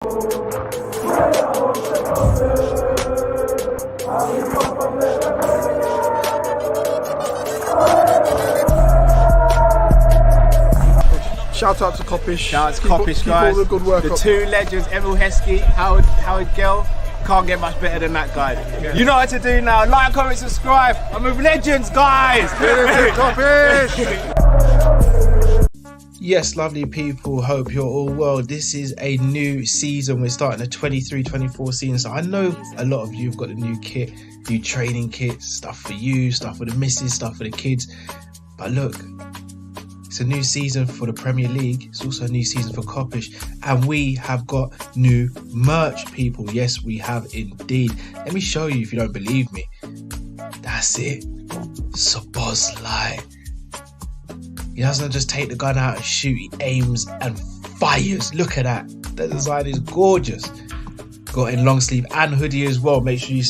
Shout out to Kop-Ish. Shout out to Kopish, guys. Keep all the good work the up. two legends, Emil Heskey, Howard Gill. Can't get much better than that guy. Yeah. You know what to do now. Like, comment, subscribe. I'm with legends, guys. Yes, lovely people, hope you're all well. This is a new season. We're starting a 23-24 season. So I know a lot of you have got a new kit, new training kits, stuff for you, stuff for the missus, stuff for the kids. But look, it's a new season for the Premier League. It's also a new season for Kopish. And we have got new merch, people. Yes, we have indeed. Let me show you if you don't believe me. That's it. Sabozlai. He doesn't just take the gun out and shoot, he aims and fires. Look at that. The design is gorgeous. Got in long sleeve and hoodie as well. Make sure you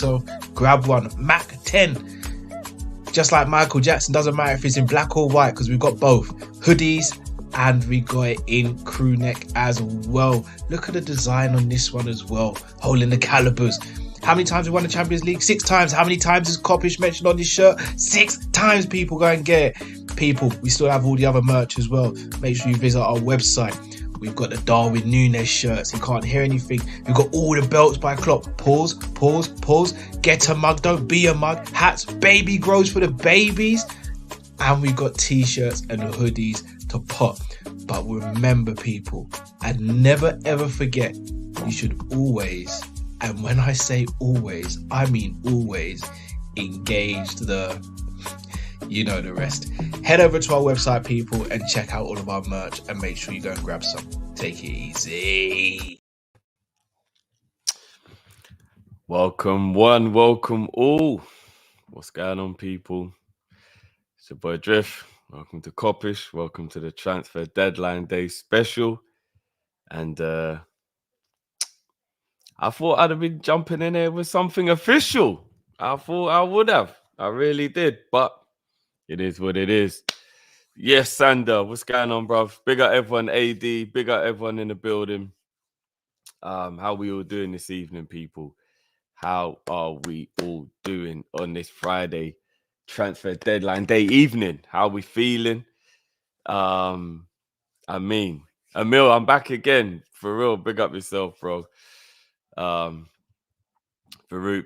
grab one. Mac 10. Just like Michael Jackson, doesn't matter if it's in black or white because we've got both. Hoodies and we got it in crew neck as well. Look at the design on this one as well. Holding the calibers. How many times we won the Champions League? 6 times. How many times is Kopish mentioned on this shirt? 6 times, people. Go and get it. People, we still have all the other merch as well. Make sure you visit our website. We've got the Darwin Núñez shirts. You can't hear anything. We've got all the belts by Klopp. Pause. Get a mug, don't be a mug. Hats, baby grows for the babies. And we've got t-shirts and hoodies to pop. But remember, people, and never ever forget, you should always, and when I say always, I mean always, engage you know the rest. Head over to our website, people, and check out all of our merch and make sure you go and grab some. Take it easy. Welcome one, welcome all. What's going on, people? It's your boy Drift. Welcome to Kopish. Welcome to the Transfer Deadline Day special. And I thought I'd have been jumping in here with something official. I thought I would have. I really did. But it is what it is. Yes, Sander. What's going on, bruv? Big up everyone, AD. Big up everyone in the building. How we all doing this evening, people? How are we all doing on this Friday Transfer Deadline Day evening? How we feeling? Emil, I'm back again. For real, big up yourself, bro. Farouk,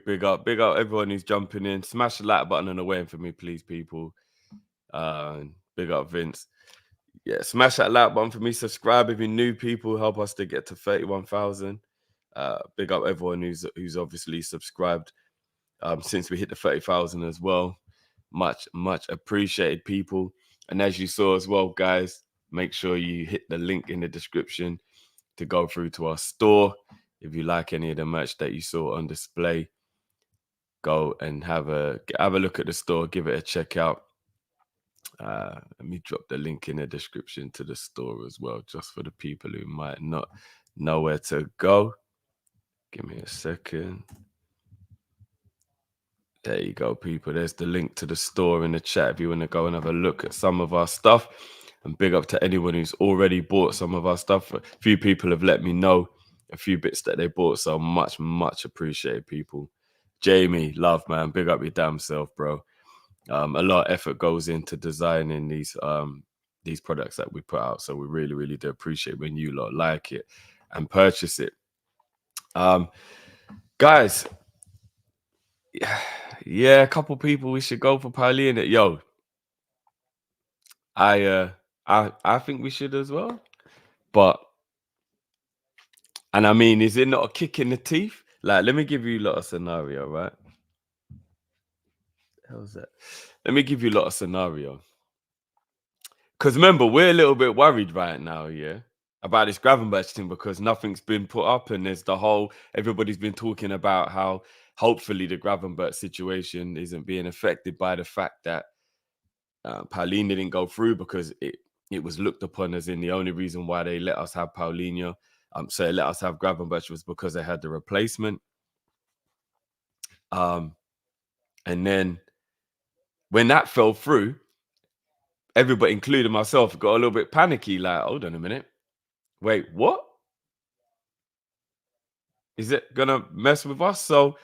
big up everyone who's jumping in. Smash the like button on the way for me, please, people. Big up Vince. Yeah, smash that like button for me. Subscribe if you're new, people. Help us to get to 31,000. Big up everyone who's obviously subscribed since we hit the 30,000 as well. Much appreciated, people. And as you saw as well, guys, make sure you hit the link in the description to go through to our store. If you like any of the merch that you saw on display, go and have a look at the store. Give it a check out. Let me drop the link in the description to the store as well, just for the people who might not know where to go. Give me a second. There you go, people. There's the link to the store in the chat if you want to go and have a look at some of our stuff. And big up to anyone who's already bought some of our stuff. A few people have let me know a few bits that they bought, so much appreciated, people. Jamie, love, man. Big up your damn self, bro. A lot of effort goes into designing these products that we put out, so we really do appreciate when you lot like it and purchase it. Guys, yeah, a couple people we should go for Pauline. Yo, I think we should as well, and I mean, is it not a kick in the teeth? Like, let me give you a lot of scenario, right? How's that? Let me give you a lot of scenario. Because remember, we're a little bit worried right now, yeah, about this Gravenberch thing, because nothing's been put up, and there's everybody's been talking about how hopefully the Gravenberch situation isn't being affected by the fact that Paulinho didn't go through, because it was looked upon as in the only reason why they let us have Paulinho, so let us have Gravenberch, was because they had the replacement. And then when that fell through, everybody, including myself, got a little bit panicky, like, hold on a minute. Wait, what? Is it gonna mess with us? So,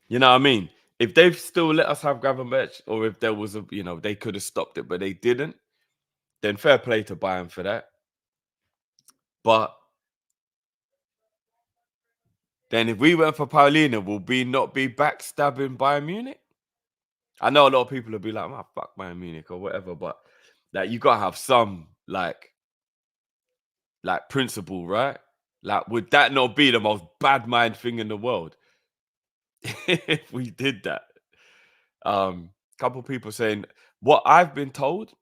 you know what I mean? If they've still let us have Gravenberch, or if there was a, they could have stopped it, but they didn't, then fair play to Bayern for that. But then if we went for Paulina, will we not be backstabbing Bayern Munich? I know a lot of people will be like, oh, fuck Bayern Munich or whatever, but like you gotta have some like principle, right? Like, would that not be the most bad mind thing in the world if we did that? Couple people saying what I've been told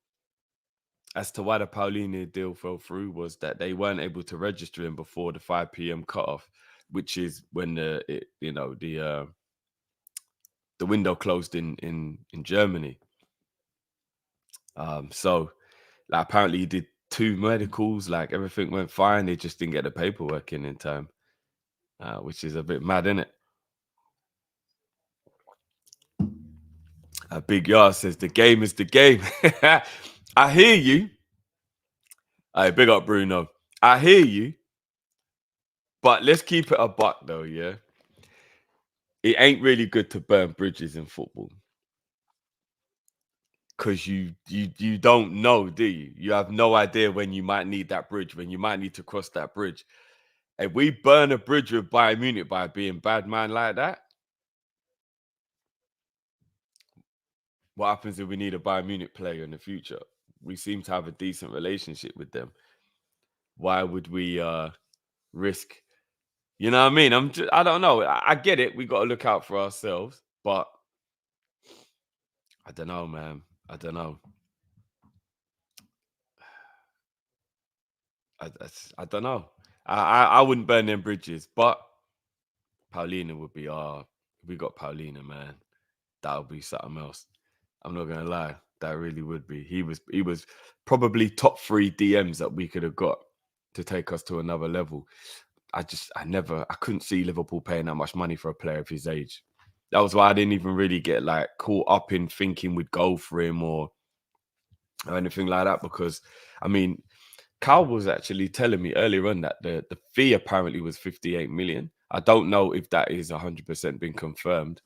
as to why the Paulina deal fell through was that they weren't able to register him before the 5 p.m. cutoff, which is when the window closed in Germany. So like apparently he did 2 medicals, like everything went fine. They just didn't get the paperwork in time, which is a bit mad, isn't it? Big Yard says the game is the game. I hear you. All right, big up Bruno. I hear you. But let's keep it a buck though, yeah? It ain't really good to burn bridges in football. Because you don't know, do you? You have no idea when you might need that bridge, when you might need to cross that bridge. If we burn a bridge with Bayern Munich by being bad man like that, what happens if we need a Bayern Munich player in the future? We seem to have a decent relationship with them. Why would we risk? You know what I mean? I don't know. I get it. We got to look out for ourselves, but I don't know, man. I don't know. I don't know. I wouldn't burn them bridges, but Paulina would be we got Paulina, man. That would be something else. I'm not gonna lie, that really would be. He was probably top 3 DMs that we could have got to take us to another level. I couldn't see Liverpool paying that much money for a player of his age. That was why I didn't even really get like caught up in thinking we'd go for him or anything like that. Because I mean, Carl was actually telling me earlier on that the fee apparently was 58 million. I don't know if that is 100% been confirmed,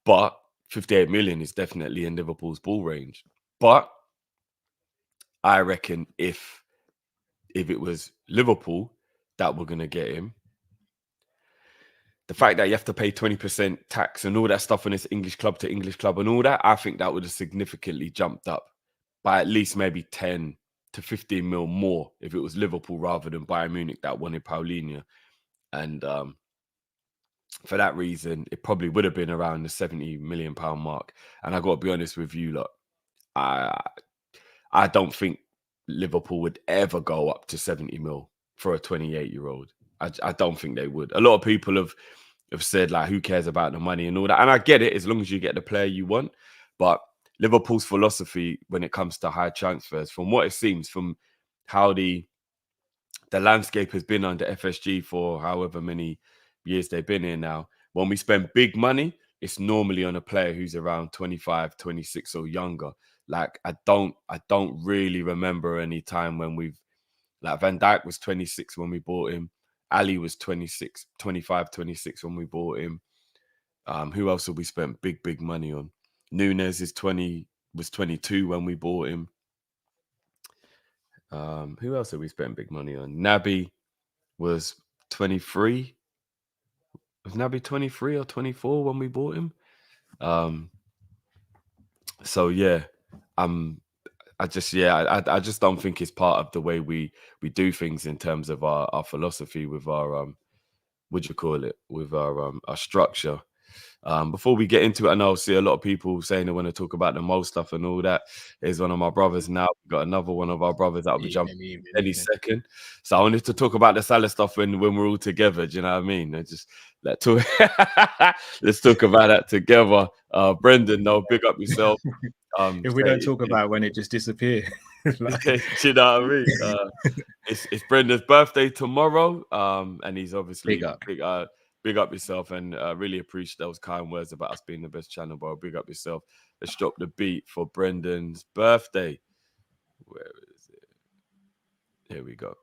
but 58 million is definitely in Liverpool's ball range. But I reckon if it was Liverpool that were going to get him, the fact that you have to pay 20% tax and all that stuff when it's English club to English club and all that, I think that would have significantly jumped up by at least maybe 10 to 15 mil more if it was Liverpool rather than Bayern Munich that wanted Paulinho. And for that reason, it probably would have been around the 70 million pound mark. And I got to be honest with you, look, I don't think Liverpool would ever go up to 70 mil for a 28-year-old. I don't think they would. A lot of people have said, like, who cares about the money and all that? And I get it, as long as you get the player you want. But Liverpool's philosophy when it comes to high transfers, from what it seems, from how the landscape has been under FSG for however many years they've been here now, when we spend big money, it's normally on a player who's around 25, 26 or younger. Like, I don't really remember any time when like Van Dijk was 26 when we bought him. Ali was 26, 25, 26 when we bought him. Who else have we spent big money on? Nunes was 22 when we bought him. Who else have we spent big money on? Naby was 23. Was Naby 23 or 24 when we bought him? So yeah, I just don't think it's part of the way we do things in terms of our philosophy with our with our structure. Before we get into it, I know I see a lot of people saying they want to talk about the Mo stuff and all that. Here's one of my brothers now. We've got another one of our brothers that will be jumping any second. So I wanted to talk about the Salah stuff when we're all together. Do you know what I mean? Let's talk about that together. Brendan, no, big up yourself. If we don't talk about when it just disappears. Do you know what I mean? It's Brendan's birthday tomorrow. And he's obviously big up yourself, and really appreciate those kind words about us being the best channel, bro. Big up yourself. Let's drop the beat for Brendan's birthday. Where is it? Here we go.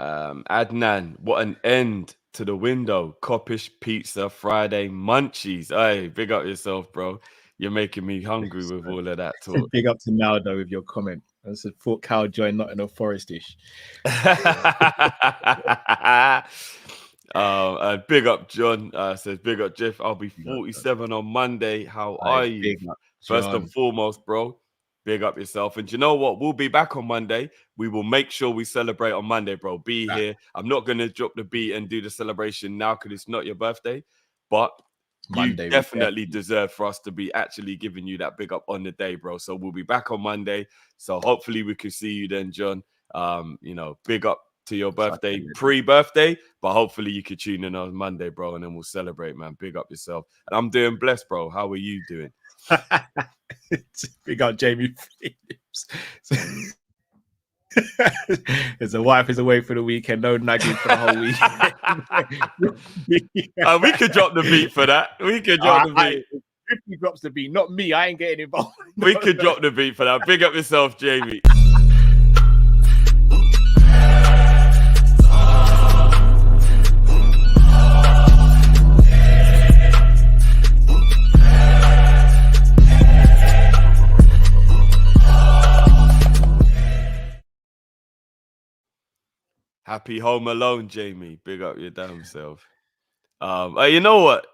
Adnan, what an end to the window. Kop-Ish pizza Friday munchies. Hey, big up yourself, bro. You're making me hungry with all of that talk. Big up to Naldo with your comment. I said, thought Cow joined not in a forest-ish. Big up John. Says big up Jeff. I'll be 47 on Monday. How are you? First and foremost, bro. Big up yourself. And you know what? We'll be back on Monday. We will make sure we celebrate on Monday, bro. Be here. I'm not going to drop the beat and do the celebration now because it's not your birthday. But Monday, you definitely deserve for us to be actually giving you that big up on the day, bro. So we'll be back on Monday. So hopefully we can see you then, John. You know, big up to your birthday, pre-birthday. But hopefully you could tune in on Monday, bro. And then we'll celebrate, man. Big up yourself. And I'm doing blessed, bro. How are you doing? Big up Jamie Phillips. His wife is away for the weekend. No nagging for the whole weekend. We could drop the beat for that. We could drop the beat. If he drops the beat, not me. I ain't getting involved. We could drop the beat for that. Big up yourself, Jamie. Happy home alone, Jamie. Big up your damn self. You know what?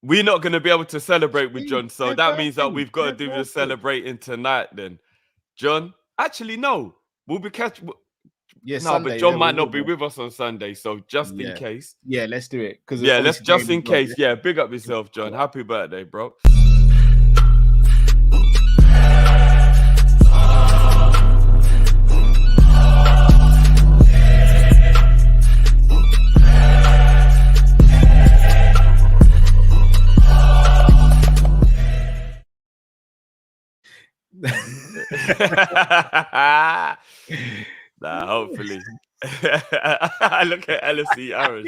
We're not going to be able to celebrate with John, so that means that we've got to do the celebrating tonight then. John, actually, no. We'll be catching... Yeah, no, Sunday, but John might not be with us on Sunday, so just in case. Yeah, let's do it. Yeah, let's just in case. Yeah, big up yourself, John. Happy birthday, bro. Nah, hopefully. I look at LSE Aaron.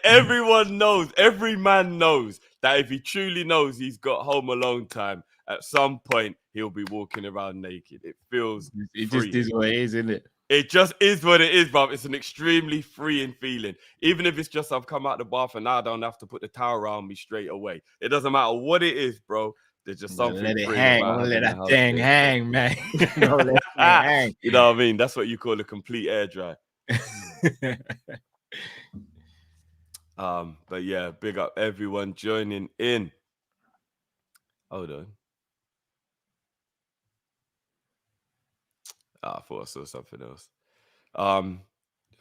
Everyone knows, every man knows that if he truly knows he's got home alone time, at some point he'll be walking around naked. It feels it just is what it is, isn't it? It just is what it is, bro. It's an extremely freeing feeling. Even if it's just I've come out the bath and now I don't have to put the towel around me straight away. It doesn't matter what it is, bro. There's just something. Let it hang. Let that thing hang, man. Let it hang. You know what I mean? That's what you call a complete air dry. But yeah, big up everyone joining in. Hold on. I thought I saw something else. A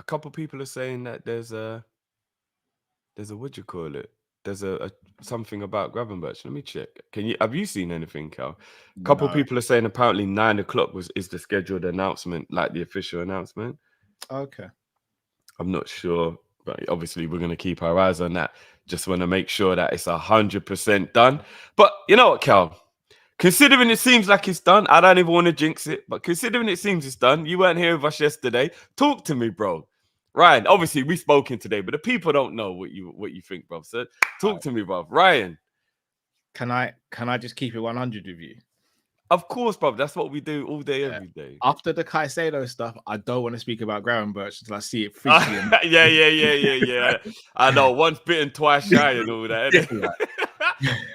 couple people are saying that there's a what do you call it? There's a something about Gravenberch. Let me check. Have you seen anything, Cal? A couple people are saying apparently 9 o'clock is the scheduled announcement, like the official announcement. Okay. I'm not sure, but obviously we're gonna keep our eyes on that. Just want to make sure that it's 100% done. But you know what, Cal? Considering it seems like it's done, I don't even want to jinx it, but considering it seems it's done, you weren't here with us yesterday. Talk to me, bro. Ryan, obviously we spoken today, but the people don't know what you think, bro. So talk to me, bro. Ryan. Can I just keep it 100 with you? Of course, bro. That's what we do all day, every day. After the Caicedo stuff, I don't want to speak about Gravenberch until I see it freaky. Yeah. I know, once bitten, twice shy and all that.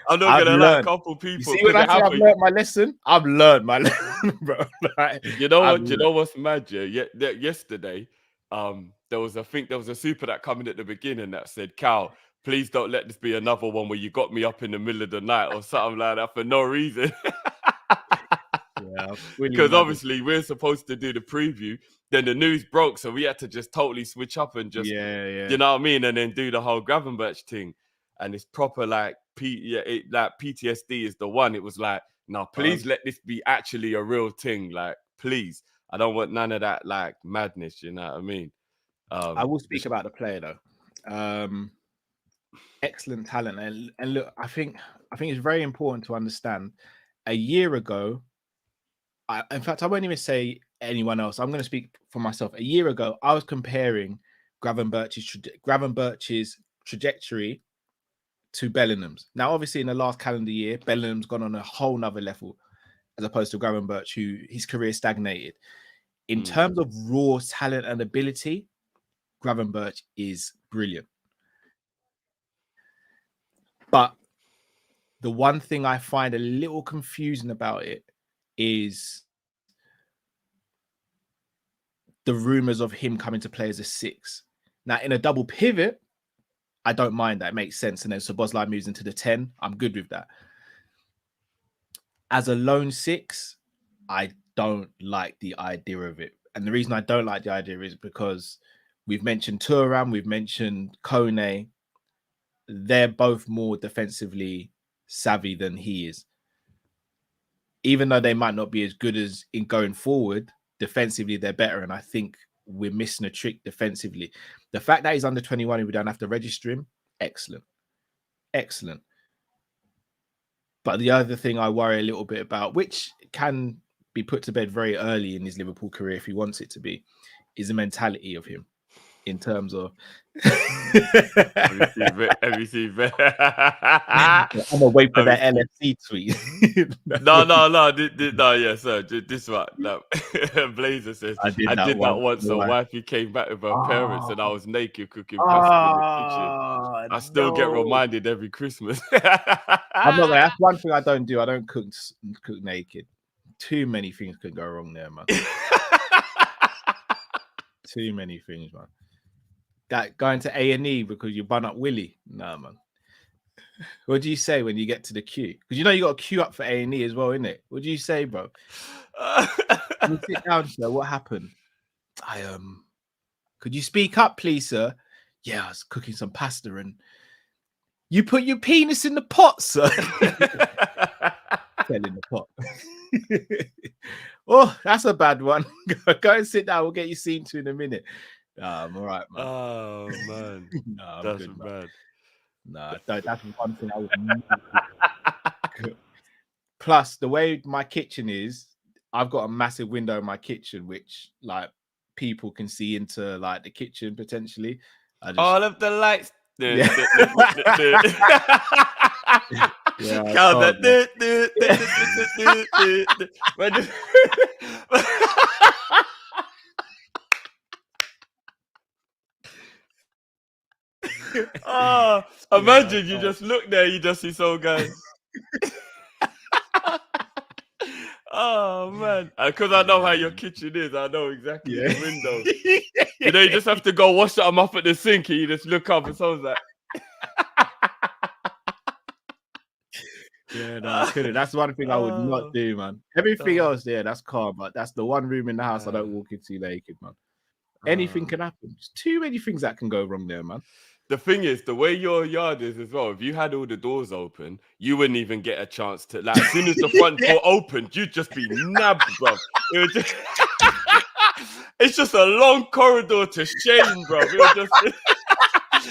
I'm not gonna lie, a couple people. You see, when I say I've learned my lesson, I've learned my lesson, bro. Like, you know what? You know what's mad? Yeah, yesterday, there was a super that coming at the beginning that said, "Cal, please don't let this be another one where you got me up in the middle of the night or something like that for no reason." Because obviously we're supposed to do the preview, then the news broke, so we had to just totally switch up and just you know what I mean, and then do the whole Gravenberch thing. And it's proper like PTSD is the one. It was like, no, please let this be actually a real thing. Like, please, I don't want none of that like madness. You know what I mean? I will speak about the player though. Excellent talent, and look, I think it's very important to understand. A year ago, in fact, I won't even say anyone else. I'm going to speak for myself. A year ago, I was comparing Gravenberch's trajectory to Bellingham's. Now, obviously, in the last calendar year, Bellingham's gone on a whole nother level. as opposed to Gravenberch, who his career stagnated. In terms of raw talent and ability, Gravenberch is brilliant. But the one thing I find a little confusing about it is the rumors of him coming to play as a 6. Now, in a double pivot, I don't mind that. It makes sense. And then Szoboszlai moves into the 10. I'm good with that. As a lone 6, I don't like the idea of it. And the reason I don't like the idea is because we've mentioned Thuram, we've mentioned Kone. They're both more defensively savvy than he is. Even though they might not be as good as in going forward, defensively, they're better. And I think we're missing a trick defensively. The fact that he's under 21 and we don't have to register him, excellent. Excellent. But the other thing I worry a little bit about, which can be put to bed very early in his Liverpool career if he wants it to be, is the mentality of him in terms of Have you seen I'm gonna wait for that LFC tweet. No, yeah, sir. This one. No. Blazer says I did that once. So wifey came back with her parents, and I was naked cooking pasta in the kitchen. I still get reminded every Christmas. I'm not. That's one thing I don't do. I don't cook naked. Too many things could go wrong there, man. Too many things, man. That going to A&E because you bun up Willie. Nah, man. What do you say when you get to the queue? Because you know you got to queue up for A&E as well, innit? What do you say, bro? You sit down, sir. What happened? Could you speak up, please, sir? Yeah, I was cooking some pasta and you put your penis in the pot, sir. Fell in the pot. Oh, that's a bad one. Go and sit down. We'll get you seen to in a minute. I'm all right, man. Oh, man. Nah, that's good, bad. Nah, that's one thing I would never. Plus, the way my kitchen is, I've got a massive window in my kitchen, which like people can see into like the kitchen potentially. All of the lights. Yeah. Count that. Oh, imagine you just look there, you just see some guys. Oh man, because I know how your kitchen is, I know exactly the window. You know, you just have to go wash something up at the sink, and you just look up, and someone's like, "Yeah, no, I couldn't." That's one thing I would not do, man. Everything else, that's calm, but that's the one room in the house I don't walk into naked, man. Anything can happen. There's too many things that can go wrong there, man. The thing is, the way your yard is as well, if you had all the doors open, you wouldn't even get a chance to, like, as soon as the front door opened, you'd just be nabbed, bro. It would just, it's just a long corridor to shame, bro. It would just,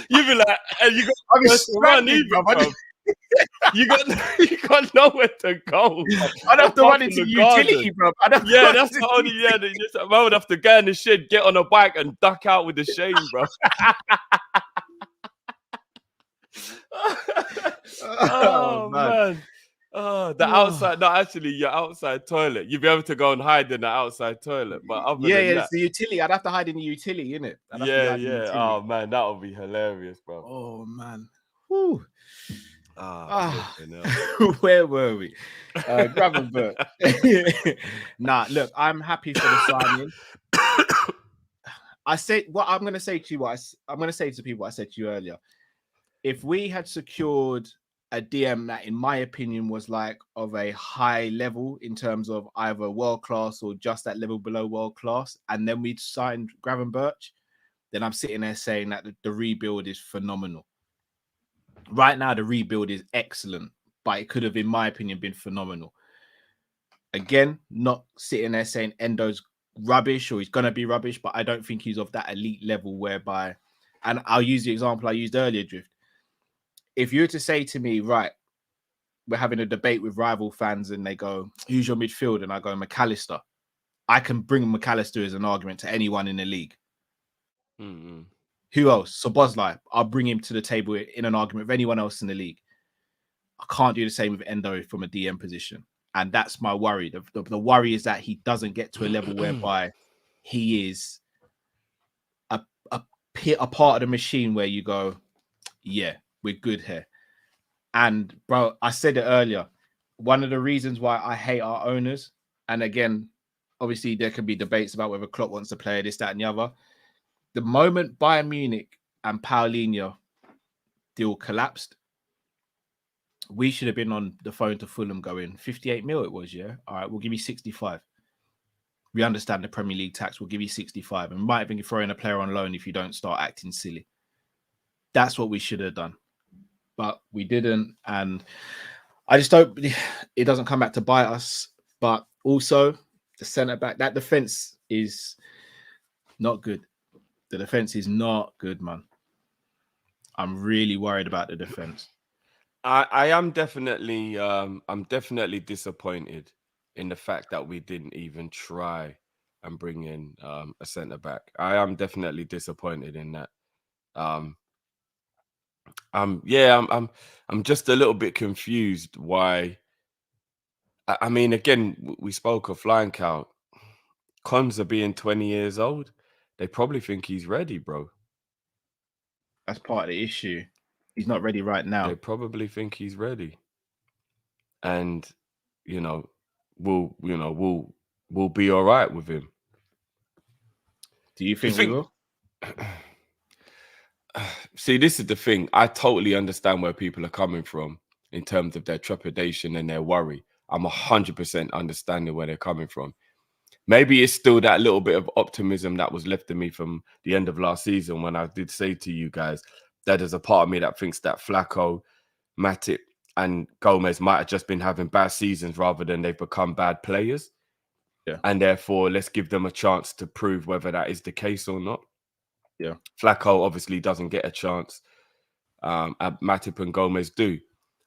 you'd be like, and you got to run even, bro. You got nowhere to go. I'd have to run into the utility, bro. Yeah, that's the only. Yeah, I would have to go in the shed, get on a bike, and duck out with the shame, bro. Oh man. Oh, the outside. No, actually, your outside toilet. You'd be able to go and hide in the outside toilet. But other than that, it's the utility. I'd have to hide in the utility, innit? Yeah. Oh man, that would be hilarious, bro. Oh man. Whew. Oh, where were we? Gravenberch. Nah, look, I'm happy for the signing. I said what I'm going to say to you. I'm going to say to people what I said to you earlier. If we had secured a DM that, in my opinion, was like of a high level in terms of either world class or just that level below world class, and then we'd signed Gravenberch, then I'm sitting there saying that the rebuild is phenomenal. Right now, the rebuild is excellent, but it could have, in my opinion, been phenomenal. Again, not sitting there saying Endo's rubbish or he's going to be rubbish, but I don't think he's of that elite level whereby, and I'll use the example I used earlier, Drift. If you were to say to me, right, we're having a debate with rival fans and they go, who's your midfield? And I go, McAllister. I can bring McAllister as an argument to anyone in the league. Mm-hmm. Who else? Szoboszlai. I'll bring him to the table in an argument with anyone else in the league. I can't do the same with Endo from a DM position. And that's my worry. The worry is that he doesn't get to a level whereby he is a part of the machine where you go, yeah, we're good here. And bro, I said it earlier. One of the reasons why I hate our owners, and again, obviously there can be debates about whether Klopp wants to play this, that, and the other. The moment Bayern Munich and Paulinho deal collapsed, we should have been on the phone to Fulham going 58 mil it was, yeah? All right, we'll give you 65. We understand the Premier League tax, we'll give you 65. And we might even throw in a player on loan if you don't start acting silly. That's what we should have done. But we didn't. And I just hope it doesn't come back to bite us. But also, the centre-back, that defence is not good. The defence is not good, man. I'm really worried about the defence. I am definitely I'm definitely disappointed in the fact that we didn't even try and bring in a centre back. I am definitely disappointed in that. I'm just a little bit confused why. I mean, again, we spoke of flying count. Konza being 20 years old, they probably think he's ready, bro. That's part of the issue. He's not ready right now. They probably think he's ready, and we'll be all right with him. Do you think we will? See, this is the thing. I totally understand where people are coming from in terms of their trepidation and their worry. I'm 100% understanding where they're coming from. Maybe it's still that little bit of optimism that was left in me from the end of last season when I did say to you guys that there's a part of me that thinks that Flacco, Matip, and Gomez might have just been having bad seasons rather than they've become bad players. Yeah. And therefore, let's give them a chance to prove whether that is the case or not. Yeah. Flacco obviously doesn't get a chance. And Matip and Gomez do.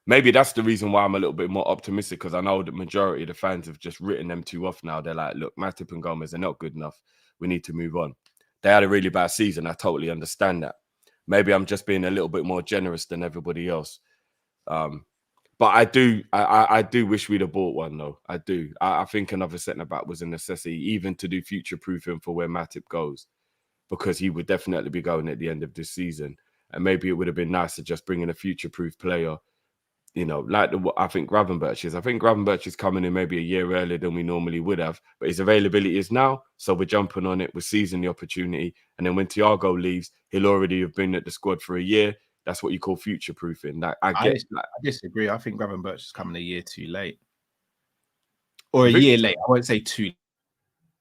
Maybe that's the reason why I'm a little bit more optimistic, because I know the majority of the fans have just written them two off now. They're like, look, Matip and Gomez are not good enough. We need to move on. They had a really bad season. I totally understand that. Maybe I'm just being a little bit more generous than everybody else. But I do wish we'd have bought one, though. I do. I think another centre-back was a necessity, even to do future-proofing for where Matip goes, because he would definitely be going at the end of this season. And maybe it would have been nice to just bring in a future-proof player, like I think Gravenberch is. I think Gravenberch is coming in maybe a year earlier than we normally would have, but his availability is now, so we're jumping on it. We're seizing the opportunity, and then when Thiago leaves, he'll already have been at the squad for a year. That's what you call future-proofing. I disagree. I think Gravenberch is coming a year too late, or a year late. I won't say too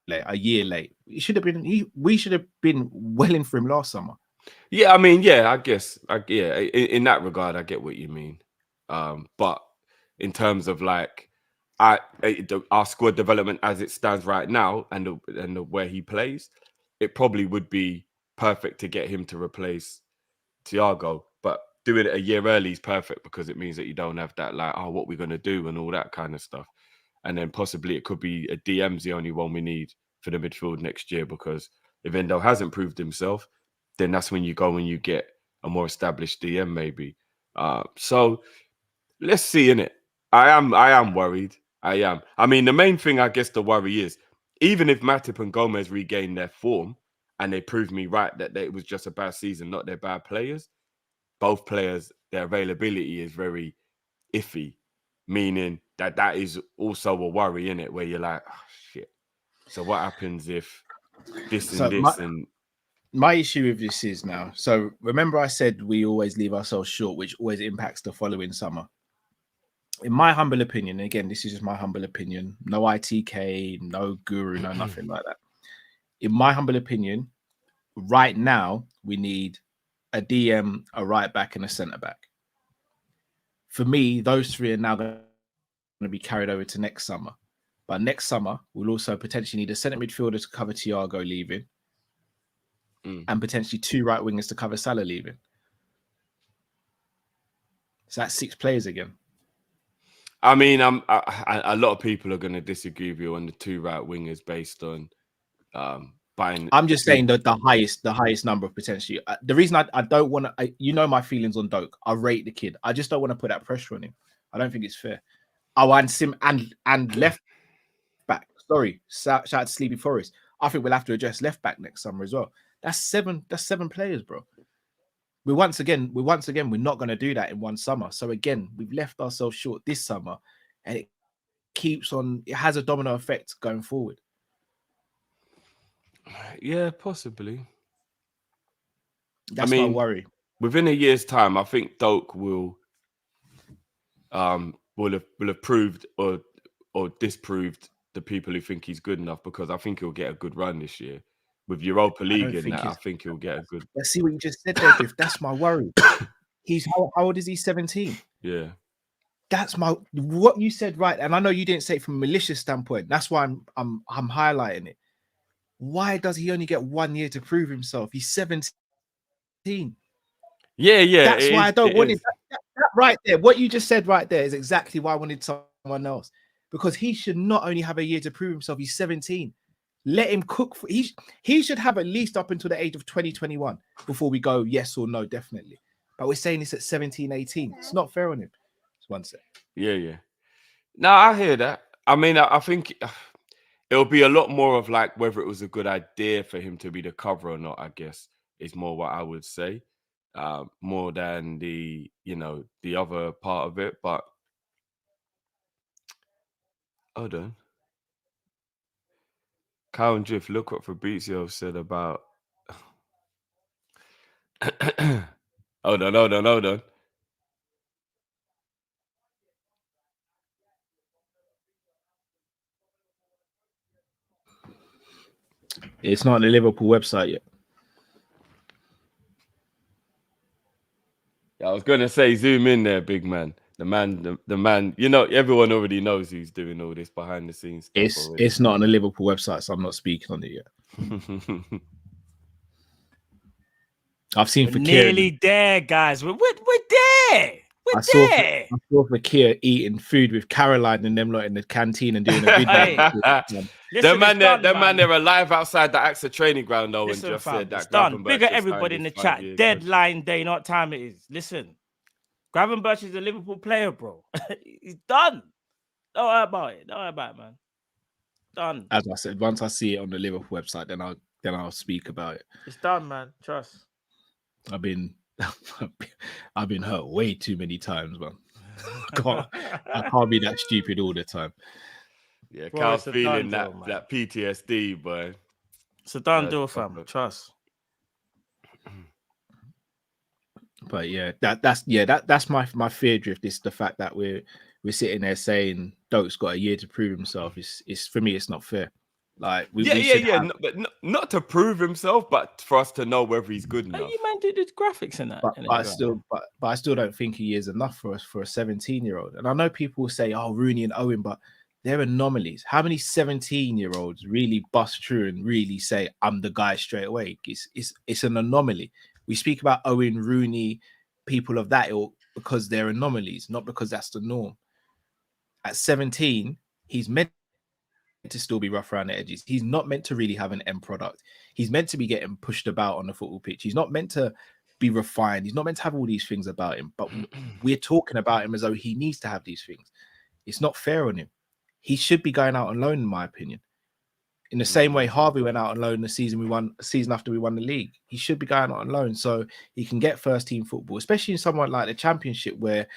late. A year late. It should have been. We should have been well in for him last summer. Yeah, I mean, yeah, I guess, in that regard, I get what you mean. But in terms of like our squad development as it stands right now and the where he plays, it probably would be perfect to get him to replace Thiago. But doing it a year early is perfect because it means that you don't have that like, oh, what we're going to do and all that kind of stuff. And then possibly it could be a DM's the only one we need for the midfield next year, because if Endo hasn't proved himself, then that's when you go and you get a more established DM maybe. So let's see, innit? I am worried. I am. I mean, the main thing I guess the worry is, even if Matip and Gomez regain their form and they prove me right that it was just a bad season, not their bad players, both players, their availability is very iffy, meaning that is also a worry, in it, where you're like, oh, shit. So what happens if this and this and... My issue with this is now, so remember I said we always leave ourselves short, which always impacts the following summer. In my humble opinion, again, this is just my humble opinion, no ITK, no guru, no nothing like that. In my humble opinion, right now, we need a DM, a right back, and a centre back. For me, those three are now going to be carried over to next summer. But next summer, we'll also potentially need a centre midfielder to cover Thiago leaving, and potentially two right wingers to cover Salah leaving. So that's 6 players again. I mean, a lot of people are going to disagree with you on the 2 right wingers based on buying. I'm just saying that the highest number of potentially. The reason I don't want to, my feelings on Doak. I rate the kid. I just don't want to put that pressure on him. I don't think it's fair. Oh, and Sim and left back. Sorry, shout out to Sleepy Forest. I think we'll have to address left back next summer as well. That's seven players, bro. We're once again, we're not going to do that in one summer. So again, we've left ourselves short this summer, and it keeps on. It has a domino effect going forward. Yeah, possibly. That's my worry. Within a year's time, I think Doak will have proved or disproved the people who think he's good enough, because I think he'll get a good run this year with Europa League in that. I think he'll get a good. Let's see what you just said there, Biff. That's my worry. He's how old is he? 17. Yeah. That's what you said, right? And I know you didn't say it from a malicious standpoint. That's why I'm highlighting it. Why does he only get 1 year to prove himself? He's 17. Yeah. That's why I don't want it. That right there, what you just said right there is exactly why I wanted someone else, because he should not only have a year to prove himself. He's 17. Let him cook. He should have at least up until the age of 2021 before we go yes or no, definitely. But we're saying this at 17, 18. It's not fair on him. Just one sec. Yeah. No, I hear that. I mean, I think it'll be a lot more of like whether it was a good idea for him to be the cover or not, I guess, is more what I would say. More than the other part of it. But hold on. Cow and Drift, look what Fabrizio said about. Hold on. It's not on the Liverpool website yet. I was going to say, zoom in there, big man. The man. Everyone already knows who's doing all this behind the scenes stuff. It's not on the Liverpool website, so I'm not speaking on it yet. I've seen Fakir nearly there, guys. We're there. I saw Fakir eating food with Caroline and them lot in the canteen and doing a video. Them man, they're alive outside the AXA training ground though, and just said that. Done. Bigger everybody in the chat. Deadline day, not time it is. Listen, Gravenberch is a Liverpool player, bro. He's done. Don't worry about it. Man. Done. As I said, once I see it on the Liverpool website, then I'll speak about it. It's done, man. Trust. I've been hurt way too many times, man. I can't be that stupid all the time. Yeah, Carl's feeling that PTSD, boy. It's a done deal, fam. Trust. But yeah, that's my fear drift. Is the fact that we're sitting there saying Doak's got a year to prove himself. It's for me, it's not fair. Like but not to prove himself, but for us to know whether he's good enough. You man do the graphics in that. But I still don't think he is enough for us for a 17-year-old. And I know people will say, "Oh, Rooney and Owen," but they're anomalies. How many 17-year-olds really bust through and really say, "I'm the guy" straight away? It's an anomaly. We speak about Owen, Rooney, people of that ilk because they're anomalies, not because that's the norm. At 17, he's meant to still be rough around the edges. He's not meant to really have an end product. He's meant to be getting pushed about on the football pitch. He's not meant to be refined. He's not meant to have all these things about him. But we're talking about him as though he needs to have these things. It's not fair on him. He should be going out on loan, in my opinion. In the same way Harvey went out on loan the season after we won the league. He should be going out on loan so he can get first team football, especially in somewhat like the Championship where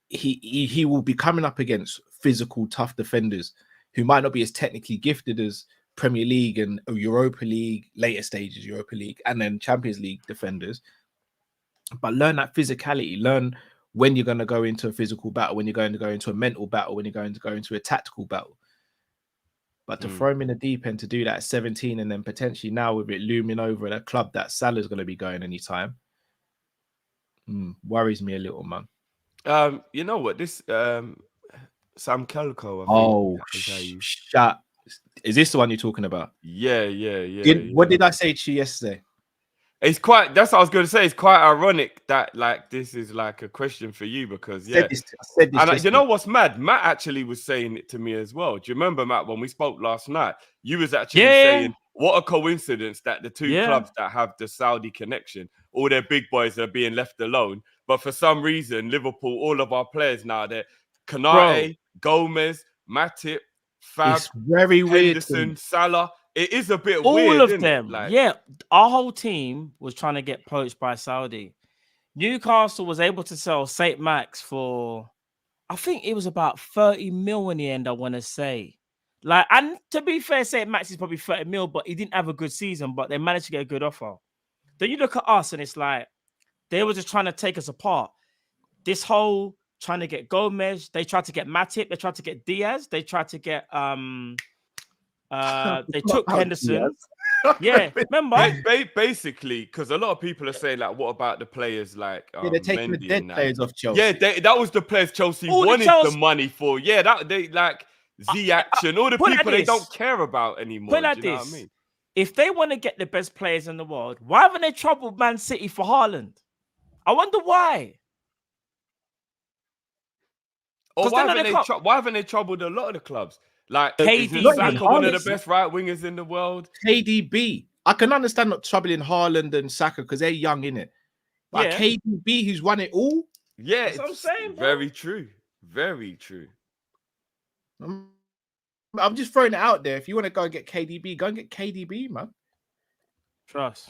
he will be coming up against physical, tough defenders who might not be as technically gifted as Premier League and Europa League, later stages Europa League, and then Champions League defenders. But learn that physicality. Learn when you're going to go into a physical battle, when you're going to go into a mental battle, when you're going to go into a tactical battle. But to throw him in the deep end to do that at 17 and then potentially now with it looming over at a club that Salah's going to be going anytime, worries me a little, man. You know what? This Sam Kelko. Shut. Is this the one you're talking about? Yeah. What did I say to you yesterday? It's quite. That's what I was going to say. It's quite ironic that like this is like a question for you because I said this and you know what's mad? Matt actually was saying it to me as well. Do you remember, Matt, when we spoke last night? You was actually saying what a coincidence that the two clubs that have the Saudi connection, all their big boys are being left alone, but for some reason Liverpool, all of our players now they're Kanate, Gomez, Matip, Fab, It's very weird. Henderson, Salah. It is a bit All weird, of isn't them. it? Like, Yeah. Our whole team was trying to get poached by Saudi. Newcastle was able to sell St. Max for, I think it was about 30 mil in the end, I want to say. Like, and to be fair, St. Max is probably 30 mil, but he didn't have a good season, but they managed to get a good offer. Then you look at us and it's like, they were just trying to take us apart. This whole trying to get Gomez, they tried to get Matip, they tried to get Diaz, they tried to get they took Henderson. Yeah, remember? Basically, because a lot of people are saying, like, what about the players like they're taking Mendy the dead and that? players off Chelsea. Yeah, that was the players Chelsea wanted the money for. Yeah, that they like Z Action, all the people they don't care about anymore. Put it like this. What I mean? If they want to get the best players in the world, why haven't they troubled Man City for Haaland? I wonder why. Or why haven't they troubled a lot of the clubs? Like, KDB, Saka, one of the best right wingers in the world. KDB. I can understand not troubling Haaland and Saka because they're young, innit? But yeah. KDB, who's won it all? Yeah, that's what I'm saying, bro. Very true. Very true. I'm just throwing it out there. If you want to go and get KDB, go and get KDB, man. Trust.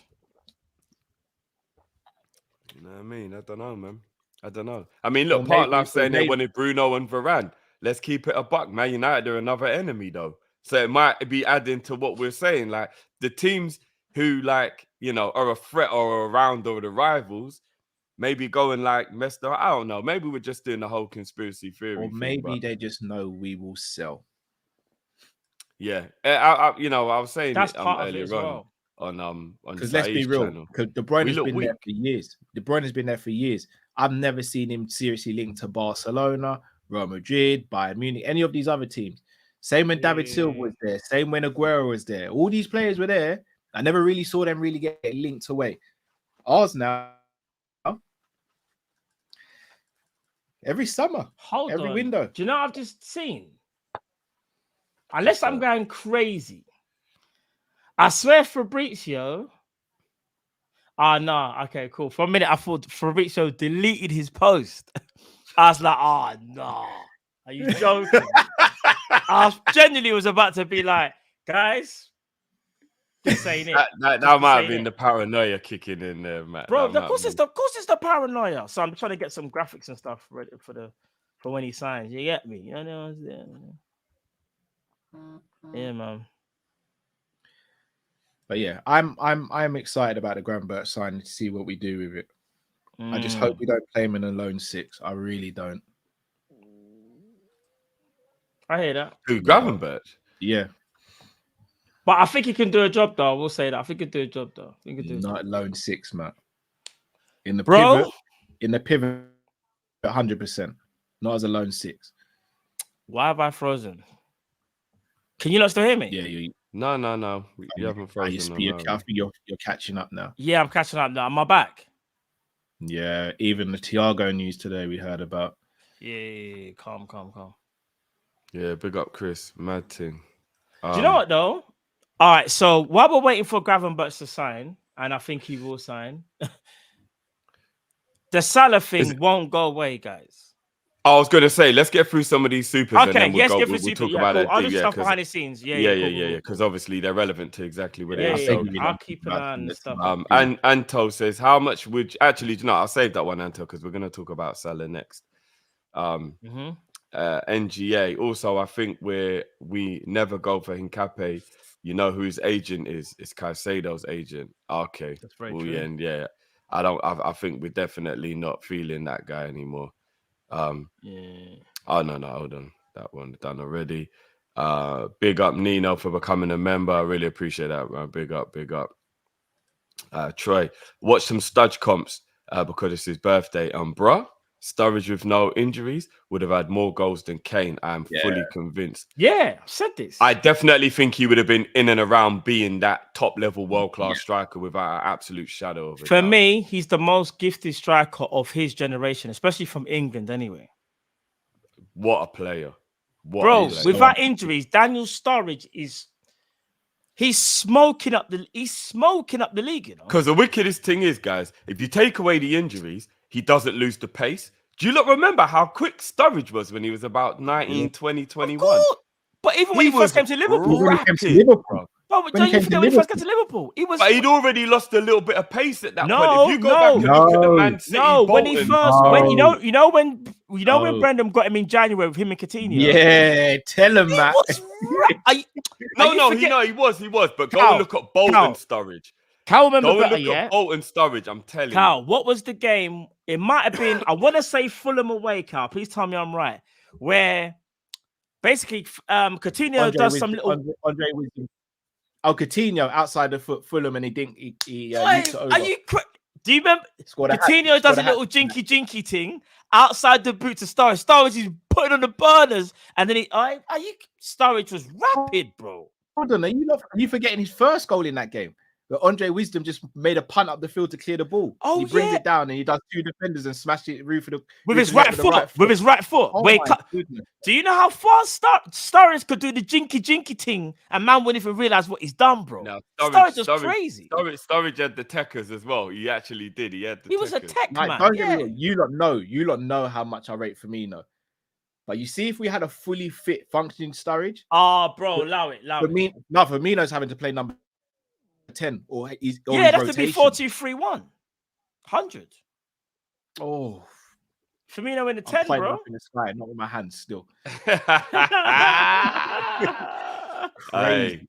You know what I mean? I don't know, man. I don't know. I mean, look, Part Life saying they wanted Bruno and Varane. Let's keep it a buck. Man United are another enemy, though. So it might be adding to what we're saying. Like, the teams who, like, you know, are a threat or around or the rivals, maybe go and, like, mess them. I don't know. Maybe we're just doing the whole conspiracy theory. Or maybe they just know we will sell. Yeah. I was saying that's it, part earlier of it as well. on because let's be real, because De Bruyne has been there for years. De Bruyne has been there for years. I've never seen him seriously linked to Barcelona, Real Madrid, Bayern Munich, any of these other teams. Same when David Silva was there. Same when Aguero was there. All these players were there. I never really saw them really get linked away. Ours now, every summer, every window. Do you know what I've just seen? Unless I'm going crazy. I swear Fabrizio. No. Okay, cool. For a minute, I thought Fabrizio deleted his post. I was like, no. Are you joking? I genuinely was about to be like, guys, just saying it. That might have been the paranoia kicking in there, Matt. Bro, of course it's the paranoia. So I'm trying to get some graphics and stuff ready for when he signs. You get me? You know, yeah, man. But yeah, I'm excited about the Gravenberch signing to see what we do with it. I just hope we don't play him in a lone six. I really don't. I hear that. Who, Gravenberch? Yeah. But I think he can do a job, though. I will say that. I think he can do a job, though. Not lone six, Matt. In the pivot, 100%. Not as a lone six. Why have I frozen? Can you not still hear me? Yeah, No. You haven't frozen. I think you're catching up now. Yeah, I'm catching up now. Am I back? Yeah, even the Thiago news today we heard about. Yeah, calm. Yeah, big up Chris. Mad thing. Do you know what, though? All right, so while we're waiting for Gravenberch to sign, and I think he will sign, the Salah thing won't go away, guys. I was going to say, let's get through some of these supers. Okay, and then we'll talk about it. Other stuff behind the scenes. Yeah. Because obviously they're relevant to exactly what it is. So I'll keep an eye on the stuff. And Anto says, how much would actually? Do you know? I'll save that one, Anto, because we're going to talk about Salah next. NGA. Also, I think we never go for Hincapié. You know who his agent is? It's Caicedo's agent. Okay, that's very true. Yeah. I think we're definitely not feeling that guy anymore. Oh no, hold on. That one done already. Big up Nino for becoming a member. I really appreciate that, man. Big up. Troy, watch some Studge comps because it's his birthday. Bruh, Sturridge with no injuries would have had more goals than Kane. I am fully convinced. Yeah, I've said this. I definitely think he would have been in and around being that top-level world-class striker without an absolute shadow of a doubt. For me, he's the most gifted striker of his generation, especially from England anyway. What a player. Without injuries, Daniel Sturridge he's smoking up the league, you know. Because the wickedest thing is, guys, if you take away the injuries, he doesn't lose the pace. Do you not remember how quick Sturridge was when he was about 19, 20, 21? But even when he first came to Liverpool, When he came to rapid, Liverpool. bro. bro, when don't he you came forget to when he first came to Liverpool? He was. But he'd already lost a little bit of pace at that No, point. If you go back and look at the Man City when he Bolton, first, when when No. Brendan got him in January with him and Coutinho. Yeah, tell him that. he was. But go Cal, and look at Bolton Cal. Sturridge. Cal remember Go and better, look yeah? at Bolton Sturridge. I'm telling Cal, you. what was the game? It might have been, I want to say Fulham away, Cal. Please tell me I'm right. Where basically Coutinho does some little. Andre Wisdom. Oh, Coutinho outside the Fulham, and he didn't. He Wait, leaped it over. are you? Do you remember? Scored a hat- Coutinho does scored a a hat- little jinky thing outside the boot to Sturridge. Sturridge is putting on the burners, and then Sturridge was rapid, bro. Hold on, are you forgetting his first goal in that game? Where Andre Wisdom just made a punt up the field to clear the ball. Oh, he brings yeah. it down and he does two defenders and smashed it roof of the With roof his of the net right foot. With his right foot. Oh Wait, my goodness. do you know how fast Sturridge could do the jinky thing, and man wouldn't even realize what he's done, bro? No, Sturridge was crazy. Sturridge had the techers as well. He actually did. He had the He was a techers. tech Like, man. don't get Yeah. me wrong, you lot know how much I rate Firmino. But you see, if we had a fully fit, functioning Sturridge, Oh, bro, allow it. Firmino's having to play number 10 or he's Yeah, it'd have to rotation. be 4-2-3-1. 100. Oh, Firmino in the I'm 10, playing bro. up in the sky, not with my hands still. Hey,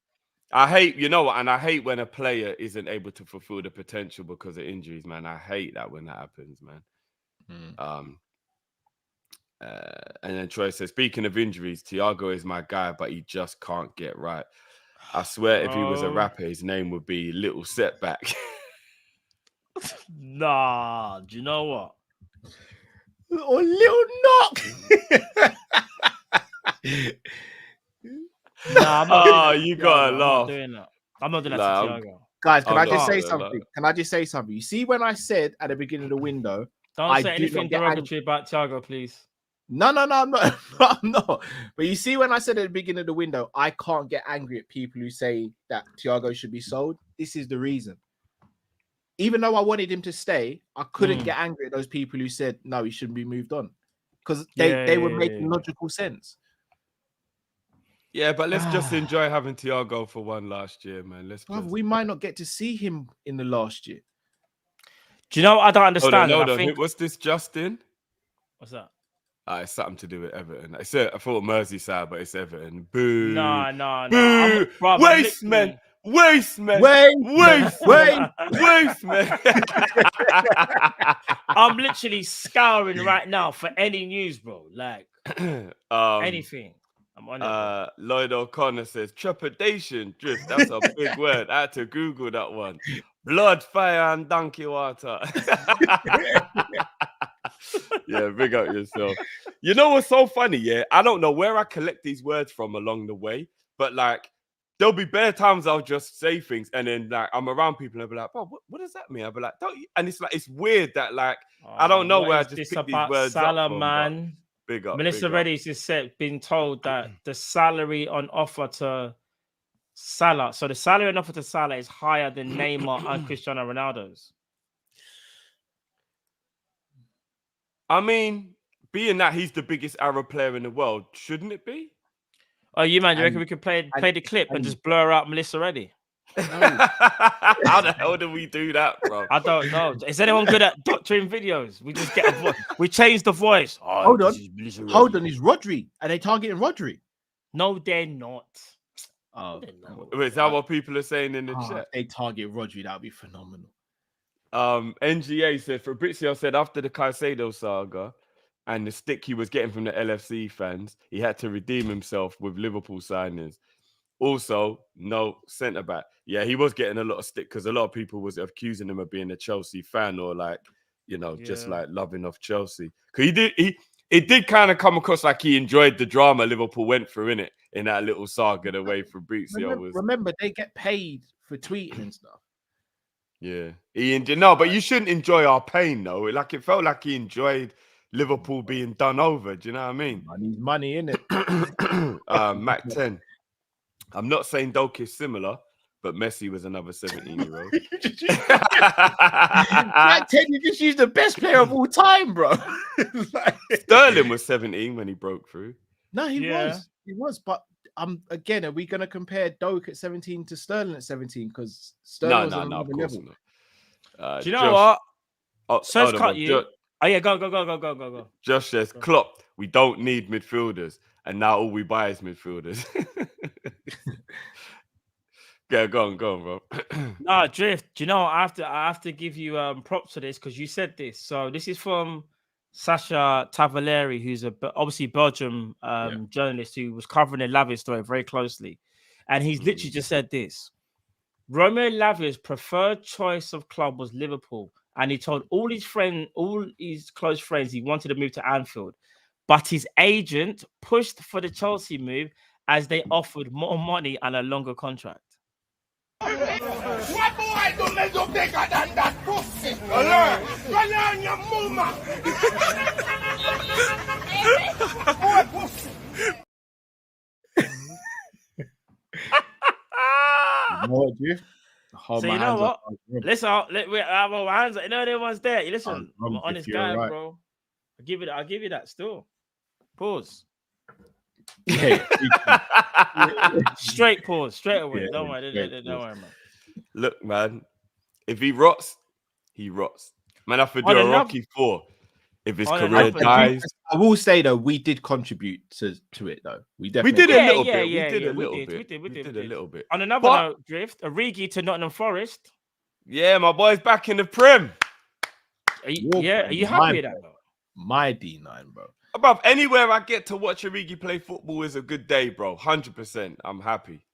I hate, you know what, and I hate when a player isn't able to fulfill the potential because of injuries, man. I hate that when that happens, man. And then Troy says, speaking of injuries, Thiago is my guy, but he just can't get right. I swear, if he was a rapper, his name would be Little Setback. Nah, do you know what? Or Little Knock. Nah, I'm not doing that. You gotta laugh. I'm not doing that to Thiago. Guys, can I just say no, something? Can I just say something? You see, when I said at the beginning of the window, Don't I say do anything not get derogatory about Thiago, please. No, I'm not. I'm not. But you see, when I said at the beginning of the window, I can't get angry at people who say that Thiago should be sold. This is the reason. Even though I wanted him to stay, I couldn't get angry at those people who said no, he shouldn't be moved on, because they were making logical sense. Yeah, but let's just enjoy having Thiago for one last year, man. We might not get to see him in the last year. Do you know what I don't understand? Hold on. What's this, Justin? What's that? It's something to do with Everton. I thought Merseyside, but it's Everton. Boo. No. Boo. Waste, man. Wait. I'm literally scouring right now for any news, bro. Like anything. I'm on it. Lloyd O'Connor says trepidation drift. That's a big word. I had to Google that one. Blood, fire, and donkey water. Yeah, big up yourself. You know what's so funny? Yeah, I don't know where I collect these words from along the way, but like there'll be bare times I'll just say things, and then like I'm around people and I'll be like, "Oh, what does that mean?" I'll be like, "Don't you?" And it's like it's weird that like I don't know where I just pick these words Salah, up from, man. Big up. Melissa Reddy's just been told that the salary on offer to Salah, so the salary on offer to Salah is higher than Neymar and Cristiano Ronaldo's. I mean, being that he's the biggest Arab player in the world, shouldn't it be? Oh, you man, you reckon we could play the clip and just blur out Melissa Reddy? How the hell do we do that, bro? I don't know. Is anyone good at doctoring videos? We just get a voice. We change the voice. Oh, hold on, is Rodri? Are they targeting Rodri? No, they're not. Oh, wait, is that what people are saying in the chat? If they target Rodri, that would be phenomenal. NGA said Fabrizio said after the Caicedo saga and the stick he was getting from the LFC fans, he had to redeem himself with Liverpool signings. Also, no centre back. Yeah, he was getting a lot of stick because a lot of people was accusing him of being a Chelsea fan or like, you know, just like loving off Chelsea. Because it did kind of come across like he enjoyed the drama Liverpool went through in that little saga the way Fabrizio was. Remember, they get paid for tweeting and stuff. Yeah, but you shouldn't enjoy our pain though. Like it felt like he enjoyed Liverpool being done over. Do you know what I mean? Money's money, innit? Mac 10. I'm not saying Doak is similar, but Messi was another 17-year-old. Like, Ted, you just used the best player of all time, bro. Like... Sterling was 17 when he broke through. No, he was. But again, are we going to compare Doak at 17 to Sterling at 17? Because Sterling was on another level. Do you know what? Says cut you. Oh yeah, go. Josh says, Klopp, we don't need midfielders, and now all we buy is midfielders. Yeah, go on, bro. No, Drift. Do you know I have to give you props for this because you said this. So this is from Sasha Tavaleri, who's obviously Belgium journalist who was covering the Lavia story very closely, and he's literally just said this: Romeo Lavia's preferred choice of club was Liverpool, and he told all his close friends, he wanted to move to Anfield, but his agent pushed for the Chelsea move as they offered more money and a longer contract. What boy don't make you bigger than that pussy? Learn your mama. Boy, pussy. What, dude? So you know what? Listen, we have our hands. You know everyone's there. You listen, I'm an honest guy, right, bro. I'll give you that still. Pause. Yeah. Straight pause, straight away. Don't worry, man. Look, man, if he rots, he rots. Man, I have to do a Rocky 4 if his career dies. I will say though, we did contribute to it though. We did a little bit. We did a little bit. On another note, Drift, Origi to Nottingham Forest. Yeah, my boy's back in the Prem. Are you happy with that though? My D9, bro. Above anywhere I get to watch Origi play football is a good day, bro. 100%. I'm happy,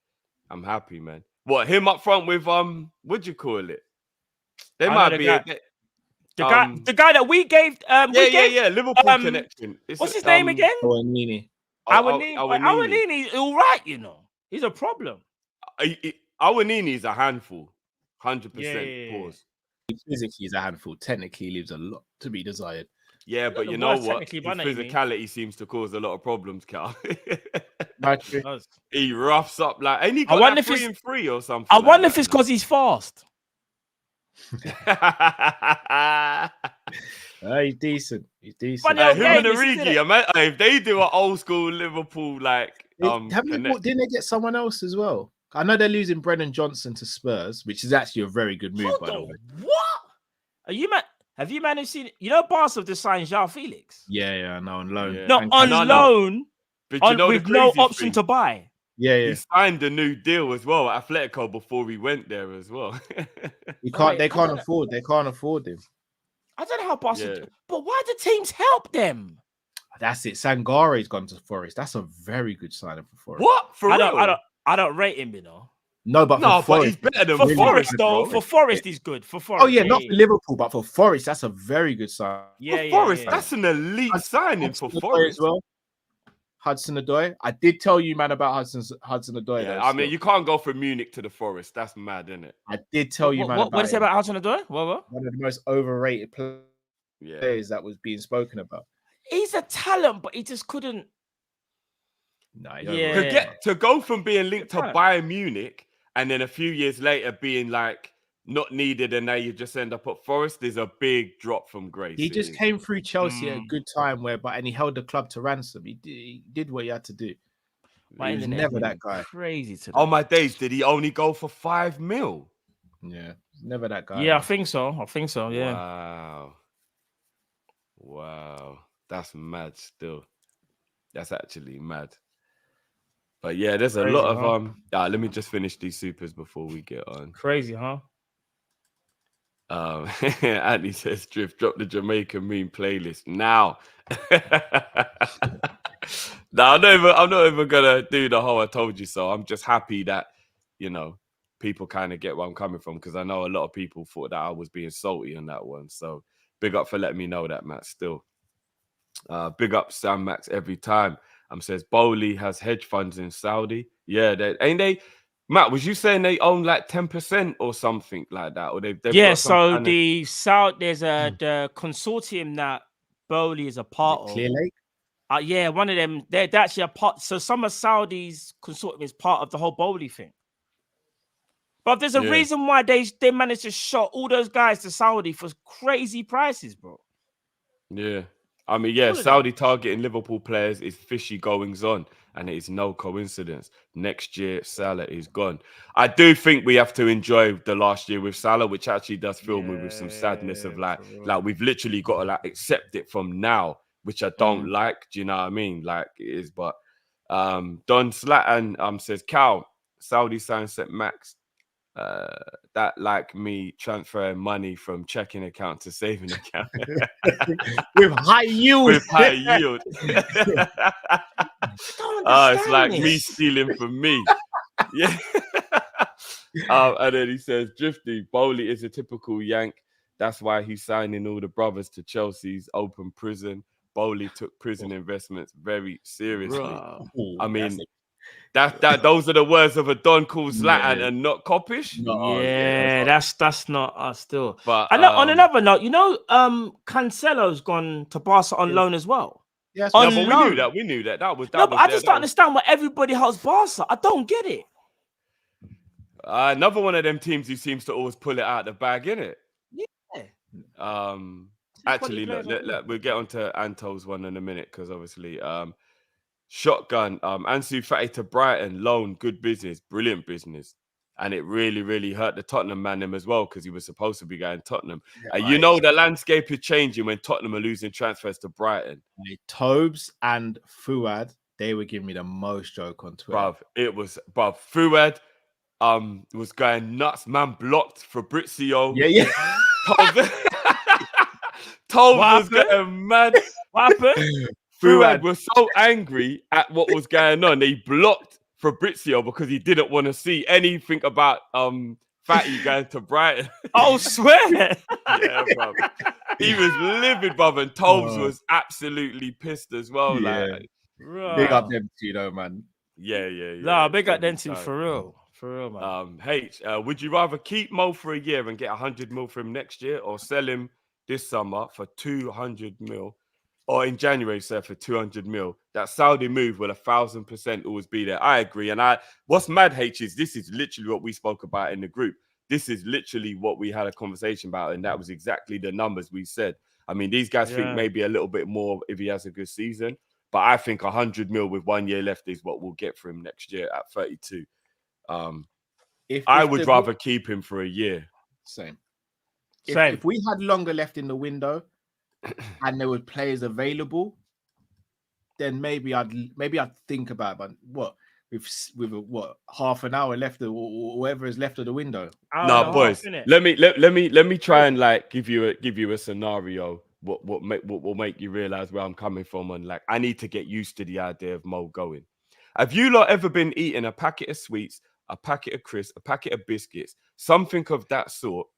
man. What, him up front with what'd you call it? There might be the guy that we gave Liverpool connection. What's his name again? Awaniyi. Awaniyi, all right, you know. He's a problem. Awaniyi is a handful. 100%. Pause. Physically, he's a handful. Technically, he leaves a lot to be desired. Yeah, but you know what? His physicality seems to cause a lot of problems, Cal. He roughs up like, and he got that 3-3 or something. I wonder if it's because he's fast. He's decent. Him and Origi, if they do an old school Liverpool didn't they get someone else as well? I know they're losing Brennan Johnson to Spurs, which is actually a very good move, by the way. What? Are you mad? Have you managed to see? You know, Barca have just signed João Felix. Yeah, no, on loan. Yeah. No, on loan, but with no option to buy. Yeah. He signed a new deal as well at Atletico before he went there as well. They can't afford him. I don't know how Barca, but why do teams help them? That's it. Sangare's gone to Forest. That's a very good signing for Forest. What? For real? I don't rate him, you know. No, but he's better than Forest, though. For Forest, he's good. For Forest. Oh, yeah, not for Liverpool, but for Forest, that's a very good sign. Yeah, Forest, that's an elite signing for Forest. As well. Hudson-Odoi. I did tell you, man, about Hudson-Odoi. Yeah, I mean, you can't go from Munich to the Forest. That's mad, isn't it? I did tell you, man. What did you say about Hudson-Odoi? What? One of the most overrated players that was being spoken about. He's a talent, but he just couldn't. No, to go from being linked to Bayern Munich and then a few years later being like not needed, and now you just end up at Forest is a big drop from grace. He just came through Chelsea at a good time and he held the club to ransom. He did what he had to do. He was never that guy. Crazy to my days, did he only go for 5 mil? Yeah, never that guy. Yeah, I think so. Yeah. Wow. That's mad still. That's actually mad. But yeah, there's a lot of let me just finish these supers before we get on. Crazy, huh? Anthony says, Drift, drop the Jamaican meme playlist now. No, I'm not even gonna do the whole I told you so. I'm just happy that, you know, people kind of get where I'm coming from, because I know a lot of people thought that I was being salty on that one. So big up for letting me know that, Matt, still. Big up Sam Max every time. Says Bowley has hedge funds in Saudi. Yeah, ain't they? Matt, was you saying they own like 10% or something like that? Or they've so the South, there's the consortium that Bowley is a part of. Clear Lake? Yeah, one of them. They're actually a part. So some of Saudi's consortium is part of the whole Bowley thing. But there's a reason why they managed to shot all those guys to Saudi for crazy prices, bro. Yeah. I mean, Saudi targeting Liverpool players is fishy goings on, and it is no coincidence. Next year, Salah is gone. I do think we have to enjoy the last year with Salah, which actually does fill me with some sadness of like we've literally got to like accept it from now, which I don't like. Do you know what I mean? Like it is, but Don Slatan says, Cal, Saudi signed St. Max. That like me transferring money from checking account to saving account with high yield. With high yield. It's like me stealing from me. Yeah. And then he says, Drifty, Bowley is a typical Yank. That's why he's signing all the brothers to Chelsea's open prison. Bowley took prison investments very seriously. Ooh, I mean, that those are the words of a Don called Zlatan and not Kop-Ish. That's not us still. But and on another note, Cancelo's gone to Barca on loan as well. Yes, but we knew that. That was but I just don't understand why everybody holds Barca. I don't get it. Another one of them teams who seems to always pull it out the bag, innit? Yeah. Actually, look, we'll get onto Anto's one in a minute because obviously, Shotgun, Ansu Fati to Brighton, loan, good business, brilliant business. And it really, really hurt the Tottenham man him as well because he was supposed to be going Tottenham. You know the landscape is changing when Tottenham are losing transfers to Brighton. Tobes and Fuad, they were giving me the most joke on Twitter. Fuad was going nuts. Man blocked Fabrizio. Yeah. Tobes was getting mad. What happened? Fuad was so angry at what was going on. He blocked Fabrizio because he didn't want to see anything about Fatty going to Brighton. Oh, swear. Yeah, bro. He was livid, brother. And Tobes was absolutely pissed as well. Yeah. Like, big up them two, though, man. Yeah. No, big up them two for real, man. Would you rather keep Mo for a year and get 100 mil for him next year, or sell him this summer for 200 mil? Or in January, sir, for 200 mil, that Saudi move will 1,000% always be there. I agree. And what's mad, H, is this is literally what we spoke about in the group. This is literally what we had a conversation about. And that was exactly the numbers we said. I mean, these guys think maybe a little bit more if he has a good season. But I think 100 mil with 1 year left is what we'll get for him next year at 32. I would rather keep him for a year. Same. If we had longer left in the window, and there were players available, then maybe I'd think about it. But what with half an hour left or whatever is left of the window. No, boys. Let me try and like give you a scenario. What will make you realize where I'm coming from, and like I need to get used to the idea of Mo going. Have you lot ever been eating a packet of sweets, a packet of crisps, a packet of biscuits, something of that sort,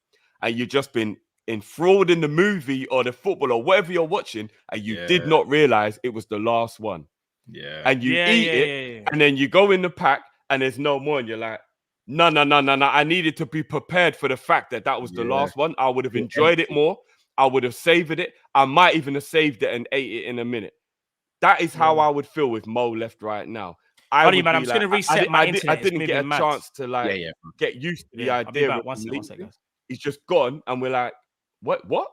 and you've just been enthralled in the movie or the football or whatever you're watching, and you did not realize it was the last one? Yeah. And you eat it, and then you go in the pack, and there's no more, and you're like, no. I needed to be prepared for the fact that was the last one. I would have enjoyed it more. I would have savored it. I might even have saved it and ate it in a minute. That is how I would feel with Mo left right now. I'm just going to reset my internet. I didn't get a chance to get used to the idea of one second. He's just gone, and we're like, what?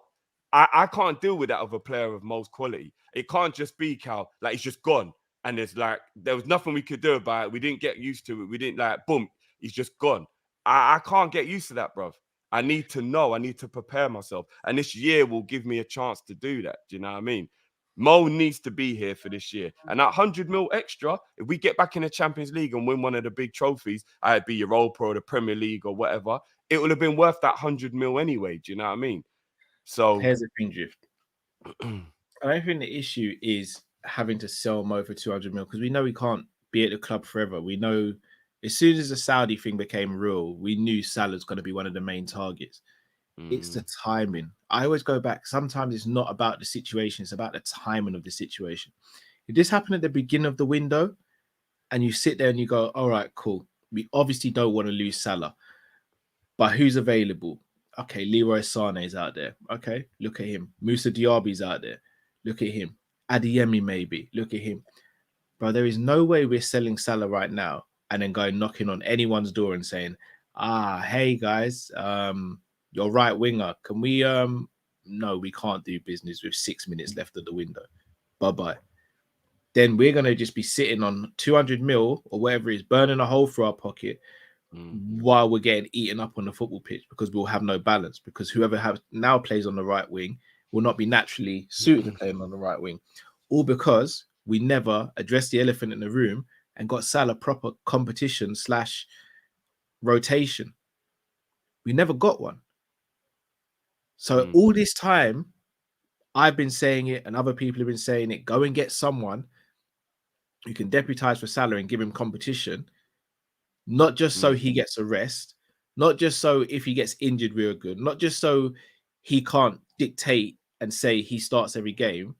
I can't deal with that of a player of Mo's quality. It can't just be Cal. Like, he's just gone, and there was nothing we could do about it. We didn't get used to it. We didn't boom, he's just gone. I can't get used to that, bro. I need to know. I need to prepare myself. And this year will give me a chance to do that. Do you know what I mean? Mo needs to be here for this year. And that 100 mil extra, if we get back in the Champions League and win one of the big trophies, I'd be Europa or the Premier League or whatever, it would have been worth that 100 mil anyway. Do you know what I mean? So here's the thing, Drift. I don't think the issue is having to sell Mo for 200 mil because we know he can't be at the club forever. We know as soon as the Saudi thing became real, we knew Salah's going to be one of the main targets. It's the timing. I always go back. Sometimes it's not about the situation. It's about the timing of the situation. If this happened at the beginning of the window and you sit there and you go, all right, cool. We obviously don't want to lose Salah, but who's available? Okay, Leroy Sané is out there. Okay, look at him. Moussa Diaby's out there. Look at him. Adeyemi maybe. Look at him. Bro, there is no way we're selling Salah right now and then going knocking on anyone's door and saying, Hey guys, your right winger. Can we no, we can't do business with 6 minutes left of the window. Bye-bye. Then we're gonna just be sitting on 200 mil or whatever it is, burning a hole through our pocket while we're getting eaten up on the football pitch because we'll have no balance, because whoever now plays on the right wing will not be naturally suited to playing on the right wing. All because we never addressed the elephant in the room and got Salah proper competition / rotation. We never got one. So all this time, I've been saying it and other people have been saying it, go and get someone who can deputize for Salah and give him competition, not just so he gets a rest, not just so if he gets injured, we're good, not just so he can't dictate and say he starts every game,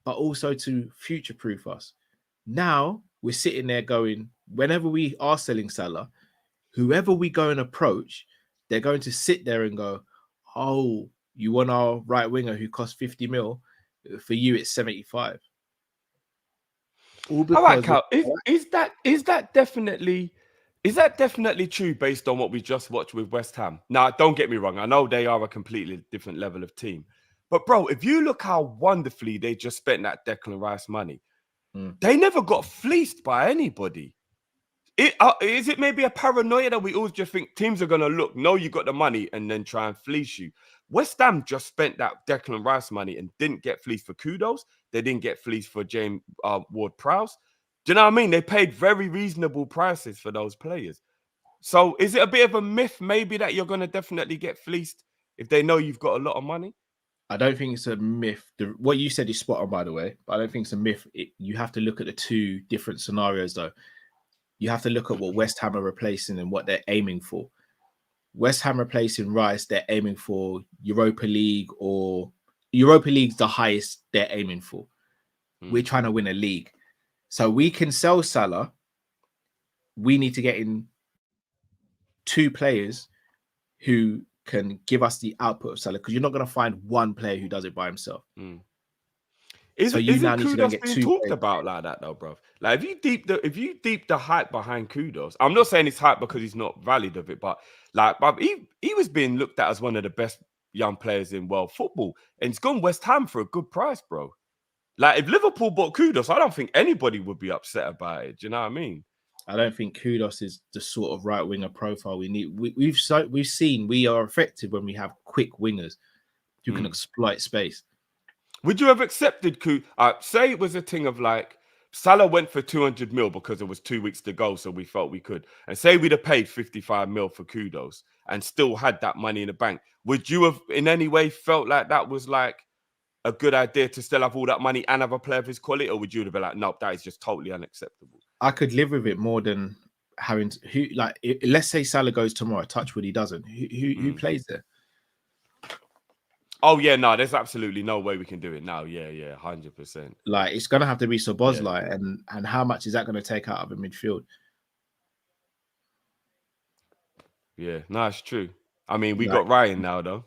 but also to future-proof us. Now, we're sitting there going, whenever we are selling Salah, whoever we go and approach, they're going to sit there and go, oh, you want our right winger who costs 50 mil? For you, it's 75. All right, Cal. Is that definitely true based on what we just watched with West Ham? Now, don't get me wrong. I know they are a completely different level of team. But, bro, if you look how wonderfully they just spent that Declan Rice money, they never got fleeced by anybody. Is it maybe a paranoia that we always just think teams are going to look, know you got the money, and then try and fleece you? West Ham just spent that Declan Rice money and didn't get fleeced for Kudos. They didn't get fleeced for James Ward-Prowse. Do you know what I mean? They paid very reasonable prices for those players. So is it a bit of a myth maybe that you're going to definitely get fleeced if they know you've got a lot of money? I don't think it's a myth. What you said is spot on, by the way, but I don't think it's a myth. You have to look at the two different scenarios, though. You have to look at what West Ham are replacing and what they're aiming for. West Ham replacing Rice, they're aiming for Europa League, or Europa League's the highest they're aiming for. We're trying to win a league. So we can sell Salah. We need to get in two players who can give us the output of Salah, because you're not going to find one player who does it by himself. So you now need to go and get two talked about like that though, bro. Like if you deep the hype behind Kudos, I'm not saying it's hype because he's not valid of it, but like, bruv, he was being looked at as one of the best young players in world football, and he's gone West Ham for a good price, bro. Like if Liverpool bought Kudos, I don't think anybody would be upset about it. Do you know what I mean? I don't think Kudos is the sort of right winger profile we need. We've seen we are effective when we have quick wingers who can exploit space. Would you have accepted say it was a thing of like Salah went for 200 mil because it was 2 weeks to go, so we felt we could, and say we'd have paid 55 mil for Kudos and still had that money in the bank, would you have in any way felt like that was like a good idea to still have all that money and have a player of his quality, or would you have been like, nope, that is just totally unacceptable? I could live with it more than having to, let's say Salah goes tomorrow, touch wood, he doesn't. Who plays there? Oh yeah, no, there's absolutely no way we can do it now. Yeah, 100%. Like it's gonna have to be Szoboszlai, and how much is that going to take out of a midfield? Yeah, no, it's true. I mean, we got Ryan now, though.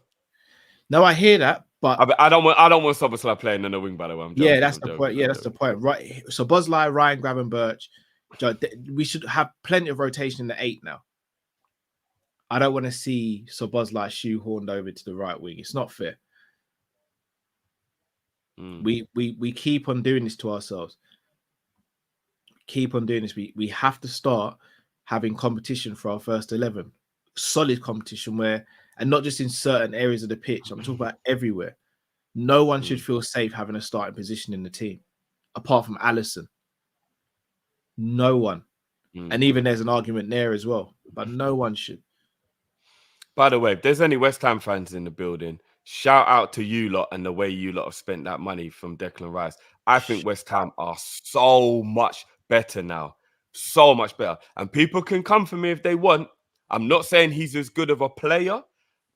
No, I hear that, but I don't want Szoboszlai playing in the wing. By the way, that's the point. Yeah, that's the point. Right. So Szoboszlai, Ryan, Gravenberch, we should have plenty of rotation in the 8 now. I don't want to see Szoboszlai shoehorned over to the right wing. It's not fair. We keep on doing this to ourselves. Keep on doing this. We have to start having competition for our first 11, solid competition and not just in certain areas of the pitch. I'm talking about everywhere. No one should feel safe having a starting position in the team, apart from Alisson. No one. And even there's an argument there as well, but no one should. By the way, if there's any West Ham fans in the building, shout out to you lot and the way you lot have spent that money from Declan Rice. I think West Ham are so much better now. So much better. And people can come for me if they want. I'm not saying he's as good of a player,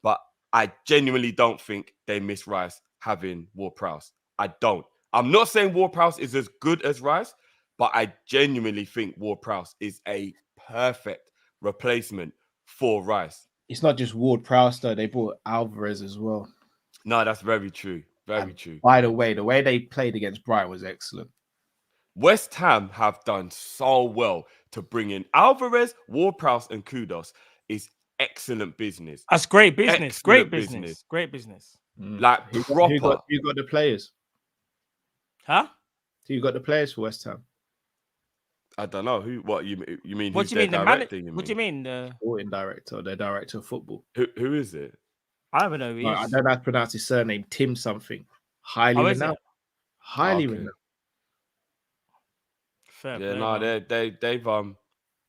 but I genuinely don't think they miss Rice having Ward-Prowse. I don't. I'm not saying Ward-Prowse is as good as Rice, but I genuinely think Ward-Prowse is a perfect replacement for Rice. It's not just Ward-Prowse, though. They bought Alvarez as well. No, that's very true. Very true. By the way they played against Brighton was excellent. West Ham have done so well to bring in Alvarez, Ward-Prowse, and Kudos. Is excellent business. That's great business. Excellent Great business. Great business. Like Who proper. got the players? Huh? Who got the players for West Ham? I don't know who. What you mean? What Who's do you mean? their The director? what do you mean? Sporting director, their director of football. Who is it? I don't know who he I is. don't know how to pronounce his surname. Tim something. Highly Oh, is renowned. it? Highly Okay. renowned. Fair Yeah, play, no, man.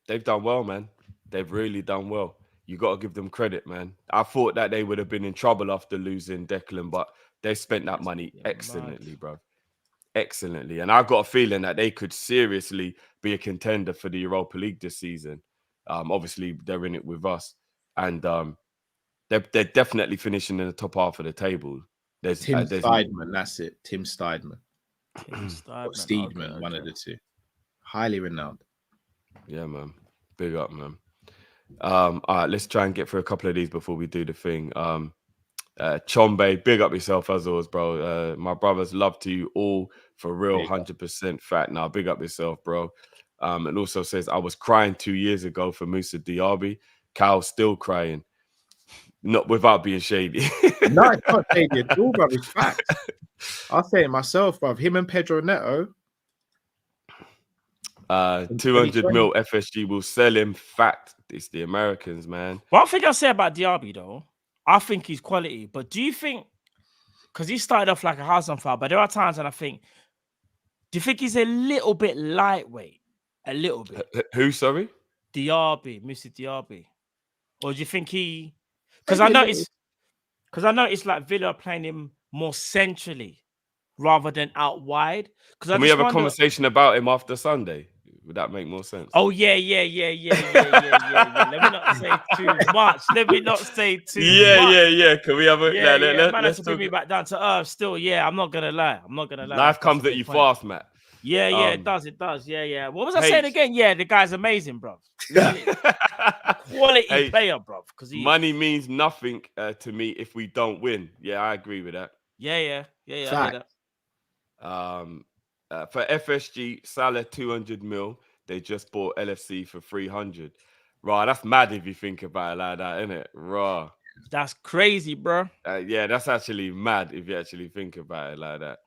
they've done well, man. They've really done well. You got to give them credit, man. I thought that they would have been in trouble after losing Declan, but they spent that money Yeah, excellently, bro. Excellently. And I've got a feeling that they could seriously be a contender for the Europa League this season. Obviously, they're in it with us. And they're definitely finishing in the top half of the table. There's Tim Steidman, that's it. Tim Steidman. Tim Steidman. Or Steedman, Okay, one of the two. Highly renowned. Yeah, man. Big up, man. All right, let's try and get through a couple of these before we do the thing. Chombe, big up yourself as always, bro. My brothers, love to you all for real, 100% fact. Now, big up yourself, bro. And also says, I was crying 2 years ago for Musa Diaby. Cal's still crying. Not without being shady. No, it's not shady at all, bro. It's fact. I'll say it myself, bro. Him and Pedro Neto. 200 mil FSG will sell him. Fact. It's the Americans, man. One thing I'll say about Diaby, though, I think he's quality. But do you think, because he started off like a house on fire, but there are times when I think, do you think he's a little bit lightweight? A little bit. Who, sorry? Diaby, Mr. Diaby. Or do you think he... Because I noticed like Villa are playing him more centrally rather than out wide. Can we have a conversation about him after Sunday? Would that make more sense? Oh, yeah. Let me not say too much. Let me not say too much. Yeah. Can we have a... Let's bring me back down to earth still. Yeah, I'm not going to lie. Life comes at you fast, Matt. Yeah, it does. Yeah. What was I saying again? Yeah, the guy's amazing, bro. Quality player, bro. Money means nothing to me if we don't win. Yeah, I agree with that. Yeah. I hear that. For FSG, Salah 200 mil. They just bought LFC for 300. Right, that's mad if you think about it like that, isn't it? Raw. That's crazy, bro. Yeah, that's actually mad if you actually think about it like that.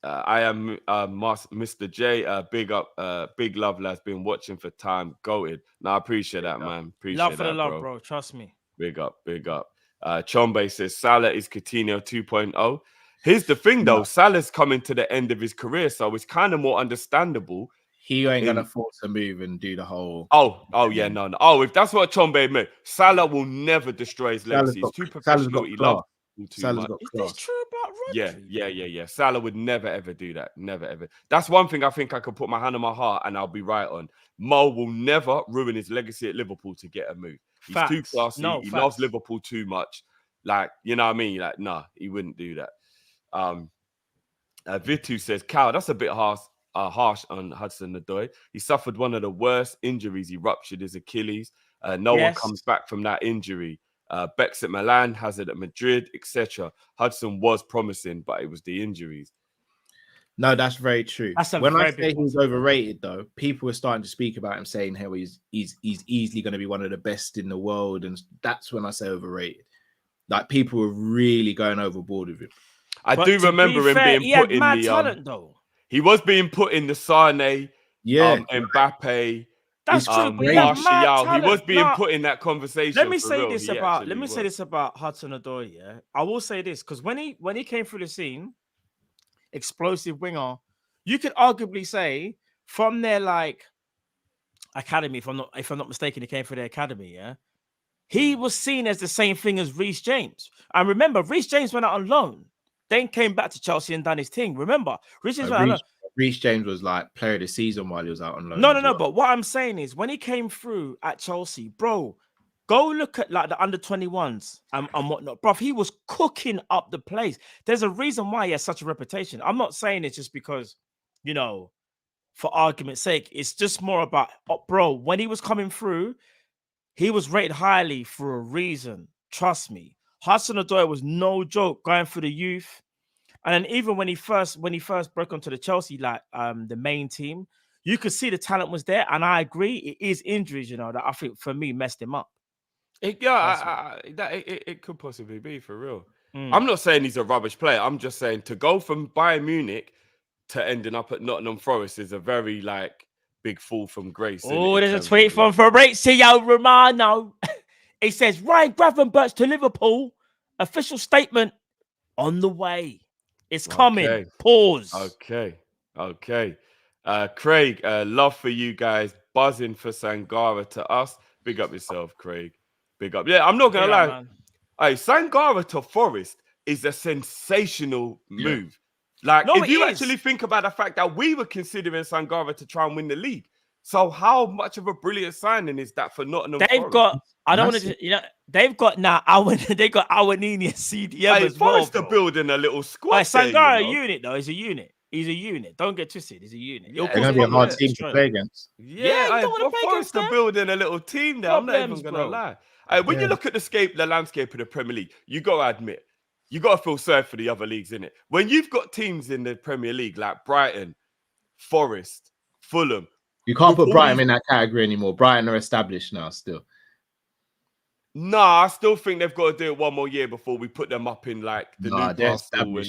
I am Mr. J. Big up, big love, lads. Been watching for time. Goated. No, I appreciate that, man. Appreciate love for that, the love, bro. Trust me. Big up. Chombe says Salah is Coutinho 2.0. Here's the thing, though. Salah's coming to the end of his career, so it's kind of more understandable. He ain't gonna force a move and do the whole. Oh yeah, no. Oh, if that's what Chombe meant, Salah will never destroy his legacy. He's too professional. He loves too much. Is this true about Rodri? Yeah. Salah would never ever do that. Never ever. That's one thing I think I could put my hand on my heart and I'll be right on. Mo will never ruin his legacy at Liverpool to get a move. He's too classy. He loves Liverpool too much. Like, you know what I mean? Like, nah, he wouldn't do that. Vitu says, Cal, that's a bit harsh on Hudson-Odoi. He suffered one of the worst injuries. He ruptured his Achilles. No one comes back from that injury. Bex at Milan, Hazard at Madrid, etc. Hudson was promising, but it was the injuries. No, that's very true. When I say he's overrated, though, people are starting to speak about him, saying how he's easily going to be one of the best in the world, and that's when I say overrated. Like, people were really going overboard with him. I do remember him being put in the talent, though. He was being put in the Sane, Mbappe. That's true. Martial. He was being put in that conversation. Let me say this about Hudson-Odoi. Yeah, I will say this because when he came through the scene, explosive winger, you could arguably say from their like academy, if I'm not mistaken, he came through their academy. Yeah, he was seen as the same thing as Reece James. And remember, Reece James went out on loan, then came back to Chelsea and done his thing. Remember, Reece James was like player of the season while he was out on loan. No. But what I'm saying is, when he came through at Chelsea, bro, go look at like the under 21s and whatnot, bro. He was cooking up the place. There's a reason why he has such a reputation. I'm not saying it's just because, you know, for argument's sake. It's just more about, bro, when he was coming through, he was rated highly for a reason. Trust me. Hudson-Odoi was no joke going for the youth. And then even when he first broke onto the Chelsea, like the main team, you could see the talent was there. And I agree, it is injuries, you know, that I think for me messed him up. It could possibly be for real. Mm. I'm not saying he's a rubbish player. I'm just saying to go from Bayern Munich to ending up at Nottingham Forest is a very like big fall from grace. Oh, there's a tweet from Fabrizio Romano. It says Ryan Gravenberch to Liverpool. Official statement on the way. It's coming. Okay. Pause. Okay. Craig, love for you guys. Buzzing for Sangara to us. Big up yourself, Craig. Big up. Yeah, I'm not gonna lie. Man. Hey, Sangara to Forest is a sensational move. Like, No, if you actually think about the fact that we were considering Sangara to try and win the league, so how much of a brilliant signing is that for Nottingham Forest? I don't want to, you know, they've got now they got Awanini and CDM as well. Forest are building a little squad. Sangara, a unit though. He's a unit. He's a unit. Don't get twisted. He's a unit. They're going to be a hard team to play against. Yeah, Forest are building a little team there. I'm not even going to lie. When you look at the landscape of the Premier League, you got to admit, you got to feel sorry for the other leagues, innit? When you've got teams in the Premier League like Brighton, Forest, Fulham. You can't put Brighton in that category anymore. Brighton are established now still. Nah, I still think they've got to do it one more year before we put them up in like the Newcastle.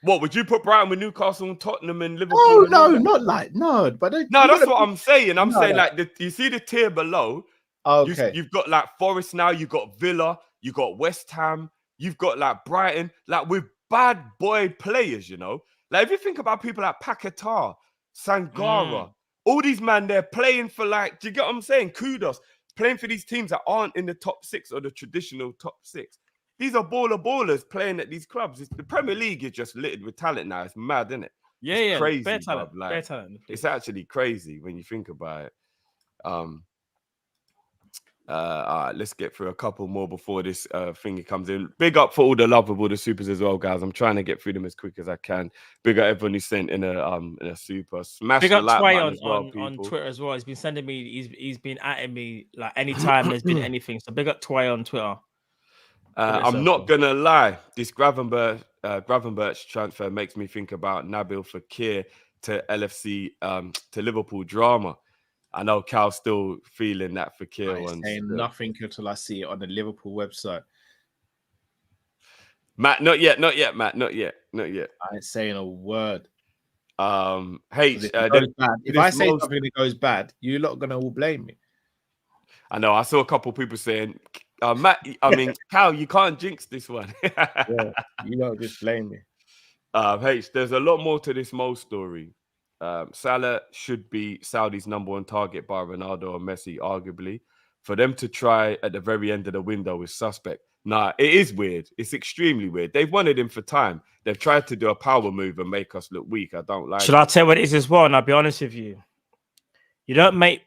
What would you put Brighton with Newcastle and Tottenham and Liverpool? Oh no, not like but that's what I'm saying. I'm saying like you see the tier below. Okay, you've got like Forest now. You got Villa. You got West Ham. You've got like Brighton. Like with bad boy players, you know. Like if you think about people like Paquetá, Sangara, all these man, they're playing for like. Do you get what I'm saying? Kudos. Playing for these teams that aren't in the top 6 or the traditional top 6. These are ballers playing at these clubs. The Premier League is just littered with talent now. It's mad, isn't it? Yeah, crazy. Bare talent. Like, bare talent. It's actually crazy when you think about it. All right, let's get through a couple more before this thingy comes in. Big up for all the love of all the supers as well, guys. I'm trying to get through them as quick as I can. Big up everyone who sent in a super. Smash the like button as well, on Twitter as well. He's been sending me. He's been atting me like anytime there's been anything. So big up Tway on Twitter. I'm not gonna lie. This Gravenberch transfer makes me think about Nabil Fekir to LFC to Liverpool drama. I know Cal's still feeling that Fekir one. Saying nothing until I see it on the Liverpool website. Matt, not yet, Matt, not yet. I ain't saying a word. If I say something that goes bad, you lot are gonna all blame me. I know. I saw a couple people saying, Matt, Cal, you can't jinx this one. Yeah, you don't just blame me. There's a lot more to this Mo story. Salah should be Saudi's #1 target by Ronaldo or Messi, arguably. For them to try at the very end of the window is suspect. Nah, it is weird. It's extremely weird. They've wanted him for time. They've tried to do a power move and make us look weak. I don't like it. Should I tell you what it is as well? And I'll be honest with you. You don't make...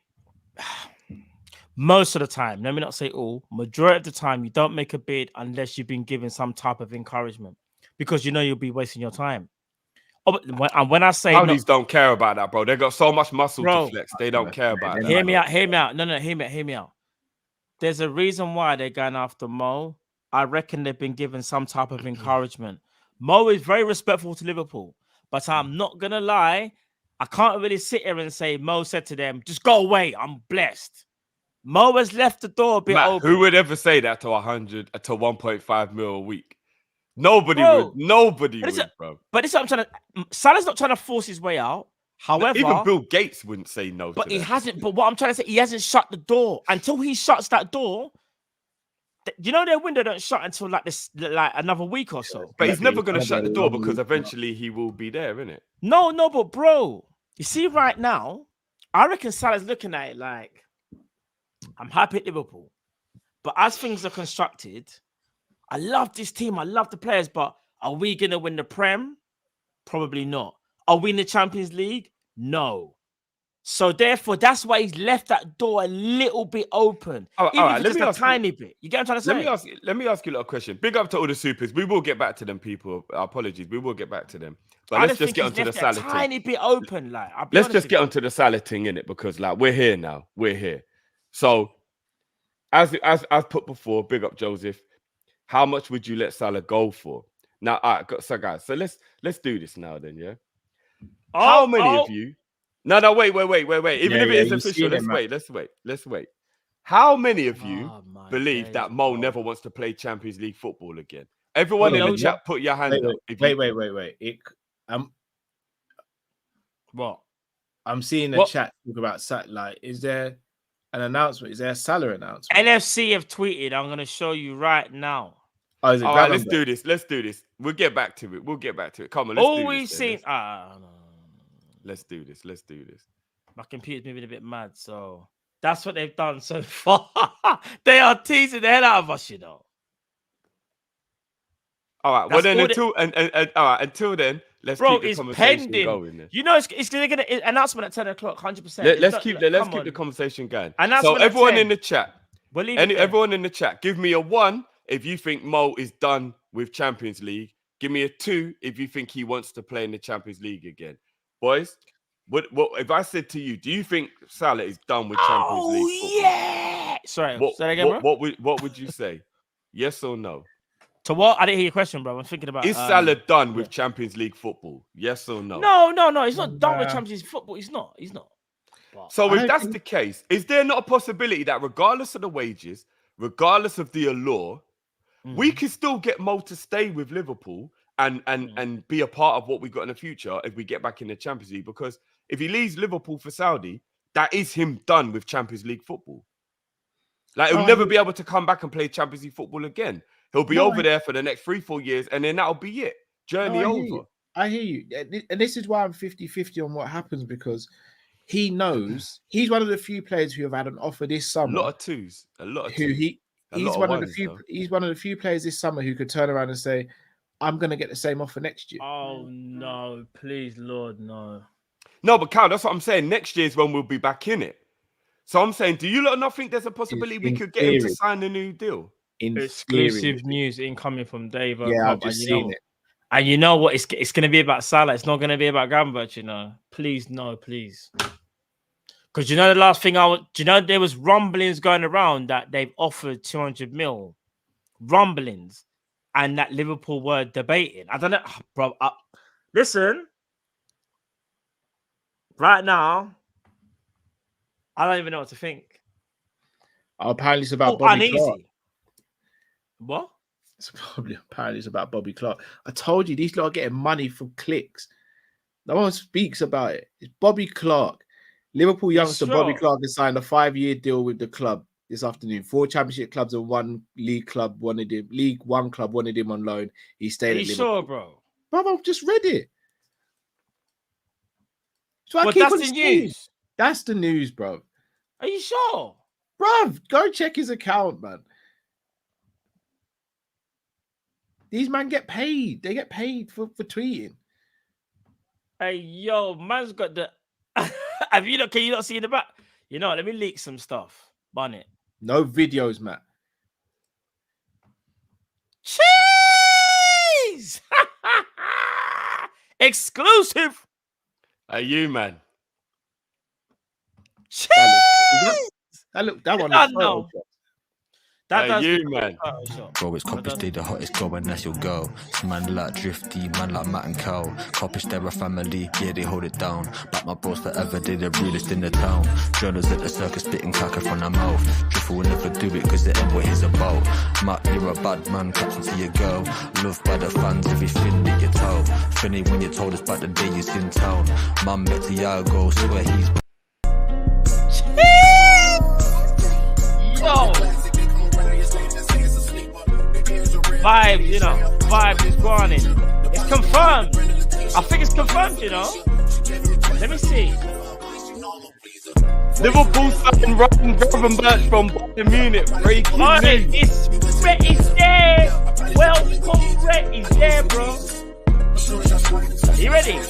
Most of the time, let me not say all, majority of the time, you don't make a bid unless you've been given some type of encouragement. Because you know you'll be wasting your time. And when I say Saudis don't care about that, bro. They got so much muscle to flex. They don't care about that. Hear me out. No, hear me out. There's a reason why they're going after Mo. I reckon they've been given some type of encouragement. Mo is very respectful to Liverpool, but I'm not gonna lie. I can't really sit here and say Mo said to them, "Just go away. I'm blessed." Mo has left the door a bit open. Who would ever say that to 1.5 mil a week? Nobody would. Nobody would, bro. But this is what I'm trying to. Salah's not trying to force his way out. However, even Bill Gates wouldn't say no. But he hasn't. But what I'm trying to say, he hasn't shut the door. Until he shuts that door, you know their window don't shut until like another week or so. But he's never going to shut the door because eventually he will be there, isn't it? No, but bro, you see right now, I reckon Salah's looking at it like, I'm happy at Liverpool, but as things are constructed, I love this team. I love the players, but are we going to win the Prem? Probably not. Are we in the Champions League? No. So therefore, that's why he's left that door a little bit open. Even if it's just a tiny bit. You get what I'm trying to say? Let me ask you a little question. Big up to all the supers. We will get back to them, people. Apologies. We will get back to them. But let's just get onto the Salah thing. Tiny bit open. Like, let's just get onto the Salah thing, innit? Because like we're here now. We're here. So as put before, big up Joseph. How much would you let Salah go for? Now, all right, so guys, so let's do this now then, yeah. How many of you? No, wait. Even if it is official, let's wait. How many of you believe that Mo never wants to play Champions League football again? Everyone in the chat, put your hand up. Wait. What? I'm seeing the chat talk about satellite. Is there an announcement? Is there a Salah announcement? NFC have tweeted. I'm going to show you right now. Oh, is it all right, let's do this. We'll get back to it. Come on, let's do this. All we've seen. No. Let's do this. My computer's moving a bit mad, so that's what they've done so far. They are teasing the hell out of us, you know. All right. Well, then until then, let's keep the conversation going. Then. You know, it's going to get an announcement at 10 o'clock, 100%. Let's keep the conversation going. So everyone in the chat, everyone in the chat, give me a 1 if you think Mo is done with Champions League. Give me a 2 if you think he wants to play in the Champions League again. Boys, what if I said to you, do you think Salah is done with Champions League football? Yeah. Sorry, say that again, bro? What would you say? Yes or no? To what? I didn't hear your question, bro. I'm thinking about. Is Salah done with Champions League football? Yes or no? No. He's not done with Champions League football. He's not. But so if that's the case, is there not a possibility that regardless of the wages, regardless of the allure, we can still get Mo to stay with Liverpool and be a part of what we got in the future if we get back in the Champions League? Because if he leaves Liverpool for Saudi, that is him done with Champions League football. Like he'll never be able to come back and play Champions League football again. He'll be over there for the next 3-4 years, and then that'll be it. Journey over. I hear you. And this is why I'm 50-50 on what happens, because he knows he's one of the few players who have had an offer this summer. A lot of twos. He's one of the few players this summer who could turn around and say, I'm going to get the same offer next year. Oh, no. Please, Lord, no. No, but Cal, that's what I'm saying. Next year is when we'll be back in it. So I'm saying, do you not think there's a possibility we could get him to sign a new deal? Exclusive news incoming from Dave. Yeah, I've just seen it. And you know what? It's going to be about Salah. It's not going to be about Gravenberch, you know. Please, no, please. Because you know the last thing there was rumblings going around that they've offered 200 mil. Rumblings. And that Liverpool were debating. I don't know, bro. Listen. Right now, I don't even know what to think. Apparently it's about Bobby uneasy. Clark. What? Apparently it's about Bobby Clark. I told you, these lot are getting money from clicks. No one speaks about it. It's Bobby Clark. Liverpool youngster Bobby Clark has signed a 5-year deal with the club this afternoon. 4 championship clubs and 1 league club wanted him. League 1 club wanted him on loan. He stayed at Liverpool. Sure, bro? Bro, I've just read it. So that's the news. That's the news, bro. Are you sure? Bruv, go check his account, man. These men get paid. They get paid for tweeting. Hey, yo, man's got the... Can you not see in the back? You know, let me leak some stuff. Bun it. No videos, Matt. Cheese! Exclusive! Are you, man? Cheese! That one is no. You, man. Bro, it's Kopish, they the hottest go and that's your girl. It's man like Drifty, man like Matt and Cal. Kopish, they're a family, yeah, they hold it down. But my bros forever, they the realest in the town. Journals at the circus, spitting caca from their mouth. Driffle will never do it, cause they ain't what he's about. Matt, you're a bad man, catching to your girl. Loved by the fans, everything that you tell. Funny when you told us about the day you's in town. Mum bet Tiago, swear he's... Yo! Vibe, you know, vibe is going in. It's confirmed. I think it's confirmed, you know. Let me see. Liverpool signing Gravenberch from Bayern Munich. Breaking news. It's there. Welcome, Red. He's there, bro. You ready?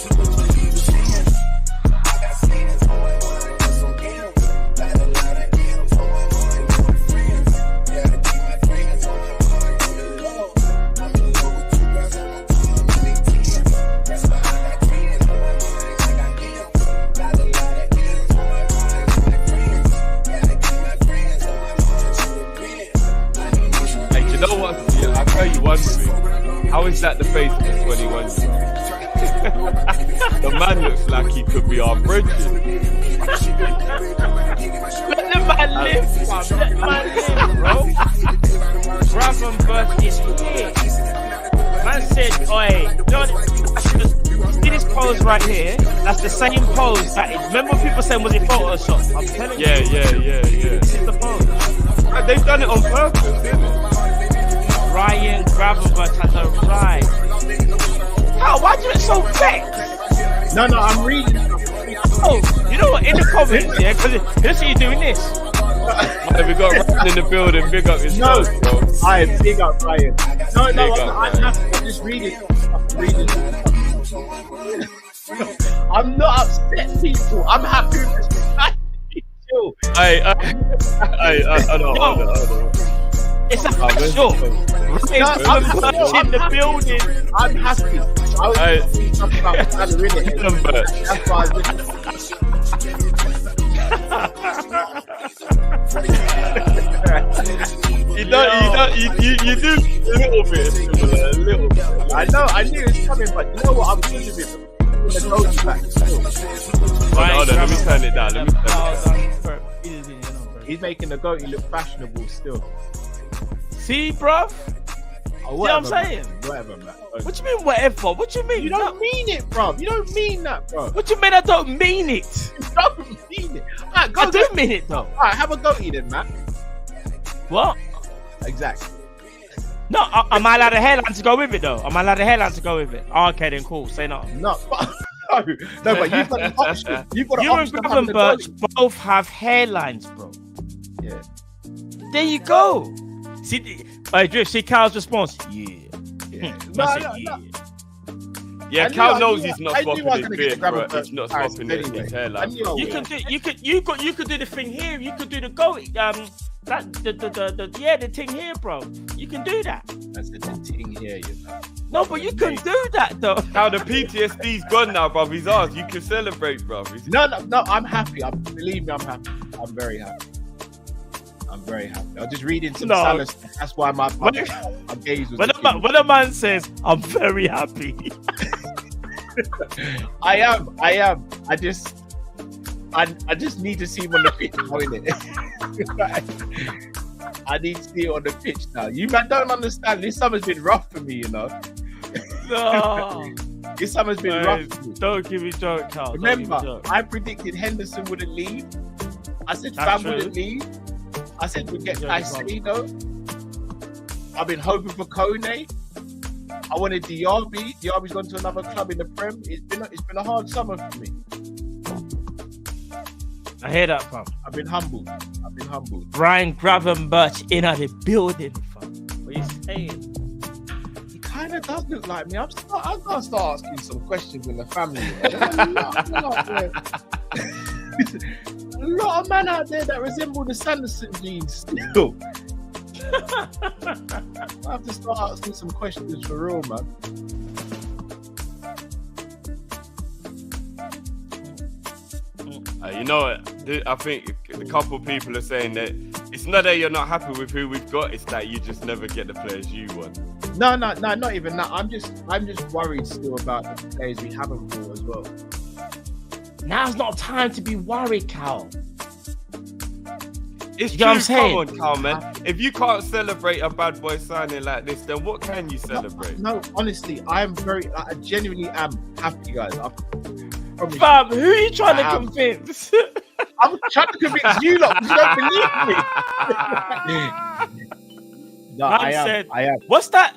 You know what? Yeah, I'll tell you one thing. How is that the face of a 21? The man looks like he could be our bridges. Let the man live, fam. Let the man live, bro. Gravenberch is here. Man said, oi, see this pose right here? That's the same pose that is. Remember people saying, was it Photoshop? I'm telling you. Yeah. This is the pose. They've done it on purpose, didn't they? Ryan Gravenberch has arrived. How? Why do you look so vexed? No, I'm reading. Oh, you know what? In the comments, yeah, because let's see you doing this. Hey, we got Ryan in the building. Big up his No, stuff, bro. Ryan, big up Ryan. No, Big up, I'm just reading. I'm not upset, people. I'm happy with this. Chill. Hey, hold on. It's a show. I'm in the building. I'm happy. I was talking about Salah, innit? That's why I was You do a little bit. I know, I knew it was coming, but you know what? I'm thinking of it. The goatee back still. Hold on, let me turn it down. He's making the goatee look fashionable still. See, bruv? Oh, See what I'm saying? Whatever, man. What you mean, whatever? What you mean? You don't mean it, bro. You don't mean that, bro. What you mean I don't mean it? You don't mean it. Alright, go I do mean it, though. Alright, have a goatee then, man. What? Exactly. No, am I allowed a hairline to go with it, though? Am I allowed a hairline to go with it? Oh, okay, then cool. Say no. No, but you've got the option. You've got the You and option of having the Gravenberch goatee. both have hairlines, bro. Yeah. There you go. See, Drift, see Kyle's response. Yeah. No. Yeah, I Cal knew- knows I he's knew- not I knew I swapping was his gonna beard, get bro. Gravenberch He's not comparison swapping anyway. his I hairline. knew I You would. could do the thing here. You could do the go the thing here, bro. You can do that. That's the thing here, you know. No, but you can do that though. Now the PTSD's gone now, bro. He's ours. You can celebrate, bro. No, I'm happy. Believe me, I'm happy. I'm very happy. I'm very happy. I was just reading some Salah stuff. That's why my gaze was. When a man says, "I'm very happy," I am. I just need to see him on the pitch now, innit? I need to see it on the pitch now. You man don't understand. This summer's been rough for me, you know. No. This summer's been rough for me. Don't give me joke, Carl. Remember, I predicted Henderson wouldn't leave. I said That's Fam wouldn't leave. I said we'd get Caicedo. I've been hoping for Kone. I wanted Diaby. Diaby's gone to another club in the Prem. It's been a hard summer for me. I hear that, fam. I've been humbled. Brian Gravenberch in at the building, fam. What are you saying? He kind of does look like me. I'm gonna start asking some questions in the family. A lot of men out there that resemble the Sanderson genes still. I have to start asking some questions for real, man. You know what? I think a couple of people are saying that it's not that you're not happy with who we've got, it's that you just never get the players you want. No, not even that. I'm just worried still about the players we haven't bought as well. Now's not time to be worried, Cal. It's You true, know what I'm saying? come on, Carl, man. If you can't celebrate a bad boy signing like this, then what can you celebrate? No, honestly, I genuinely am happy, guys. I promise you. Fam, who are you trying to convince? I'm trying to convince you lot because you don't believe me. No, I am. What's that?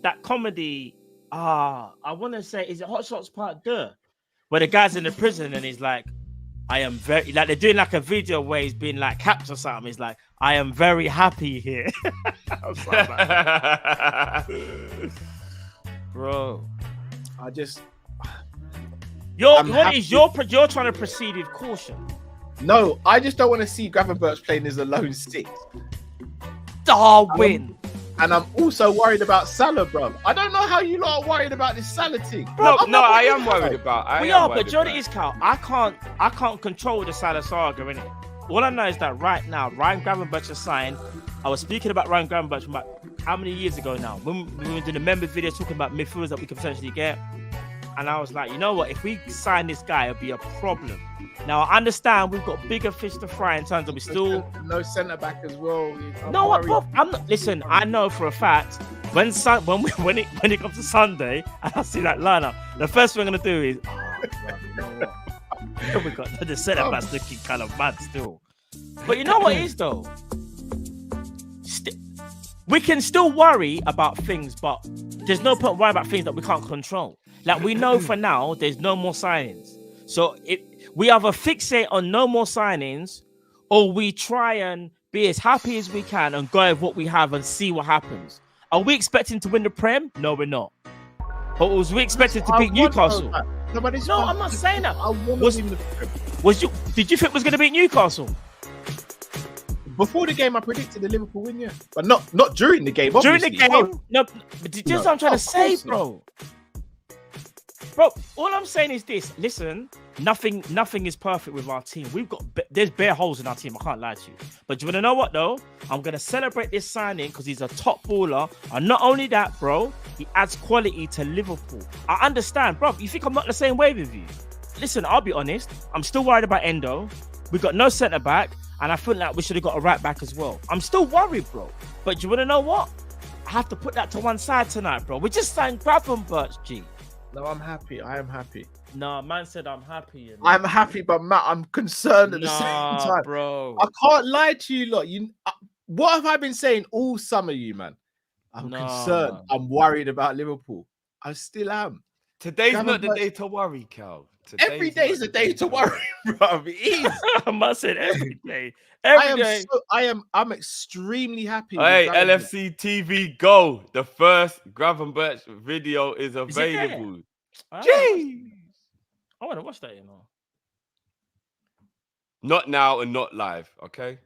That comedy. I want to say, is it Hot Shots Part 2? Where the guy's in the prison and he's like, I am very, like they're doing like a video where he's being like capped or something. He's like, I am very happy here. Bro, you're trying to proceed with caution. No, I just don't want to see Gravenberch playing as a lone six. Darwin. And I'm also worried about Salah, bro. I don't know how you lot are worried about this Salah thing. No, I am worried about. But you know what it is, Cal? I can't control the Salah saga, innit? All I know is that right now, Ryan Gravenberch is signed. I was speaking about Ryan Gravenberch how many years ago now? When we were doing the member video talking about midfielders that we could potentially get. And I was like, you know what? If we sign this guy, it'll be a problem. Now, I understand we've got bigger fish to fry in terms of we still... No centre-back as well. No, I'm not... Listen, I know for a fact, when it comes to Sunday, and I see that lineup, the first thing I'm going to do is... you know what? We got the centre-back's looking kind of mad still. But you know what it is, though? We can still worry about things, but there's no point worrying about things that we can't control. Like, we know for now, there's no more signings. So we either fixate on no more signings, or we try and be as happy as we can and go with what we have and see what happens. Are we expecting to win the Prem? No, we're not. But was we expected to beat Newcastle? No, I'm not saying that. Did you think was going to beat Newcastle? Before the game, I predicted the Liverpool win, yeah. But not during the game, obviously. During the game? No, but just what I'm trying to say, bro. Bro, all I'm saying is this. Listen, nothing is perfect with our team. There's bare holes in our team. I can't lie to you. But you want to know what, though? I'm going to celebrate this signing because he's a top baller. And not only that, bro, he adds quality to Liverpool. I understand, bro. You think I'm not the same way with you? Listen, I'll be honest. I'm still worried about Endo. We got no centre-back. And I feel like we should have got a right back as well. I'm still worried, bro. But you want to know what? I have to put that to one side tonight, bro. We just signed Gravenberch, G. No, I'm happy. I am happy. No, man said I'm happy. You know? I'm happy, but Matt, I'm concerned at the same time. Bro. I can't lie to you, lot. What have I been saying all summer, you man? I'm concerned. Man. I'm worried about Liverpool. I still am. Today's not the day to worry, Cal. Every day is a day to worry, bro. I must say every day. I'm extremely happy. Hey, LFC TV, go! The first Gravenberch video is available. Jeez, I want to watch that, you know. Not now and not live, okay?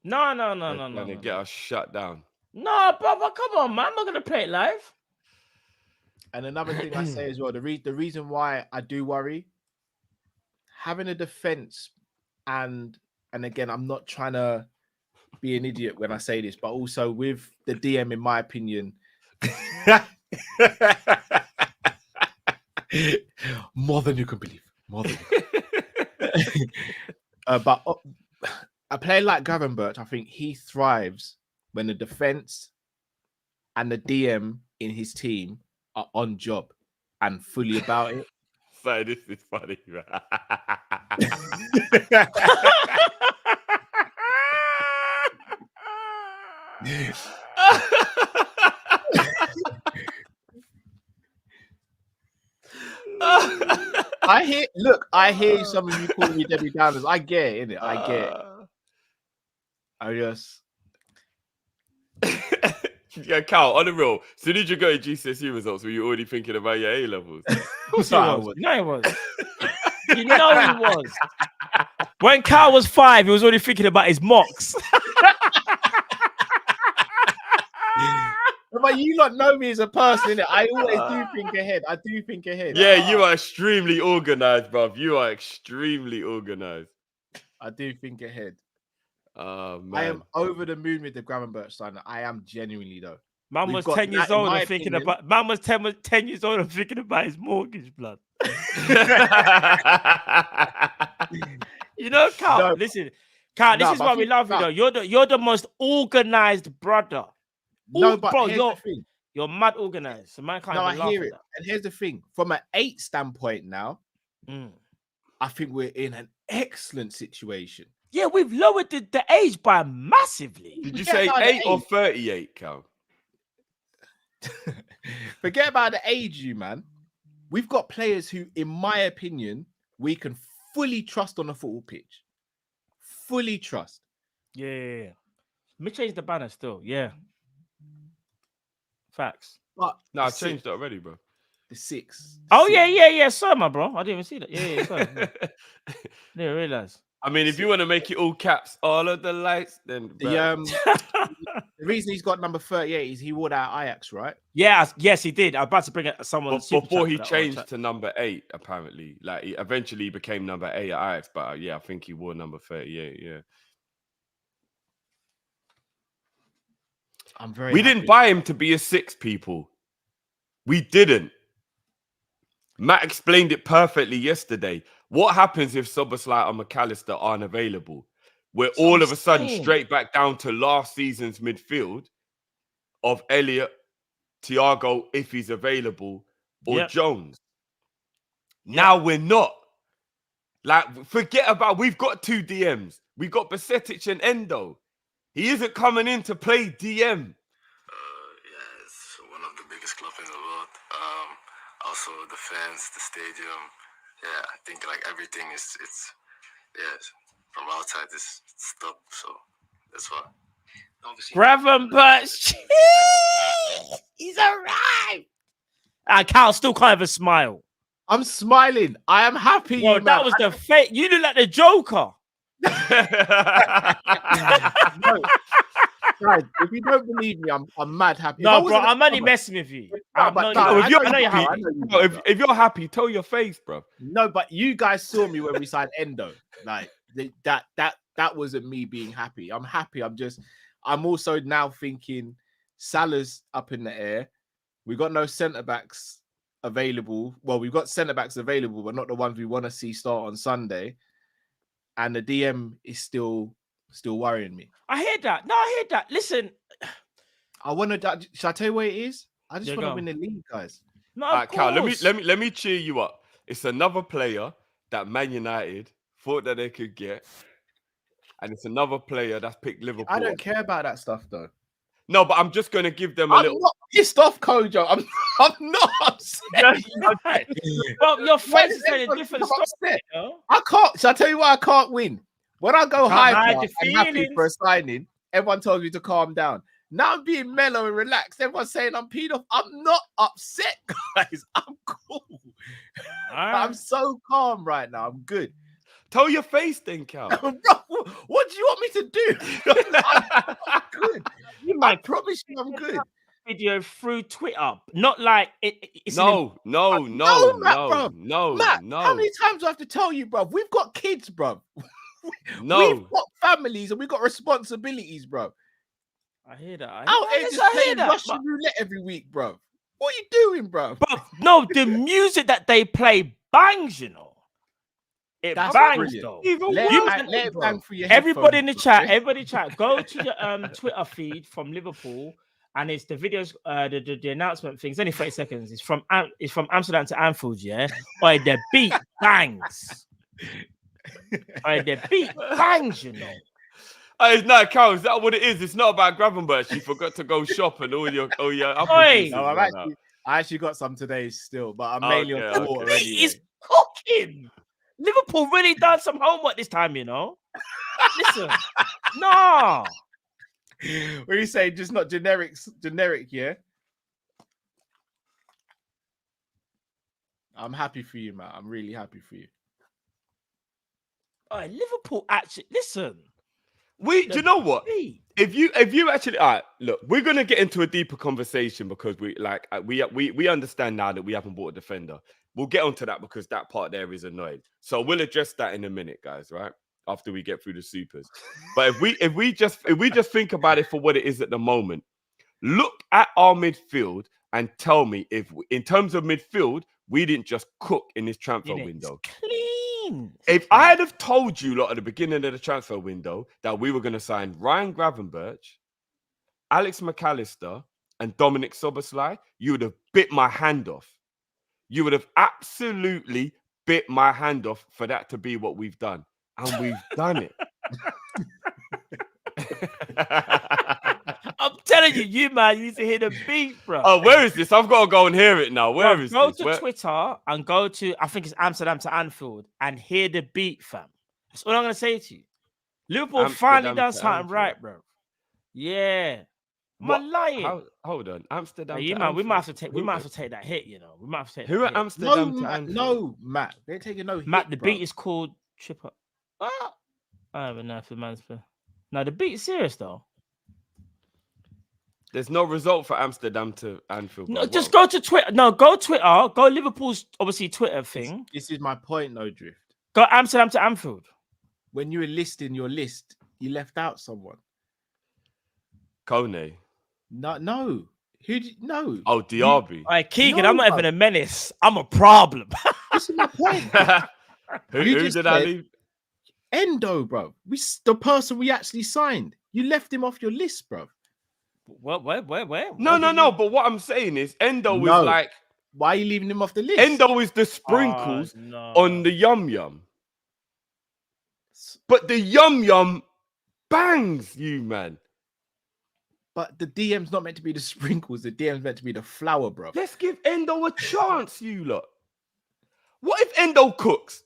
No. Get us shut down. No, Baba, come on, man. I'm not gonna play it live. And another thing I say as well, the reason why I do worry, having a defense, and again, I'm not trying to be an idiot when I say this, but also with the DM, in my opinion, more than you can believe, but a player like Gravenberch, I think he thrives when the defense and the DM in his team are on job and fully about it. So this is funny. I hear some of you call me Debbie Downers. I get it, innit? I get it. I just yeah, Cal, on the real, as soon as you got your GCSE results, were you already thinking about your A levels? Of course he was. You know he was. You know he was. When Cal was 5, he was already thinking about his mocks. But you lot know me as a person, innit? I always do think ahead. I do think ahead. Yeah, you are extremely organized, bruv. You are extremely organized. I do think ahead. Man. I am over the moon with the Gravenberch sign. I am genuinely though. Man was 10 years old and thinking about. Man was 10 years old and thinking about his mortgage, blood. You know, Carl. Listen, Carl. This is why we love you, though. You're the most organized brother. No, but bro, you're mad organized. So man can't. No, even I hear it. that. And here's the thing: from an 8 standpoint, now, I think we're in an excellent situation. Yeah, we've lowered the age by massively. Did you say 8 or 38, Cal? Forget about the age, you man. We've got players who, in my opinion, we can fully trust on a football pitch. Fully trust. Yeah. Let me change the banner still. Yeah. Facts. But no, I changed it already, bro. The 6. Oh, yeah. Sorry, my bro. I didn't even see that. Yeah. Sorry. Didn't realize. I mean, if you want to make it all caps, all of the lights, then the reason he's got number 38 is he wore that Ajax, right? Yeah, yes, he did. I was about to bring it someone before he changed to number 8. Apparently, like he eventually became number 8 at Ajax, but yeah, I think he wore number 38. Yeah. I'm very. We happy. didn't buy him to be a 6, people. We didn't. Matt explained it perfectly yesterday. What happens if Szoboszlai and McAllister aren't available? We're all of a sudden straight back down to last season's midfield of Elliott, Thiago, if he's available, or Jones. Now we're not. Like, forget about, we've got 2 DMs. We've got Basetic and Endo. He isn't coming in to play DM. Yeah, it's one of the biggest clubs in the world. Also the fans, the stadium. Yeah, I think like everything is from outside it's stuff. So that's why. Obviously, Gravenberch. He's arrived. Cal still can't even smile. I'm smiling. I am happy. Well, that was the fake. You look like the Joker. No. Guys, if you don't believe me, I'm mad happy. No, bro, I'm only messing with you. If you're happy, tell your face, bro. No, but you guys saw me when we signed Endo. Like that wasn't me being happy. I'm happy. I'm also now thinking Salah's up in the air. We got no centre backs available. Well, we've got centre backs available, but not the ones we want to see start on Sunday. And the DM is still worrying me. I hear that. No, I hear that. Listen, I want to. Should I tell you what it is? I just want to win the league, guys. No, of Cal, course. let me cheer you up. It's another player that Man United thought that they could get, and it's another player that's picked Liverpool. I don't care about that stuff, though. No, but I'm just going to give them a little. I'm not pissed off, Kojo. I'm not upset. Well, your face is saying a different story. I can't. Shall I tell you why I can't win? When I go hyper and happy feelings. for a signing, everyone tells me to calm down. Now I'm being mellow and relaxed. Everyone's saying I'm peed off. I'm not upset, guys. I'm cool. I'm so calm right now. I'm good. Tell your face then, Cal. Bro, what do you want me to do? I'm good. I promise you I'm good. Video through Twitter, not like it's Matt, how many times do I have to tell you, bro? We've got kids, bro. We've got families and we've got responsibilities, bro. I hear that. Out here just playing Russian roulette every week, bro. What are you doing, bro? But no, the music that they play bangs, you know. That's bangs, though. Let it bang for your everybody in the chat, everybody chat, go to your Twitter feed from Liverpool, and it's the videos, the announcement things. Only 30 seconds. It's from Amsterdam to Anfield, yeah. Or the beat bangs. The beat bangs, you know. It's not, Cal, is that what it is? It's not about Gravenberch. You forgot to go shop and all your No, I actually got some today still, but I'm mainly on the water anyway. It's cooking. Liverpool really done some homework this time, you know. Listen, no. What do you say? Just not generic, yeah. I'm happy for you, man. I'm really happy for you. Liverpool actually listen. Do you know what? If you actually, all right, look, we're gonna get into a deeper conversation because we understand now that we haven't bought a defender. We'll get onto that because that part there is annoying. So we'll address that in a minute, guys. Right after we get through the supers. But if we just think about it for what it is at the moment, look at our midfield and tell me if, in terms of midfield, we didn't just cook in this transfer window. Clean. If I had have told you lot at the beginning of the transfer window that we were going to sign Ryan Gravenberch, Alex McAllister, and Dominic Szoboszlai, you would have bit my hand off. You would have absolutely bit my hand off for that to be what we've done. And we've done it. I'm telling you, man, you need to hear the beat, bro. Oh, where is this? I've got to go and hear it now. Where is this? Go to Twitter and go to, I think it's Amsterdam to Anfield, and hear the beat, fam. That's all I'm going to say to you. Liverpool finally done something right, bro. Yeah. Am I lying? Hold on. Amsterdam. Hey, man, we might have to take that hit, you know. We might have to take Who that at hit. Amsterdam to Anfield? No, Matt. They're taking no hit, Matt, the bro. beat is called Chipper. I don't know if the man's. No, the beat is serious though. There's no result for Amsterdam to Anfield. No, just go to Twitter. No, go Twitter. Go Liverpool's obviously Twitter thing. This is my point, no Drift. Go Amsterdam to Anfield. When you were listing your list, you left out someone. Kone. No. No. Oh, Diaby. All right, Keegan, No, I'm not bruv. even a menace. I'm a problem. This is my point. who You who just did I said- leave? Endo, bro. The person we actually signed. You left him off your list, bro. Where? No. But what I'm saying is, Endo is No. like Why are you leaving him off the list? Endo is the sprinkles no. on the yum yum. But the yum yum bangs you, man. But the DM's not meant to be the sprinkles. The DM's meant to be the flour, bro. Let's give Endo a chance, you lot. What if Endo cooks?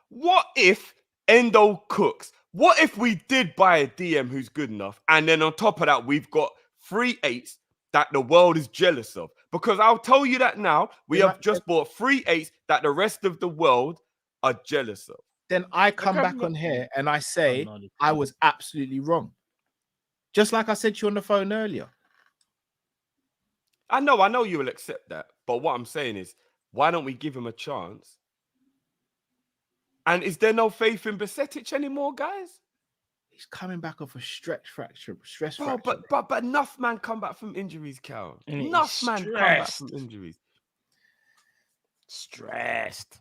What if Endo cooks? What if we did buy a DM who's good enough, and then on top of that, we've got 3 8s that the world is jealous of? Because I'll tell you that now, we have just bought 3 8s that the rest of the world are jealous of. Then I come back on here and I say I was absolutely wrong. Just like I said to you on the phone earlier. I know you will accept that. But what I'm saying is, why don't we give him a chance? And is there no faith in Besetic anymore, guys? He's coming back off a stress fracture. But enough man come back from injuries, Cal. And Enough he's man come back from injuries. Stressed.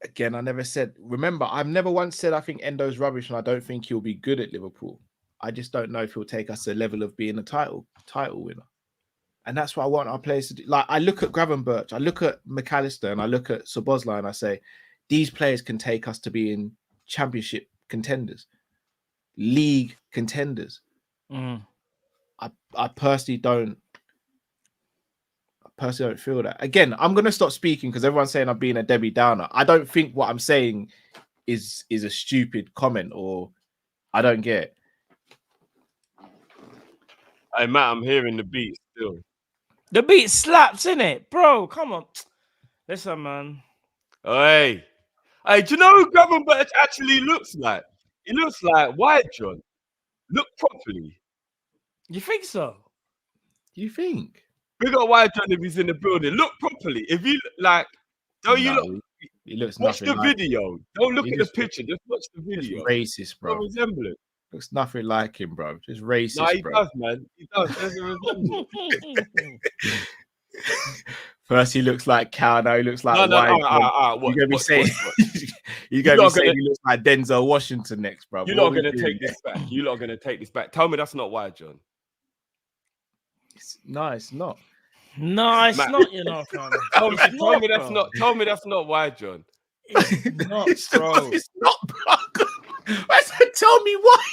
Again, I never said. Remember, I've never once said I think Endo's rubbish and I don't think he'll be good at Liverpool. I just don't know if he'll take us to a level of being a title winner. And that's what I want our players to do. Like, I look at Gravenberch, I look at McAllister, and I look at Szoboszlai, and I say, these players can take us to being championship contenders, league contenders. Mm. I personally don't feel that. Again, I'm going to stop speaking because everyone's saying I'm being a Debbie Downer. I don't think what I'm saying is a stupid comment, or I don't get it. Hey, Matt, I'm hearing the beat still. The beat slaps, innit? Bro, come on. Listen, man. Hey, do you know who Gravenberch actually looks like? He looks like White John. Look properly. You think so? You think? Big up White John if he's in the building. Look properly. If you like, He looks watch the nothing like video. Don't look He at the just picture. Just watch the video. racist, bro. No resemblance. Looks nothing like him, bro. Just racist, No, he bro. does, man. He does. There's a resemblance. First, he looks like Cal. Now he looks like No, White. What, You're gonna be saying he looks like Denzel Washington next, bro. You're not gonna take this back. You're not gonna take this back. Tell me that's not White John. No, it's not. No, it's Matt. not, you know, fam. Tell me that's bro. not. Tell me that's not White John. It's not, bro. It's not, bro. Tell me why.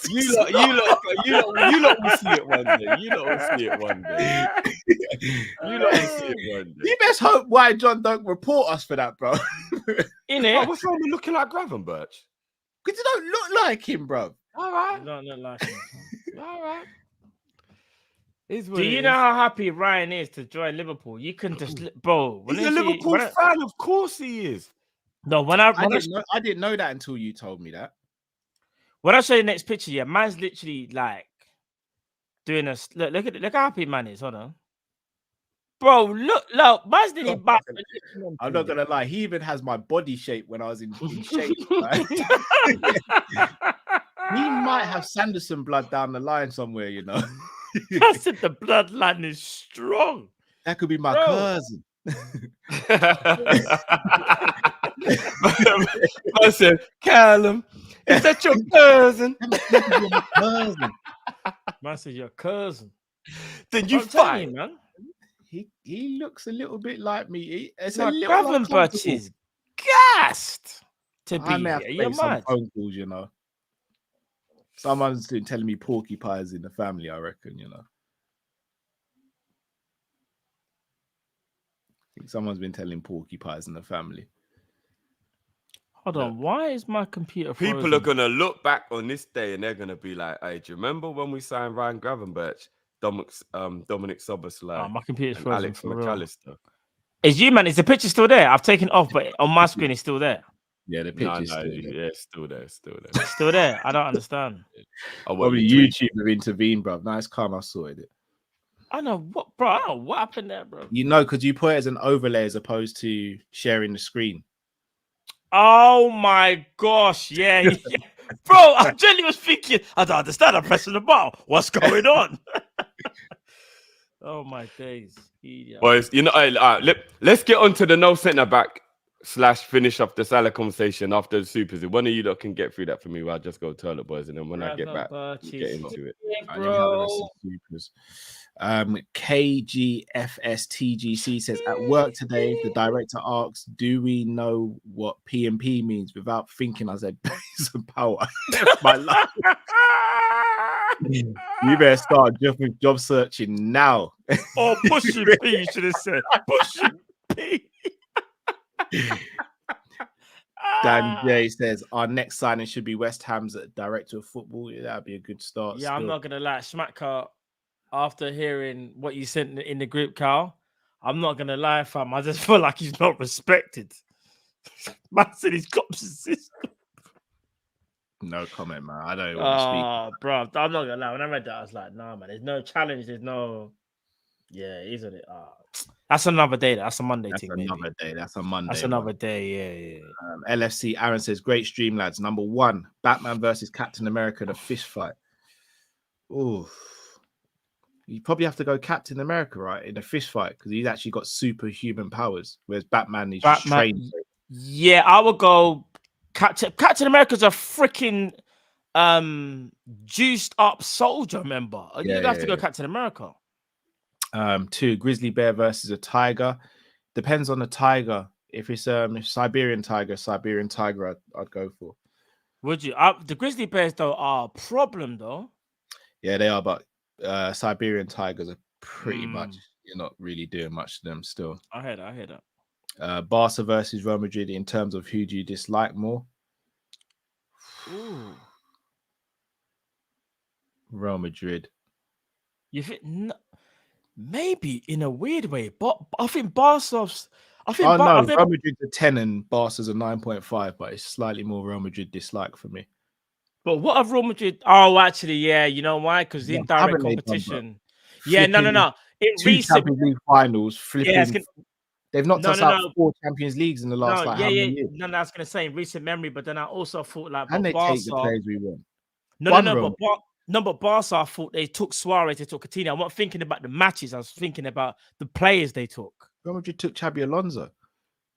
You lot will see it one day. You lot will see it one day. You lot will see it one day. You best hope White John don't report us for that, bro. In Oh, it. what's wrong with looking like Gravenberch? Because you don't look like him, bro. All right. No, not like him. All right. Is what Do it you is. know how happy Ryan is to join Liverpool? You can just, bro. He's a Liverpool fan, of course he is. No, I didn't know that until you told me that. when I show you the next picture, yeah, man's literally like doing a look how happy man is. Hold on, bro. Look, man's nearly back. I'm not gonna lie. He even has my body shape when I was in shape. Right? He might have Sanderson blood down the line somewhere, you know. I said the bloodline is strong. That could be my Bro. cousin. I said, Callum, is that your cousin? That could be my cousin. Man said your cousin. Then you I'm telling you, fight. man. He looks a little bit like me. It's My a little Gravenberch uncomfortable. is gassed to be I may have here. to You're make some mad. phone calls, you know. Someone's been telling me porcupines in the family, I reckon, you know. I think someone's been telling porcupines in the family. Hold on, why is my computer frozen? People are gonna look back on this day and they're gonna be like, "Hey, do you remember when we signed Ryan Gravenberch, Dominic Szoboszlai, Oh, my computer's and frozen Alex for real. McAllister?" Is you, man? Is the picture still there? I've taken it off, but on my screen it's still there. Yeah, the No, picture's still there. yeah, it's still there, still there. Still there. I don't understand. I want Probably you to- YouTube have intervened, bro. Nice calm, I sorted it. I know what, bro. I don't know what happened there, bro. You know, because you put it as an overlay as opposed to sharing the screen. Oh my gosh, yeah. Bro, I genuinely was thinking, I don't understand. I'm pressing the button. What's going on? Oh my days. Yeah. Boys, you know, let's get on to the no centre back / finish off the Salah conversation after the Supers. If one of you lot can get through that for me, I'll just go toilet, boys, and then when I get back, we'll get into it. Let me have the rest of the Supers. KGFSTGC says, at work today, the director asks, do we know what P&P means? Without thinking, I said, pace and power. That's my life. You better start job searching now. Oh, pushing P, you should have said. Pushing P. Dan J says, our next signing should be West Ham's director of football. Yeah, that'd be a good start. Yeah, I'm not going to lie. Schmacker, after hearing what you sent in the group, Carl, I'm not going to lie, fam. I just feel like he's not respected. Man said he's cops system. No comment, man. I don't want to speak. Bro, I'm not going to lie. When I read that, I was like, nah, man. There's no challenge. There's no... Yeah, isn't it? That's another day. That's a Monday thing. Another day. That's a Monday. That's another day. Yeah. LFC Aaron says, great stream, lads. Number 1, Batman versus Captain America, the fist fight. Ooh. You probably have to go Captain America, right, in a fist fight, because he's actually got superhuman powers, whereas Batman is just trained. Yeah, I would go Captain America's a freaking juiced up soldier member. You have to go Captain America. 2, Grizzly Bear versus a tiger. Depends on the tiger. If it's Siberian tiger, I'd go for. Would you? The Grizzly Bears though are a problem though. Yeah, they are, but Siberian tigers are pretty much, you're not really doing much to them still. I hear that. Barca versus Real Madrid, in terms of who do you dislike more? Ooh. Real Madrid. You think? Maybe in a weird way, but I think Barca's. Real Madrid's a 10 and Barca's a 9.5, but it's slightly more Real Madrid dislike for me. But what of Real Madrid? Oh, actually, yeah. You know why? Because in direct competition. No. In recent Champions League finals, they've knocked us out 4 Champions Leagues in the last how many years? No, I was going to say in recent memory, but then I also thought like, and they take the players we want. But Barca, I thought they took Suarez, they took Coutinho. I'm not thinking about the matches. I was thinking about the players they took. Real Madrid took Xabi Alonso.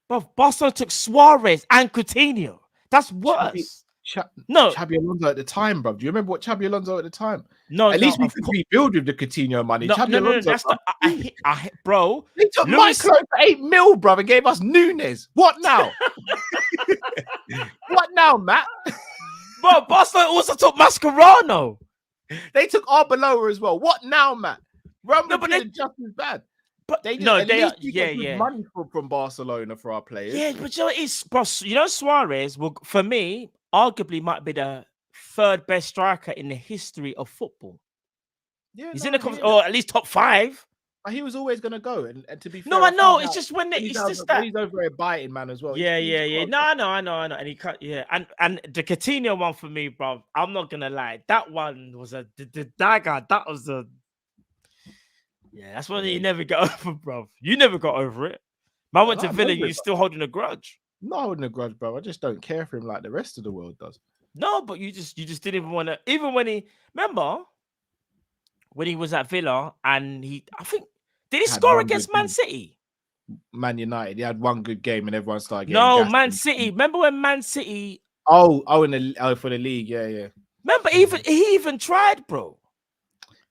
But Barca took Suarez and Coutinho. That's worse. Xabi Alonso at the time, bro. Do you remember what Xabi Alonso at the time? No, at least we could rebuild with the Coutinho money. Bro. They took Michael for 8 mil, bro, and gave us Nunes. What now? What now, Matt? Bro, Barcelona also took Mascherano. They took Arbeloa as well. What now, Matt? Real Madrid are just as bad. But they get money from Barcelona for our players. Yeah, but Suarez will, for me, arguably might be the 3rd best striker in the history of football. Yeah, he's in the or at least top 5. But he was always going to go, and to be fair, no, I know. It's just when it's just that he's over a biting man as well. Yeah. No, I know, and he cut. Yeah, and the Coutinho one for me, bro. I'm not gonna lie. That one was the dagger. That was the. Yeah, that's one you never got over, bro. You never got over it. Man went to Villa. You still holding a grudge? Not holding a grudge, bro. I just don't care for him like the rest of the world does. No, but you just didn't even want to. Even when he when he was at Villa, and I think, did he score against Man City? Man United. He had one good game, and everyone started getting gassed. Man City. Remember when Man City? For the league, yeah. Remember, he even tried, bro.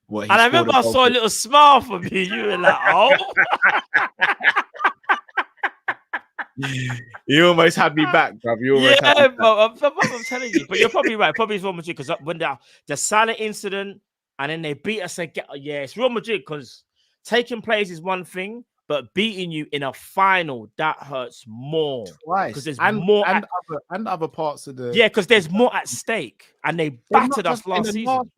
And I remember I saw a little smile from you. You were like, oh. You almost had me back, bro. Bro, I'm telling you. But you're probably right. Probably it's Real Madrid, because when the Salah incident, and then they beat us again. Yeah, it's Real Madrid, because taking players is one thing, but beating you in a final, that hurts more. Twice. Because there's more and other parts of the... Yeah, because there's more at stake. And they battered us last season.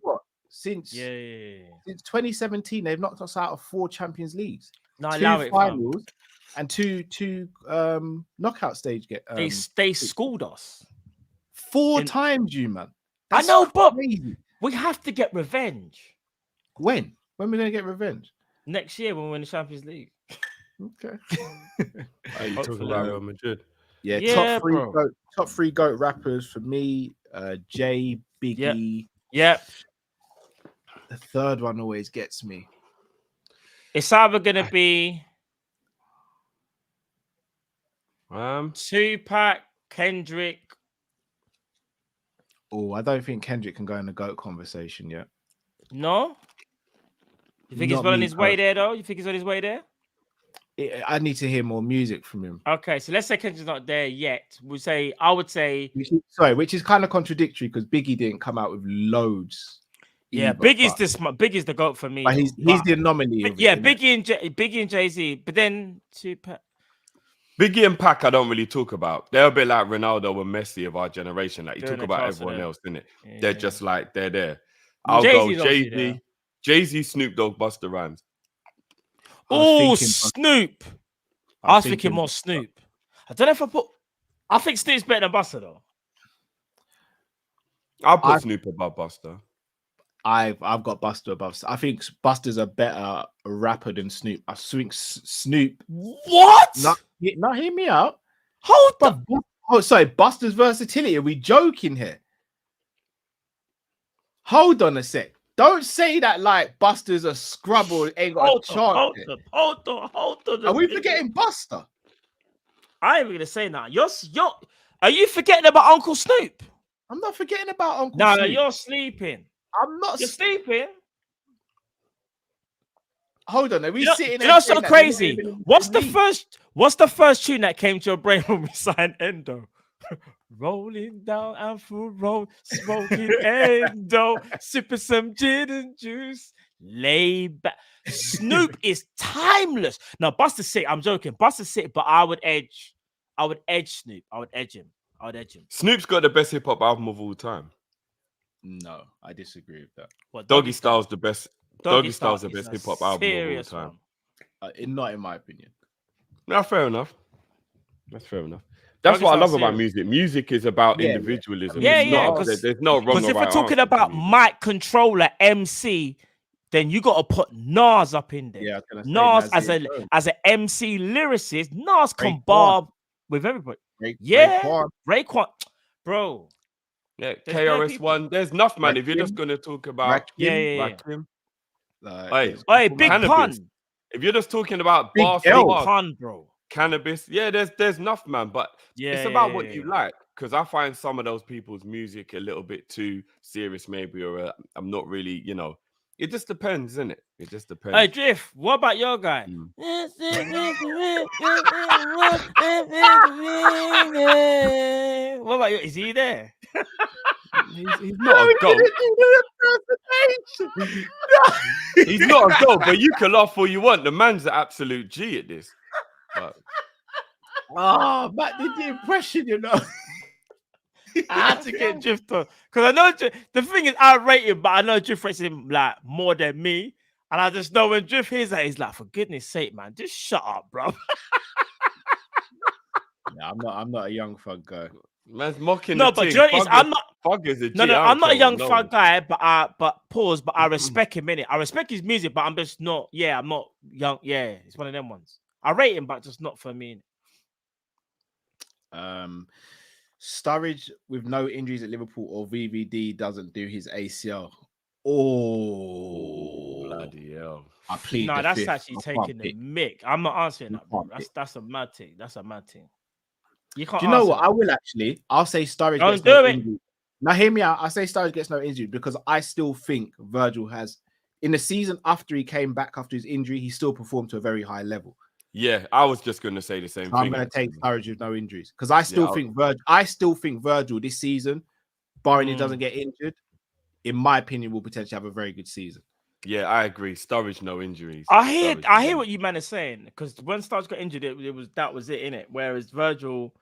Since 2017, they've knocked us out of 4 Champions Leagues. 2 finals and two knockout stage. They schooled us 4 times, you man. That's but we have to get revenge. When are we gonna get revenge? Next year when we win the Champions League. Okay. You talking about Real Madrid? Yeah, Yeah, bro. top three GOAT rappers for me. Jay, Biggie. Yep. The third one always gets me. It's either gonna be Um, Tupac, Kendrick. Oh, I don't think Kendrick can go in the GOAT conversation yet. No. You think he's Not well on me his way there, though? You think he's on his way there? I need to hear more music from him. Okay, so let's say Kendrick's not there yet. I would say, Which is kind of contradictory because Biggie didn't come out with loads. yeah, either, Biggie's the GOAT for me. but he's the anomaly. Of it, yeah, innit? Biggie and Jay-Z, but then Tupac. Biggie and Pac, I don't really talk about. They're a bit like Ronaldo and Messi of our generation. Like you They're talk in the about class of everyone them. else, innit? Yeah, They're yeah. just like they're there. I'll Jay-Z's go obviously Jay-Z, there. Jay-Z, Snoop Dogg, Busta Rhymes. Oh, Snoop. I was thinking more Snoop. I don't know if I think Snoop's better than Busta though. I'll put Snoop above Busta. I've got Busta above. I think Busta's a better rapper than Snoop. I think Snoop. What? Not hear me out. Hold Busta's versatility. Are we joking here? Hold on a sec. Don't say that like Busta's a scrub or ain't got a chance. Hold on. Are we forgetting Busta? I ain't even gonna say that. Are you forgetting about Uncle Snoop? I'm not forgetting about Uncle No, Snoop. you're sleeping. I'm not. You're sleeping. Hold on, are we sitting? You know what's so crazy? What's the first tune that came to your brain when we signed Endo? Rolling down Anfield Road, smoking Endo, sipping some gin and juice, lay back. Snoop is timeless. No, Busta's sick. I'm joking. Busta's sick, but I would edge Snoop. I would edge him. Snoop's got the best hip hop album of all time. No, I disagree with that. What, Doggy Style's the best. Doggy Style's the is best a hip hop album of all serious time. Not in my opinion. No, fair enough. That's fair enough. That's what I love about music. Music is about individualism. There's no wrong or right. Because if we're talking about mic controller MC, then you got to put Nas up in there. Yeah, Nas as an MC lyricist, Nas can barb with everybody. Raekwon, bro. Yeah, KRS-One. There's enough, man. If you're just gonna talk about Rakim. Hey, Big Cannabis. Pun. If you're just talking about Big Pun, bro. Cannabis, there's enough, man. But it's about what you like. Because I find some of those people's music a little bit too serious, maybe, or I'm not really, It just depends, isn't it? It just depends. Hey, Drift, what about your guy? What about you? Is he there? He's not a goat. He's not a goat, but you can laugh all you want. The man's an absolute G at this. But... Matt did the impression, I had to get Drift on because I know the thing is I rate him, but I know Drift rates him like more than me, and I just know when Drift hears that, he's like, for goodness sake, man, just shut up, bro. I'm not a young thug guy. Man's mocking. No, but you know what I'm not. Fug is a G. No, I'm not a young thug guy, but I respect him, innit? I respect his music, but I'm just not. Yeah, I'm not young. Yeah, it's one of them ones. I rate him, but just not for me. Sturridge with no injuries at Liverpool or VVD doesn't do his ACL. Oh, bloody hell! I plead. No, that's actually taking the mick. I'm not answering that, bro. That's a mad thing. That's a mad thing. You can't. Do you know what? I will actually. I'll say Sturridge gets no injury. Now, hear me out. I say Sturridge gets no injury because I still think Virgil has, in the season after he came back after his injury, he still performed to a very high level. Yeah, I was just going to say the same thing. I'm going to take Sturridge with no injuries because I still think Virgil this season, barring he doesn't get injured, in my opinion, will potentially have a very good season. Yeah, I agree. Sturridge, no injuries. I hear what you man are saying because when Sturridge got injured, that was it, innit? Whereas Virgil,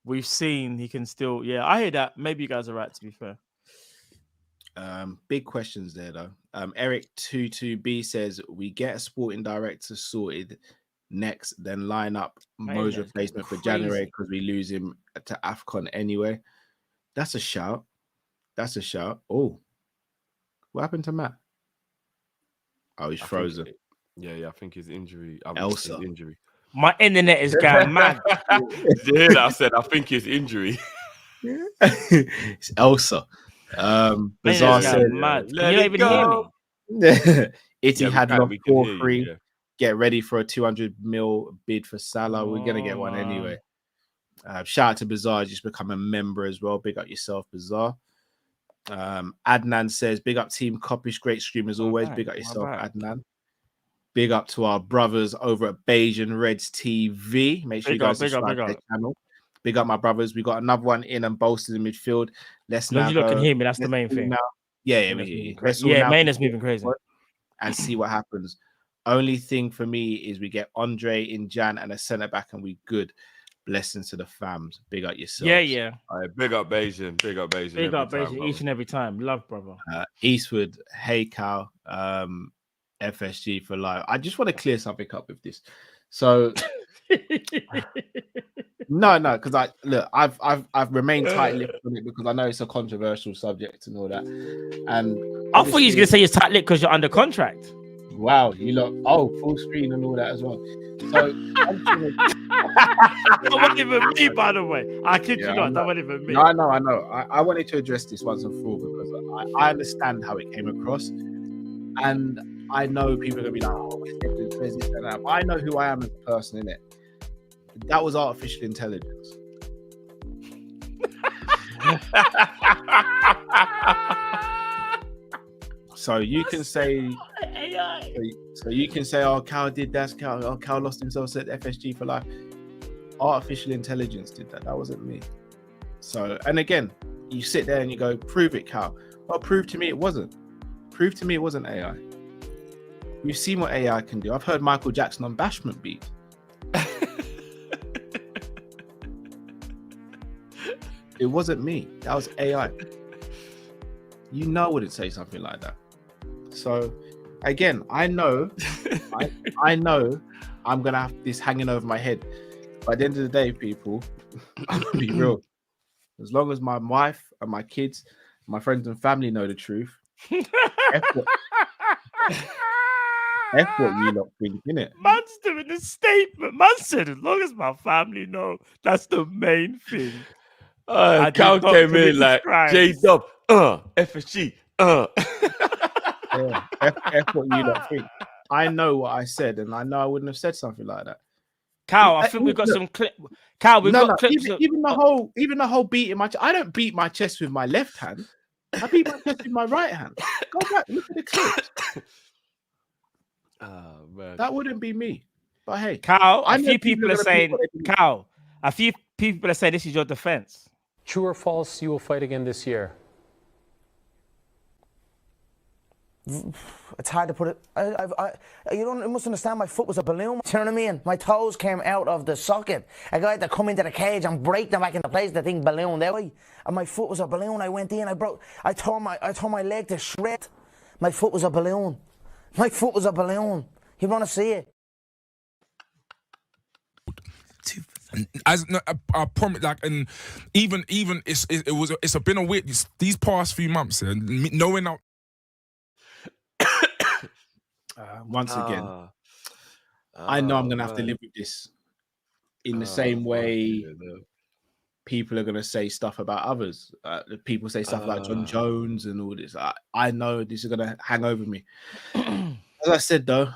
we've seen he can still. Yeah, I hear that. Maybe you guys are right. To be fair. Big questions there though. Eric 22B says we get a sporting director sorted next, then line up Mo's replacement for January because we lose him to AFCON anyway. That's a shout. Oh, what happened to Matt? Oh, he's frozen. I think his injury. Elsa. His injury. My internet is going mad. Did you hear that? I said, I think it's injury. It's Elsa. Bizarre Yeah, said, mad. Let You don't it even hear go. me. Itty Yeah, had lost we can hear you, 4-3. yeah. Get ready for a 200 mil bid for Salah. We're gonna get one anyway. Shout out to Bizarre, just become a member as well. Big up yourself, Bizarre. Adnan says, big up team Kop-Ish, great stream as always. Big up yourself, Adnan. Big up to our brothers over at Bayesian Reds TV. Make sure you guys subscribe to their channel. Big up my brothers. We got another one in and bolstered in midfield. Let's now You can go. hear me. That's the main thing. Now. Yeah, we hear you. Main is moving crazy. And see what happens. Only thing for me is we get Andre in Jan and a centre back, and we good. Blessings to the fams. Big up yourself. Yeah. All right, big up Bayesian. Big up Bayesian. Big up Bayesian each and every time. Love, brother. Eastwood, hey Cal, FSG for life. I just want to clear something up with this. So no, because I've remained tight-lipped on it because I know it's a controversial subject and all that. And I thought you was gonna say you're tight-lipped because you're under contract. Wow, you lot, full screen and all that as well. So that wasn't even me, by the way. I kid you not, that wasn't even me. No, I know. I wanted to address this once and for all because I understand how it came across, and I know people are gonna be like, where's this and that. I know who I am as a person, innit? That was artificial intelligence. So you can say, oh, Cal did that. Cal lost himself, said FSG for life. Artificial intelligence did that. That wasn't me. So, and again, you sit there and you go, prove it, Cal. Well, prove to me it wasn't. Prove to me it wasn't AI. We've seen what AI can do. I've heard Michael Jackson on Bashment beat. It wasn't me. That was AI. You know I wouldn't say something like that. So, again, I know I'm gonna have this hanging over my head. By the end of the day, people, I'm gonna be real. As long as my wife and my kids, my friends and family know the truth, F what you lot think, innit? Man's doing a statement. Man said, as long as my family know, that's the main thing. Cal came in like J-Dub, FSG, Yeah, F what you lot think. I know what I said, and I know I wouldn't have said something like that. Cal, I think we've got some clip. Cal, we've got clips. Even the whole beating my chest. I don't beat my chest with my left hand. I beat my chest with my right hand. Go back, look at the clips. Oh, man. That wouldn't be me. But hey, Cal, a few people are saying this is your defense. True or false, you will fight again this year? It's hard to put it. You must understand. My foot was a balloon. You know what I mean? My toes came out of the socket. A guy had to come into the cage and break them back into place. The thing ballooned that way, and my foot was a balloon. I went in. I tore my leg to shred. My foot was a balloon. My foot was a balloon. You want to see it? I promise, like, and even it's been a weird these past few months, and knowing how. Once again, I know I'm gonna have to live with this in the same way. People are gonna say stuff about others. People say stuff like John Jones and all this. I know this is gonna hang over me. As I said, though,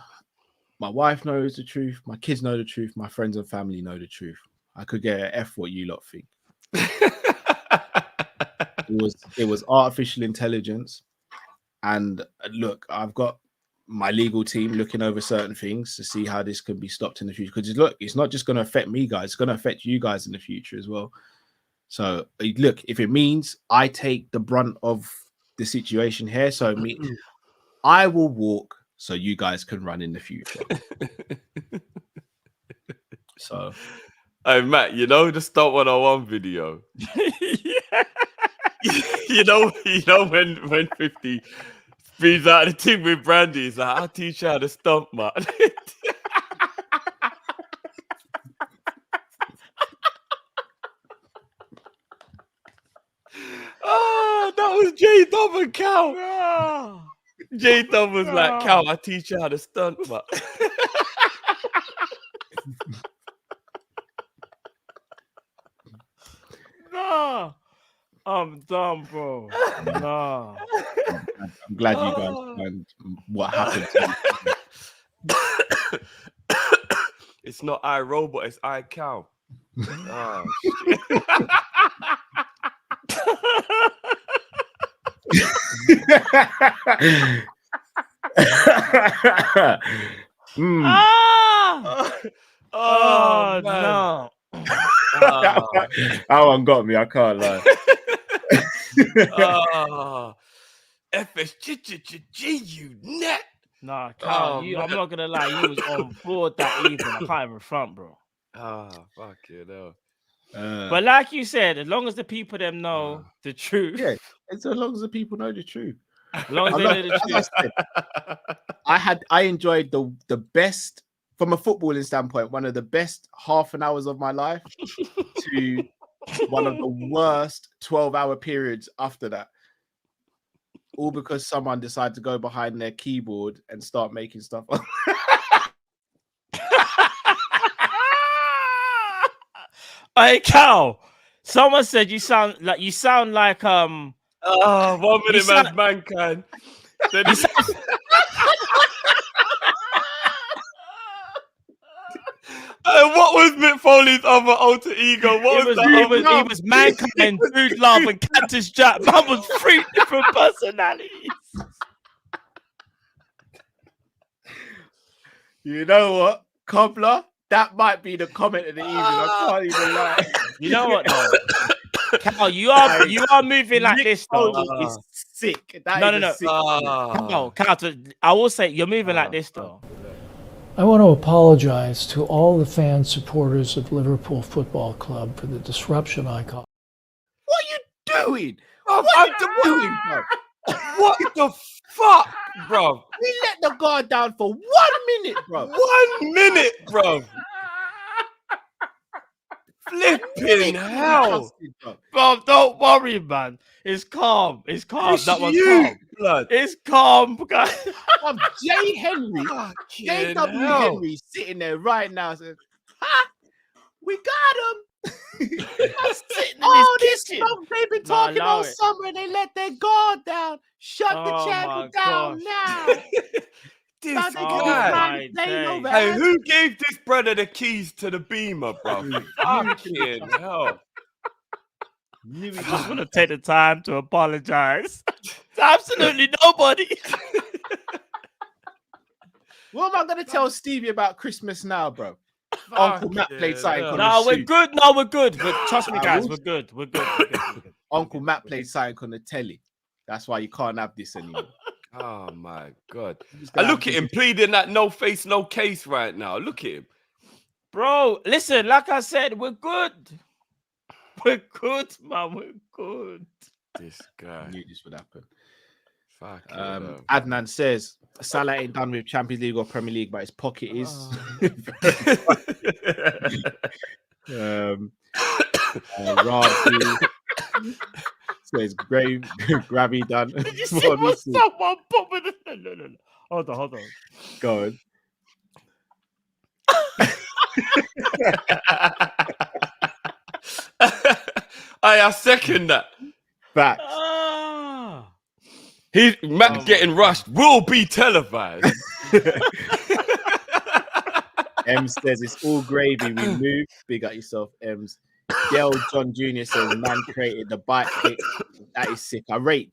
my wife knows the truth. My kids know the truth. My friends and family know the truth. I could get an F what you lot think. It was artificial intelligence. And look, I've got my legal team looking over certain things to see how this can be stopped in the future. Because look, it's not just going to affect me, guys. It's going to affect you guys in the future as well. So look, if it means I take the brunt of the situation here, so I will walk so you guys can run in the future. So, hey Matt, you know the Stunt 101 video. you know when 50 speeds out the team with Brandy, he's like, I'll teach you how to stump, man. Oh, that was J-Dub and Cal. Oh. J-Dub was like, Cal, I'll teach you how to stunt, man. No. I'm done, bro. No. I'm glad you guys learned what happened to you. It's not iRobot, it's iCow. Oh, shit. Oh, man. no. That one got me. I can't lie. FSG, you net. Nah, Cal, I'm not gonna lie, you was on board that evening. I can't even front, bro. Fuck it, no. But like you said, as long as the people them know the truth. Yeah, it's as long as the people know the truth. As long as they know the truth. I enjoyed the best from a footballing standpoint, one of the best half an hours of my life to one of the worst 12-hour periods after that. All because someone decided to go behind their keyboard and start making stuff up. Hey, Cal, someone said you sound like 1 minute, mankind. What was Mick Foley's other alter ego? It was Mankind, Dude Love, and Cactus Jack. Man was 3 different personalities. You know what, Cobbler? That might be the comment of the evening. I can't even lie. You know what, though? Cal, you are moving like this, though. It's sick. No. Sick Cal, I will say you're moving like this, though. I want to apologize to all the fans, supporters of Liverpool Football Club for the disruption I caused. What are you doing? What are you doing, bro? What the fuck, bro? We let the guard down for 1 minute, bro. 1 minute, bro. Flipping hell. Bro, don't worry, man. It's calm. It's calm. It's that was you, calm. Blood. It's calm, guys. Jay Henry, J.W. Henry sitting there right now says, we got him. This smoke they've been talking all summer and they let their guard down. Shut the channel down now. This guy. Hey, who gave this brother the keys to the Beamer, bro? Fucking hell. I just want to take the time to apologize to absolutely nobody. What am I going to tell Stevie about Christmas now, bro? Uncle Matt played something. No, we're good. No, we're good. But trust me, guys, we're good. We're good. Uncle Matt played something on the telly. That's why you can't have this anymore. Oh my God! I look at him pleading that no face, no case right now. Look at him, bro. Listen, like I said, we're good. We're good, man. We're good. This guy. I knew this would happen. Fuck. Adnan says Salah ain't done with Champions League or Premier League, but his pocket is. Ravi says Gravy done. Did you see what someone put with it? No. Hold on. Go on. I second that. Back. He's getting rushed. Will be televised. Ems says it's all gravy. We move. Big up yourself, Ems. Dale John Jr. says man created the bike kick. That is sick. I rate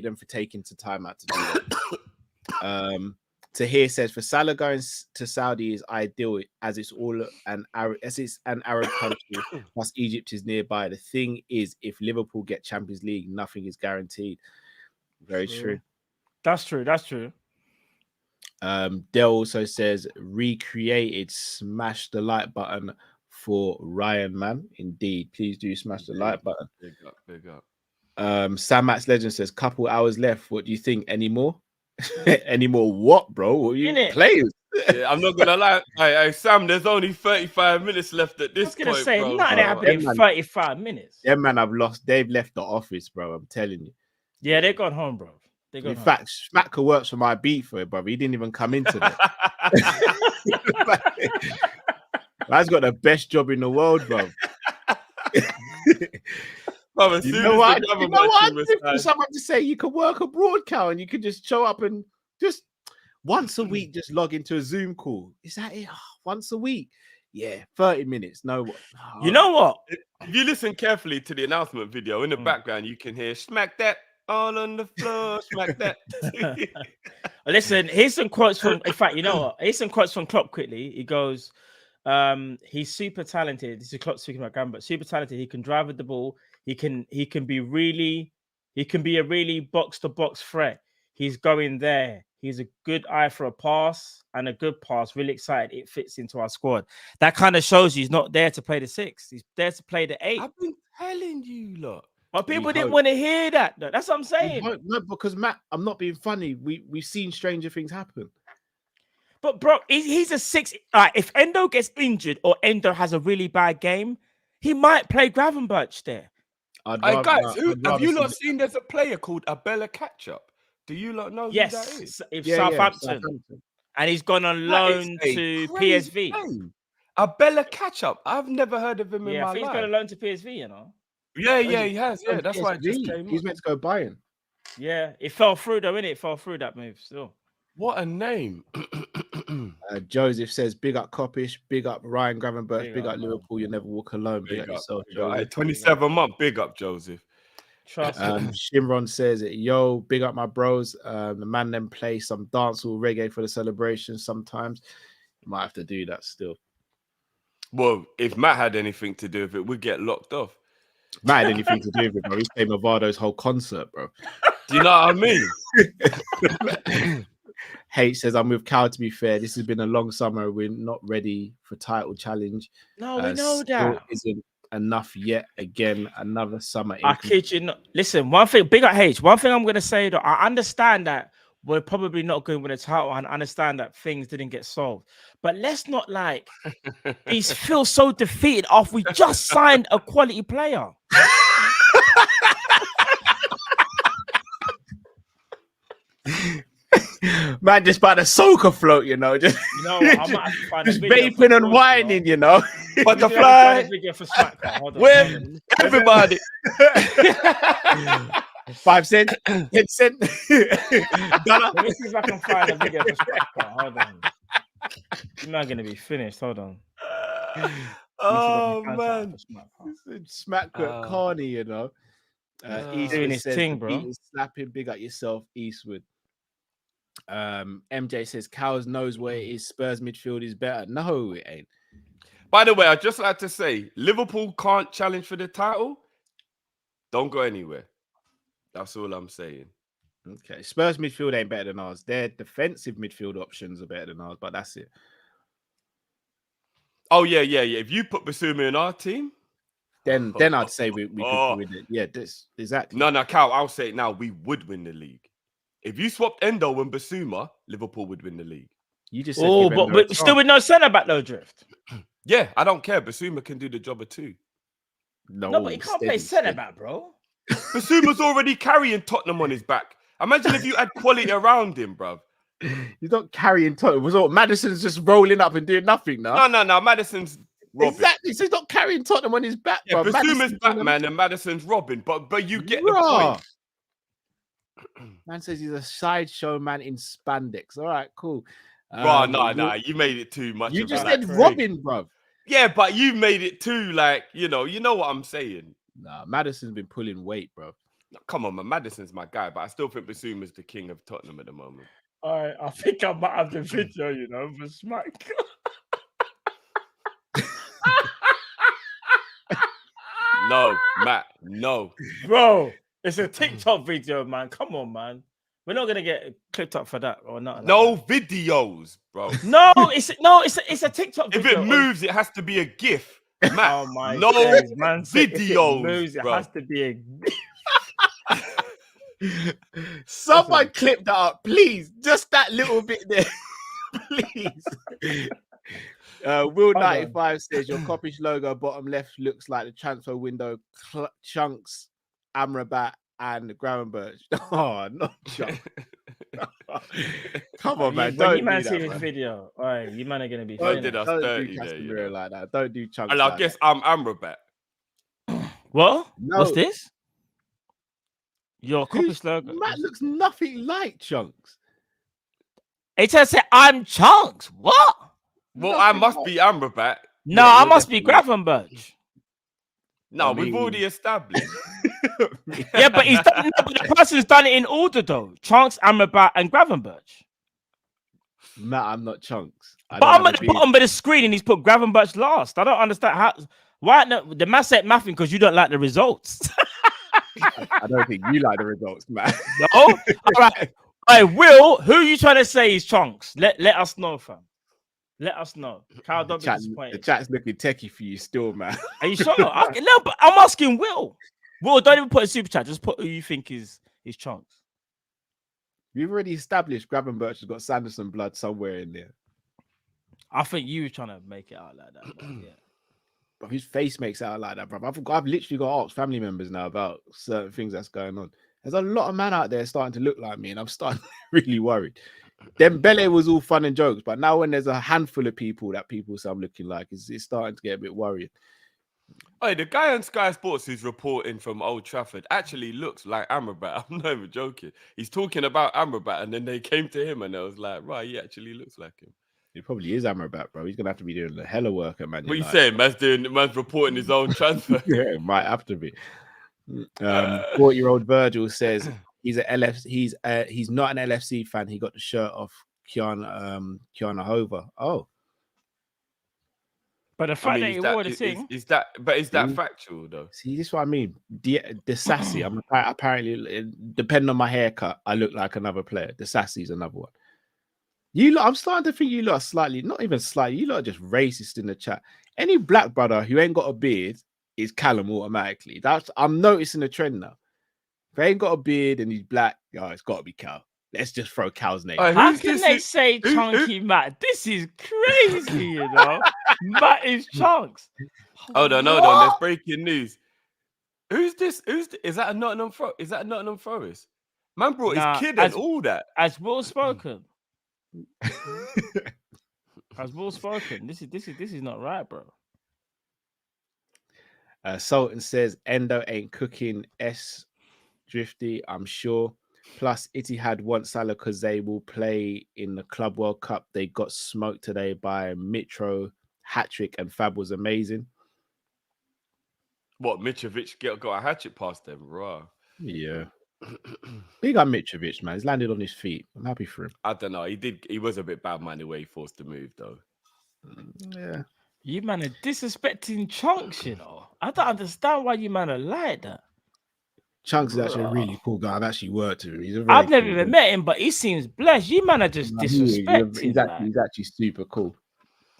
them for taking some time out to do that. Tahir says for Salah going to Saudi is ideal as it's an Arab country plus Egypt is nearby. The thing is, if Liverpool get Champions League, nothing is guaranteed. Very true. That's true. Dell also says recreated. Smash the like button for Ryan, man. Indeed, please do smash the like button. Big up. Sam Max Legend says couple hours left. What do you think? Any more? Any more what, bro? What are you playing? Yeah, I'm not gonna lie. Hey, Sam, there's only 35 minutes left at this point. I was gonna say nothing happened in 35 minutes. Yeah, man, they've left the office, bro. I'm telling you. Yeah, they gone home, bro. In fact, Schmacker works for my beat for it, bro. He didn't even come into that. Man's got the best job in the world, bro. Bro, as You soon know as what? the You know what? Gravenberch For was someone to say you can work abroad, Cal, and you can just show up and just once a week, just log into a Zoom call. Is that it? Once a week? Yeah, 30 minutes. No, You know what? if you listen carefully to the announcement video in the background, you can hear smack that all on the floor, smack that. Listen, here's some quotes from. In fact, you know what? Here's some quotes from Klopp quickly. He goes, he's super talented. This is Klopp speaking about Gravenberch. Super talented. He can drive with the ball. He can be a really box to box threat. He's going there. He's a good eye for a pass and a good pass. Really excited. It fits into our squad. That kind of shows you he's not there to play the 6. He's there to play the 8. I've been telling you, lot. But people didn't want to hear that, though. That's what I'm saying. No, because Matt, I'm not being funny. We've seen stranger things happen. But bro, he's a 6. If Endo gets injured or Endo has a really bad game, he might play Gravenberch there. Hey guys, have you not seen there's a player called Abella Ketchup? Do you lot know who that is? Southampton. And he's gone on loan to PSV. Abella Ketchup. I've never heard of him in my life. He's gone on loan to PSV, you know. Yeah, he has. Yeah, that's why it just came. He's meant to go Bayern. Yeah, it fell through though, innit? It fell through that move still. What a name. Joseph says, big up Kop-Ish, big up Ryan Gravenberch, big up Liverpool. You never walk alone. Big up yourself, Joseph. 27 month, big up Joseph. Trust Shimron says, yo, big up my bros. The man then play some dancehall reggae for the celebration sometimes. You might have to do that still. Well, if Matt had anything to do with it, we'd get locked off. Matt had anything to do with it, bro. He played Mavado's whole concert, bro. Do you know what I mean? H says, I'm with Cal, to be fair. This has been a long summer. We're not ready for title challenge. No, we know that. Isn't enough yet. Again, another summer. I kid you not. Listen, one thing, big up H. One thing I'm going to say, though, I understand that we're probably not going to win a title and understand that things didn't get solved. But let's not feel so defeated after we just signed a quality player. Man, just by the soca float, you know, just I might have to find just vaping and whining, you know. Butterfly. When everybody 5 cents, 10 cents. Let me see if I can find a video for Smack. Hold on. You're not gonna be finished. Hold on. Oh man, Smack Carney, you know. Doing his thing, bro. Slapping, big up yourself, Eastwood. MJ says Cows knows where it is. Spurs midfield is better. No, it ain't. By the way, I'd just like to say Liverpool can't challenge for the title. Don't go anywhere. That's all I'm saying. Okay, Spurs midfield ain't better than ours. Their defensive midfield options are better than ours, but that's it. Oh yeah. If you put Basuma in our team, then I'd say we could win it. Yeah, this exactly. No, Cal, I'll say it now. We would win the league. If you swapped Endo and Basuma, Liverpool would win the league. You just said but still with no centre back though, Drift. Yeah, I don't care. Basuma can do the job of 2. No, but he can't play centre back, bro. Basuma's already carrying Tottenham on his back. Imagine if you had quality around him, bro. He's not carrying Tottenham. Was all Madison's just rolling up and doing nothing now? No. Madison's robbing. Exactly. So he's not carrying Tottenham on his back, yeah, bro. Basuma's Batman and Madison's Robin, but you get the point. Man says he's a sideshow man in spandex. All right, cool. No, you made it too much. You just said Robin, bro. Yeah, but you made it too, you know what I'm saying. Nah, Madison's been pulling weight, bro. Come on, man. Madison's my guy, but I still think Basuma's the king of Tottenham at the moment. All right, I think I might have the video, you know, for Smack. No, Matt, no. Bro, it's a TikTok video, man. Come on, man. We're not gonna get clipped up for that or not. No videos, bro. No, it's a TikTok video. If it moves, it has to be a GIF. Matt, oh my no days, man. videos. It moves, it has to be a Someone clip that up, please. Just that little bit there, please. Will 95 says your Kopish logo bottom left looks like the transfer window chunks, Amrabat and Gravenberch. Oh, not Chunks. Come on, man. When you man see this video, all right, you man are gonna be. Don't do Casemiro like that. Don't do Chunks. And I guess I'm Amrabat. What? No. What's this? Your Kopish logo. Matt looks nothing like Chunks. He just said, "I'm Chunks." What? Well, I must be Amrabat. No, Yeah, I you're must be definitely- Gravenberch. No, I we've mean- already established. Yeah, but he's done, but the person's done it in order though. Chunks, Amrabat, and Gravenberch. Matt, I'm not Chunks. But I'm at the bottom of the screen and he's put Gravenberch last. I don't understand how. Why no, the man said nothing because you don't like the results. I don't think you like the results, Matt. No? All right. Hey, Will, who are you trying to say is Chunks? Let us know, fam. Let us know. Kyle, don't be The disappointed. chat's looking techie for you still, man. Are you sure? No, but I'm asking Will. Will, don't even put a super chat. Just put who you think is Chunks. We've already established Gravenberch has got Sanderson blood somewhere in there. I think you were trying to make it out like that. But yeah. But his face makes it out like that, bro. I've literally got to ask family members now about certain things that's going on. There's a lot of man out there starting to look like me, and I'm starting really worried. Dembele was all fun and jokes, but now when there's a handful of people that people say I'm looking like, it's starting to get a bit worrying. Hey, the guy on Sky Sports who's reporting from Old Trafford actually looks like Amrabat. I'm not even joking. He's talking about Amrabat, and then they came to him, and I was like, right, he actually looks like him. He probably is Amrabat, bro. He's gonna have to be doing the hella work at Man What you United. saying? Man's reporting his own transfer. Yeah, it might have to be. 40-year-old Virgil says he's a LFC. He's not an LFC fan. He got the shirt off Kiana Hova. Oh, But the fact that he wore the thing. Is that factual though? see, this is what I mean. The sassy. I'm apparently, depending on my haircut, I look like another player. The sassy is another one. I'm starting to think you lot are slightly, not even slightly, you lot are just racist in the chat. Any black brother who ain't got a beard is Callum automatically. I'm noticing a trend now. If he ain't got a beard and he's black, it's got to be Cal. Let's just throw Cal's name. How can they say Chunky Matt? This is crazy, you know. Matt is Chunks. Hold on. There's breaking news. Who's this? Is that a Nottingham Forest? Is that a Nottingham Forest? Man brought his kid and all that. As Will spoken. As Will spoken. This is not right, bro. Sultan says Endo ain't cooking S Drifty, I'm sure. Plus, Etihad want Salah because they will play in the Club World Cup. They got smoked today by Mitro, hat-trick, and Fab was amazing. What, Mitrovic got a hatchet past them? Right. Yeah. Big on Mitrovic, man. He's landed on his feet. I'm happy for him. I don't know. He was a bit bad-minded the way he forced to move, though. Yeah. You man are disrespecting Chunks, you know. I don't understand why you man are like that. Chunks is actually a really cool guy. I've actually worked with him. I've never even met him, but he seems blessed. You man are just disrespecting. He's actually super cool.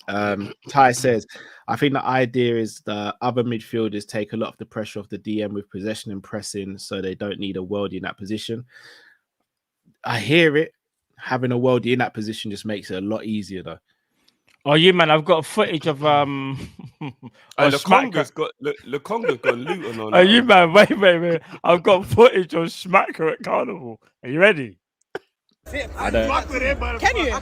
Ty says, I think the idea is the other midfielders take a lot of the pressure off the DM with possession and pressing, so they don't need a worldie in that position. I hear it. Having a worldie in that position just makes it a lot easier, though. Oh, you man, I've got footage of Lukonga's got Luton on. Oh, you man, wait. I've got footage of Smacker at Carnival. Are you ready? I don't. Can you?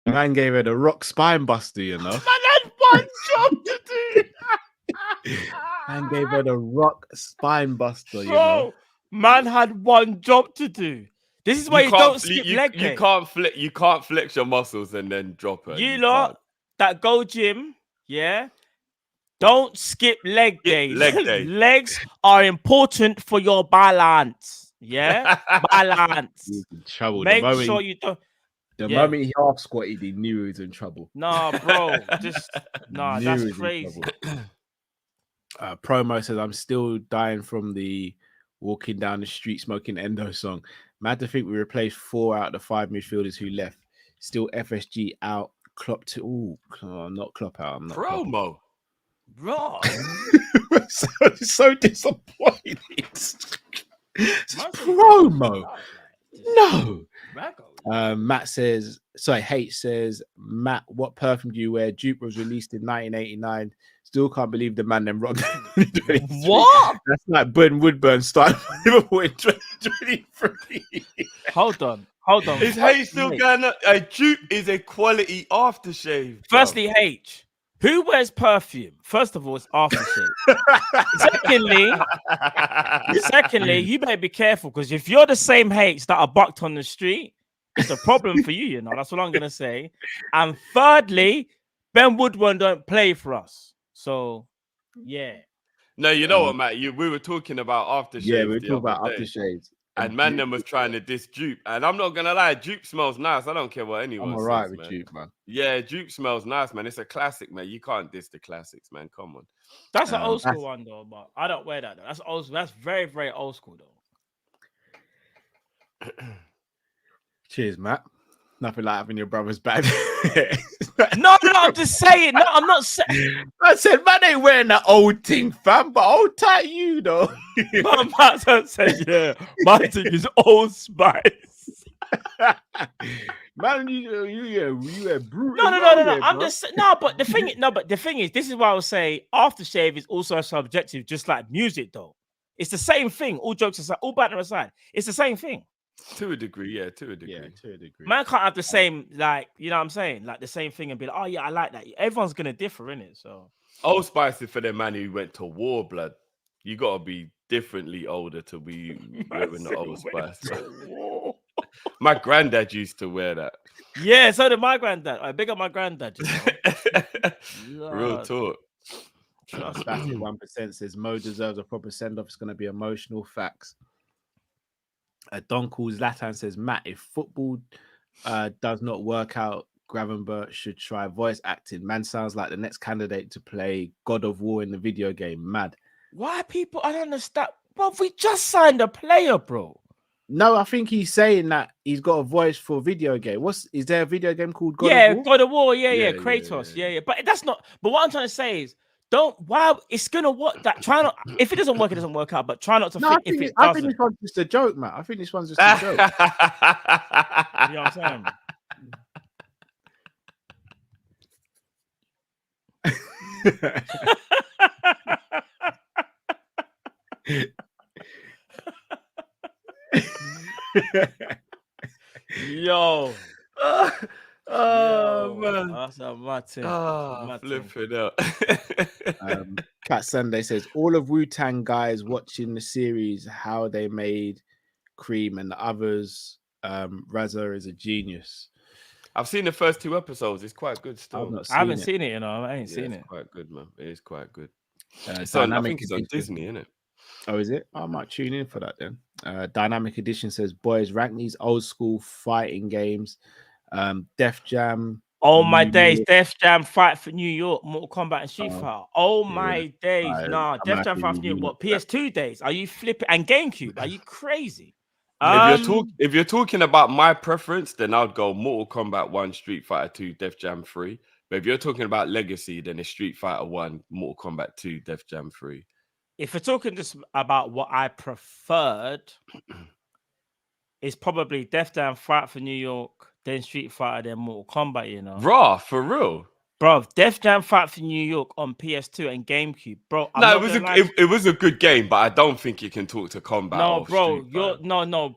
Man gave her the rock spine buster, you know. Man had one job to do. Man gave her the rock spine buster, you Bro, know. man had one job to do. This is why you don't skip leg day. You can't flex your muscles and then drop it. You lot that go gym, yeah. Don't skip leg days. Leg day. Legs are important for your balance. Yeah, balance. He's in trouble. Make sure you don't. The moment he half squatted, he knew he was in trouble. Nah, bro, that's crazy. Promo says, I'm still dying from the walking down the street smoking Endo song. Mad to think we replaced 4 out of the 5 midfielders who left. Still FSG out. Klopp to not Klopp out. I'm not promo. Bro. so disappointed. Promo. No. Raggo. Matt says, sorry, Hate says, Matt, what perfume do you wear? Dupe was released in 1989. Still can't believe the man them rocked. What? That's like Ben Woodburn starting Liverpool in 2023. Hold on. Is H still going up? Dupe is a quality aftershave. Firstly, H. Who wears perfume? First of all, it's aftershave. Secondly, you better be careful because if you're the same H that are bucked on the street, it's a problem for you, you know. That's what I'm gonna say. And thirdly, Ben Woodburn don't play for us. So yeah. No, you know what, Matt? We were talking about aftershaves. Yeah, we were talking about aftershaves. And Mandem was trying to diss Dupe. And I'm not gonna lie, Dupe smells nice. I don't care what anyone I'm all right says, with man. Dupe, man. Yeah, Dupe smells nice, man. It's a classic, man. You can't diss the classics, man. Come on. That's an old school one though, but I don't wear that though. That's old. That's very, very old school though. Cheers, Matt. Nothing like having your brother's bag. No, I'm just saying. No, I'm not saying. I said, man, ain't wearing that old thing, fam, but old tight you, though. Matt said, yeah, my thing is Old Spice. Man, you are brutal. No. I'm just but the thing is, this is why I would say aftershave is also subjective, just like music, though. It's the same thing. All jokes aside, all banter aside, it's the same thing. To a degree, yeah, to a degree. Yeah, to a degree. Man can't have the same, like, you know what I'm saying? Like the same thing and be like, oh yeah, I like that. Everyone's gonna differ, innit? So Old Spice is for the man who went to war, blood. You gotta be differently older to be wearing the Old Spice. My granddad used to wear that. Yeah, so did my granddad. I big up my granddad. You know? Real talk. Trust that 1% says Mo deserves a proper send-off. It's gonna be emotional. Facts. Don calls Zlatan says, Matt, if football does not work out, Gravenberch should try voice acting. Man sounds like the next candidate to play God of War in the video game. Mad. Why people? I don't understand. Well, we just signed a player, bro. No, I think he's saying that he's got a voice for a video game. Is there a video game called God of War? God of War. Yeah, Kratos. Yeah. But that's not. But what I'm trying to say is, it's gonna work. That try not. If it doesn't work, it doesn't work out. But try not to think if it doesn't. I think this one's just a joke, man. I think this one's just a joke. You know what I'm saying? Yo. Oh man, that's a Martin. Flipping out. Cat Sunday says all of Wu-Tang guys watching the series, how they made Cream and the others. Razza is a genius. I've seen the first 2 episodes. It's quite good still. I haven't seen it, you know. I ain't seen it. It's quite good, man. It is quite good. I think it's on Disney, isn't it? Oh, is it? I might tune in for that then. Dynamic Edition says, boys, rank these old school fighting games. Def Jam. Oh my days, Def Jam Fight for New York, Mortal Kombat and Street Fighter. Oh my days, nah, Def Jam Fight for New York. What, PS2 days? Are you flipping? And GameCube? Are you crazy? If you're talking about my preference, then I'd go Mortal Kombat 1, Street Fighter 2, Def Jam 3. But if you're talking about legacy, then it's Street Fighter 1, Mortal Kombat 2, Def Jam 3. If we're talking just about what I preferred, it's probably Def Jam Fight for New York, then Street Fighter, then Mortal Kombat, you know. Raw, for real. Bro, Def Jam Fight for New York on PS2 and GameCube, bro. It was a good game, but I don't think you can talk to combat. No, bro,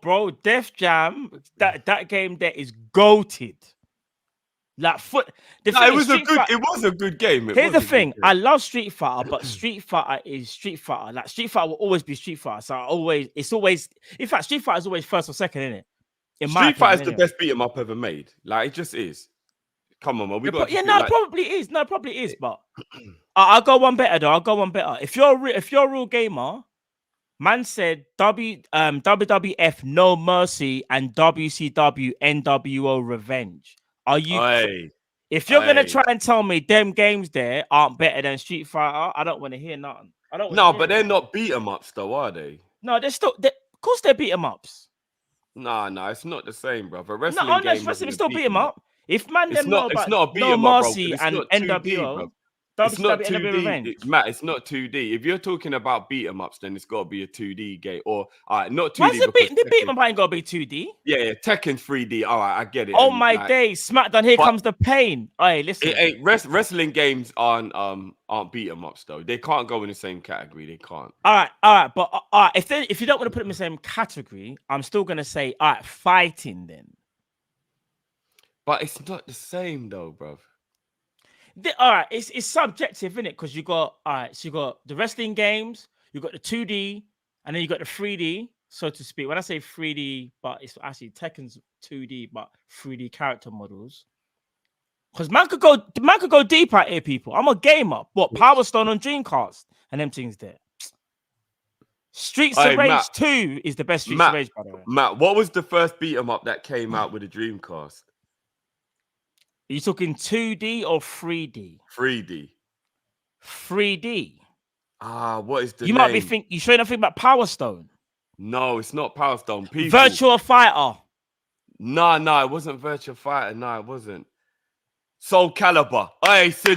bro. Def Jam, that game there is goated. Like it was a good game. Here's the thing: I love Street Fighter, but Street Fighter is Street Fighter. Like Street Fighter will always be Street Fighter. So it's always. In fact, Street Fighter is always first or second, isn't it? Street Fighter is the best beat 'em up ever made. Like it just is. Come on, man. It probably is. No, it probably is. But I'll go one better though. If you're a real gamer, man said WWF No Mercy and WCW NWO Revenge. Are you? If you're gonna try and tell me them games there aren't better than Street Fighter, I don't want to hear nothing. But they're not beat 'em ups though, are they? No, they're still. Of course, they're beat 'em ups. No, it's not the same, brother. Wrestling still beat 'em up. If man them know about No Mercy and NWO, It's not WWE 2D, Revenge. Matt. It's not 2D. If you're talking about beat 'em ups, then it's got to be a 2D game. Or not 2D. Why is it because the beat 'em Tekken- up ain't gotta be 2D? Yeah, Tekken's 3D. All right, I get it. Oh and, my like, days, SmackDown, here but- comes the pain. Hey, listen. It ain't wrestling games aren't beat 'em ups though. They can't go in the same category. They can't. All right, but all right, if you don't want to put them in the same category, I'm still gonna say all right, fighting then. But it's not the same though, bro. All right, it's subjective, isn't it? Because you got so you got the wrestling games, you got the 2D, and then you got the 3D, so to speak. When I say 3D, but it's actually Tekken's 2D, but 3D character models. Because man could go deep out here, people. I'm a gamer. What Power Stone on Dreamcast and them things there. Streets of Rage Matt, 2 is the best Streets of Rage, by the way. Matt, what was the first beat 'em up that came out with a Dreamcast? Are you talking 2D or 3D? 3D. 3D. What is the You name? might be you sure nothing about Power Stone? No, it's not Power Stone. People. Virtual Fighter. No, it wasn't Virtual Fighter. No, it wasn't. Soul Calibur. Hey, Sadiq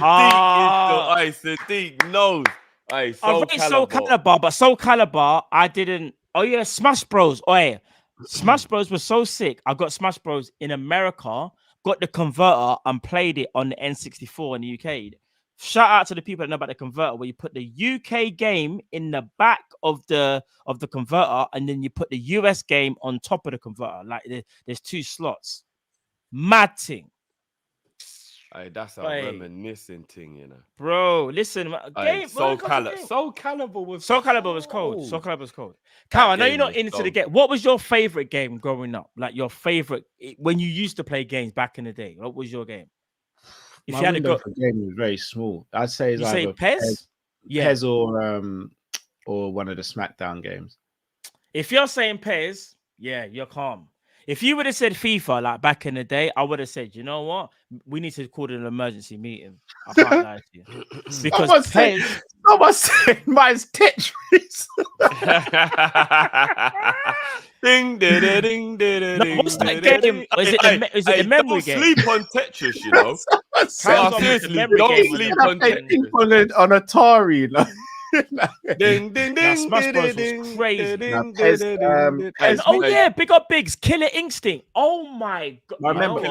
Sadiq knows. Hey, Soul Calibur, but Soul Calibur, I didn't. Oh yeah, Smash Bros. Oh yeah, Smash Bros was so sick. I got Smash Bros in America, got the converter and played it on the N64 in the UK. Shout out to the people that know about the converter, where you put the UK game in the back of the converter, and then you put the US game on top of the converter. Like there's 2 slots. Mad thing. Hey, that's a reminiscing thing, you know. Bro, listen, Soul Calibur was cold. Soul Calibur was cold. Cal, I know you're not into the game. What was your favorite game growing up? Like your favorite when you used to play games back in the day? What was your game? If my window for game was very small. I'd say it's either PES? PES or one of the SmackDown games. If you're saying PES, yeah, you're calm. If you would have said FIFA like back in the day, I would have said, you know what? We need to call it an emergency meeting. I can't lie to you. Because someone said mine's Tetris. Ding, ding, ding, ding, no, what's that game? Is it the memory game? Sleep on Tetris, you know. Seriously, don't sleep on Tetris. On Atari, you know. Ding, ding, ding. Smash Bros was crazy. Oh yeah, big up Bigs, Killer Instinct. Oh my god!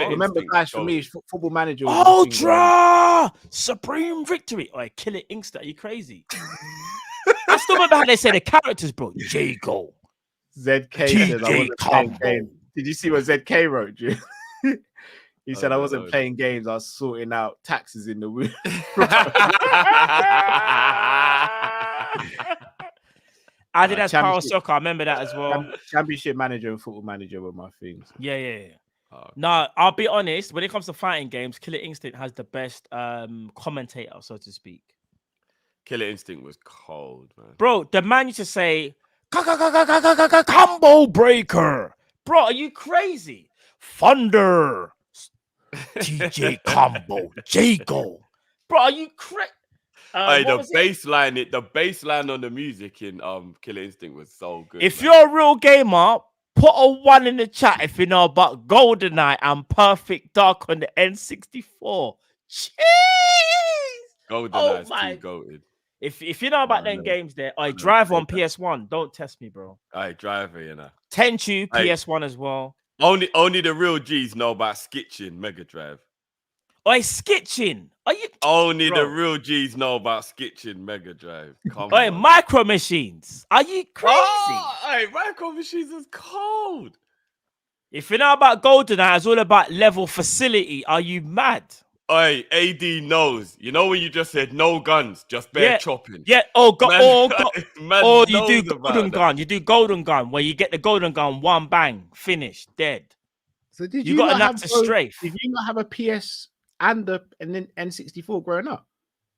Remember, guys, for me, Football Manager. Ultra Supreme Victory. Oh, Killer Instinct. Are you crazy? I still remember how they say the characters, bro. Jago. ZK said I wasn't playing games. Did you see what ZK wrote, Jim? He said I wasn't playing games. I was sorting out taxes in the room. I did as Power Soccer. I remember that as well. Championship Manager and Football Manager were my things. Yeah. No, I'll be honest. When it comes to fighting games, Killer Instinct has the best commentator, so to speak. Killer Instinct was cold, man. Bro, the man used to say, combo breaker. Bro, are you crazy? Thunder. TJ combo. Jago. Bro, are you crazy? The baseline on the music in Killer Instinct was so good. If you're a real gamer, put a 1 in the chat if you know about GoldenEye and Perfect Dark on the N64. Jeez! GoldenEye is too goated. If you know about them games there, I Drive on PS1. Don't test me, bro. Driver, you know. Tenchu, PS1 as well. Only the real G's know about Skitchin Mega Drive. Skitchin. Are you only the real G's know about Skitchin Mega Drive? Come on. Micro Machines. Are you crazy? Micro Machines is cold. If you know about GoldenEye, it's all about level facility. Are you mad? AD knows. You know when you just said no guns, just bare chopping. Yeah. You do golden gun. You do golden gun where you get the golden gun, one bang, finished, dead. So did you got enough to strafe? Did you not have a PS and then N64 growing up?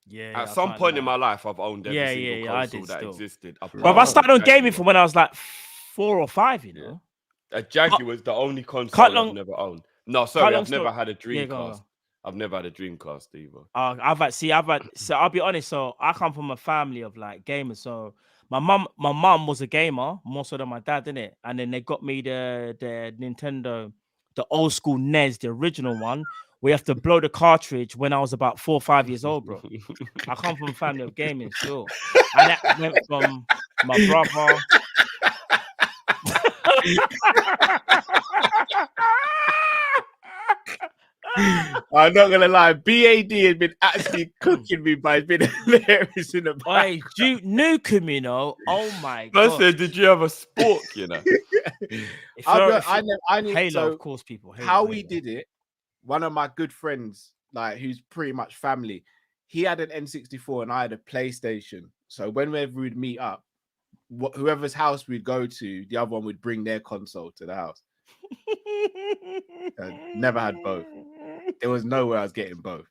Yeah. At some point in my life, I've owned every single console that existed. But I started on gaming from when I was like 4 or 5. You know, a Jaguar was the only console I've never owned. No, sorry, I've never had a Dreamcast. I've never had a Dreamcast either. So I'll be honest. So I come from a family of like gamers. So my mum was a gamer more so than my dad, didn't it? And then they got me the Nintendo, the old school NES, the original one, we have to blow the cartridge when I was about 4 or 5 years old, bro. I come from a family of gaming still. And that went from my brother. I'm not gonna lie, BAD has been actually cooking me, but it's been hilarious in the back. Oi, nuking me, you know. Oh my god. I said, did you have a spork, you know? I need Halo, so of course, people. Halo, how Halo. we did it. One of my good friends, like who's pretty much family, he had an N64 and I had a PlayStation. So whenever we'd meet up, whoever's house we'd go to, the other one would bring their console to the house. Never had both. There was no way I was getting both.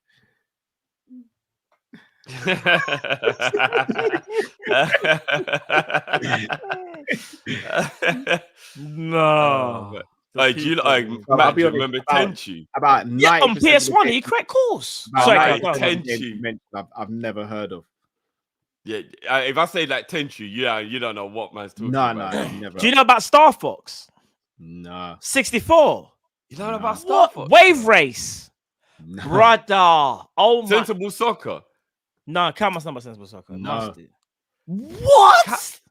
No. Do you like Matt, do you remember Tenchu? About 90% on PS1, are you correct course? Sorry, Tenchu. I've never heard of. Yeah, if I say like Tenchu, you don't know what man's talking about. No, never. Do you know about Star Fox? No. 64. You don't know about Star Fox? Wave Race. No. Brother. Oh my. Sensible Soccer. No, Cam's not Sensible Soccer. No. What?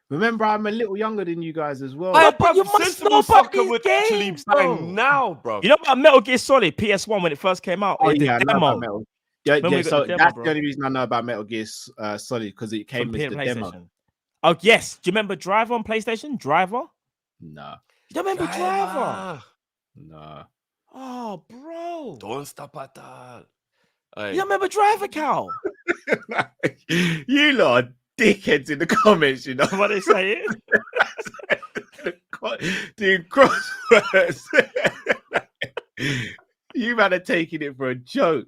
Remember, I'm a little younger than you guys as well. But you must know about these would games, actually bang now, bro. You know about Metal Gear Solid PS1 when it first came out? Oh, yeah, the I know demo. about Metal. Yeah, so demo, that's bro. the only reason I know about Metal Gear Solid, because it came with the demo. Oh, yes. Do you remember Driver on PlayStation? Driver? No. You don't remember Driver? No. Oh, bro. Don't stop at that. You don't remember Driver, Cal? You lot are dickheads in the comments, you know what they saying? Dude, crosswords. You man are taking it for a joke.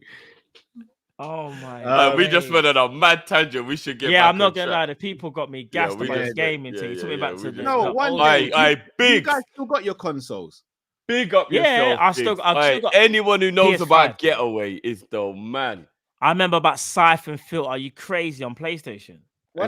Oh my! We just went on a mad tangent. We should get. Yeah, back I'm not on gonna track. lie. The people got me gassed about this gaming thing. Took me back to the one day. Big. You guys still got your consoles. Big up yourself. Yeah, I've still got. Anyone who knows PS5. about Getaway is the man. I remember about Siphon Filter. Are you crazy on PlayStation? I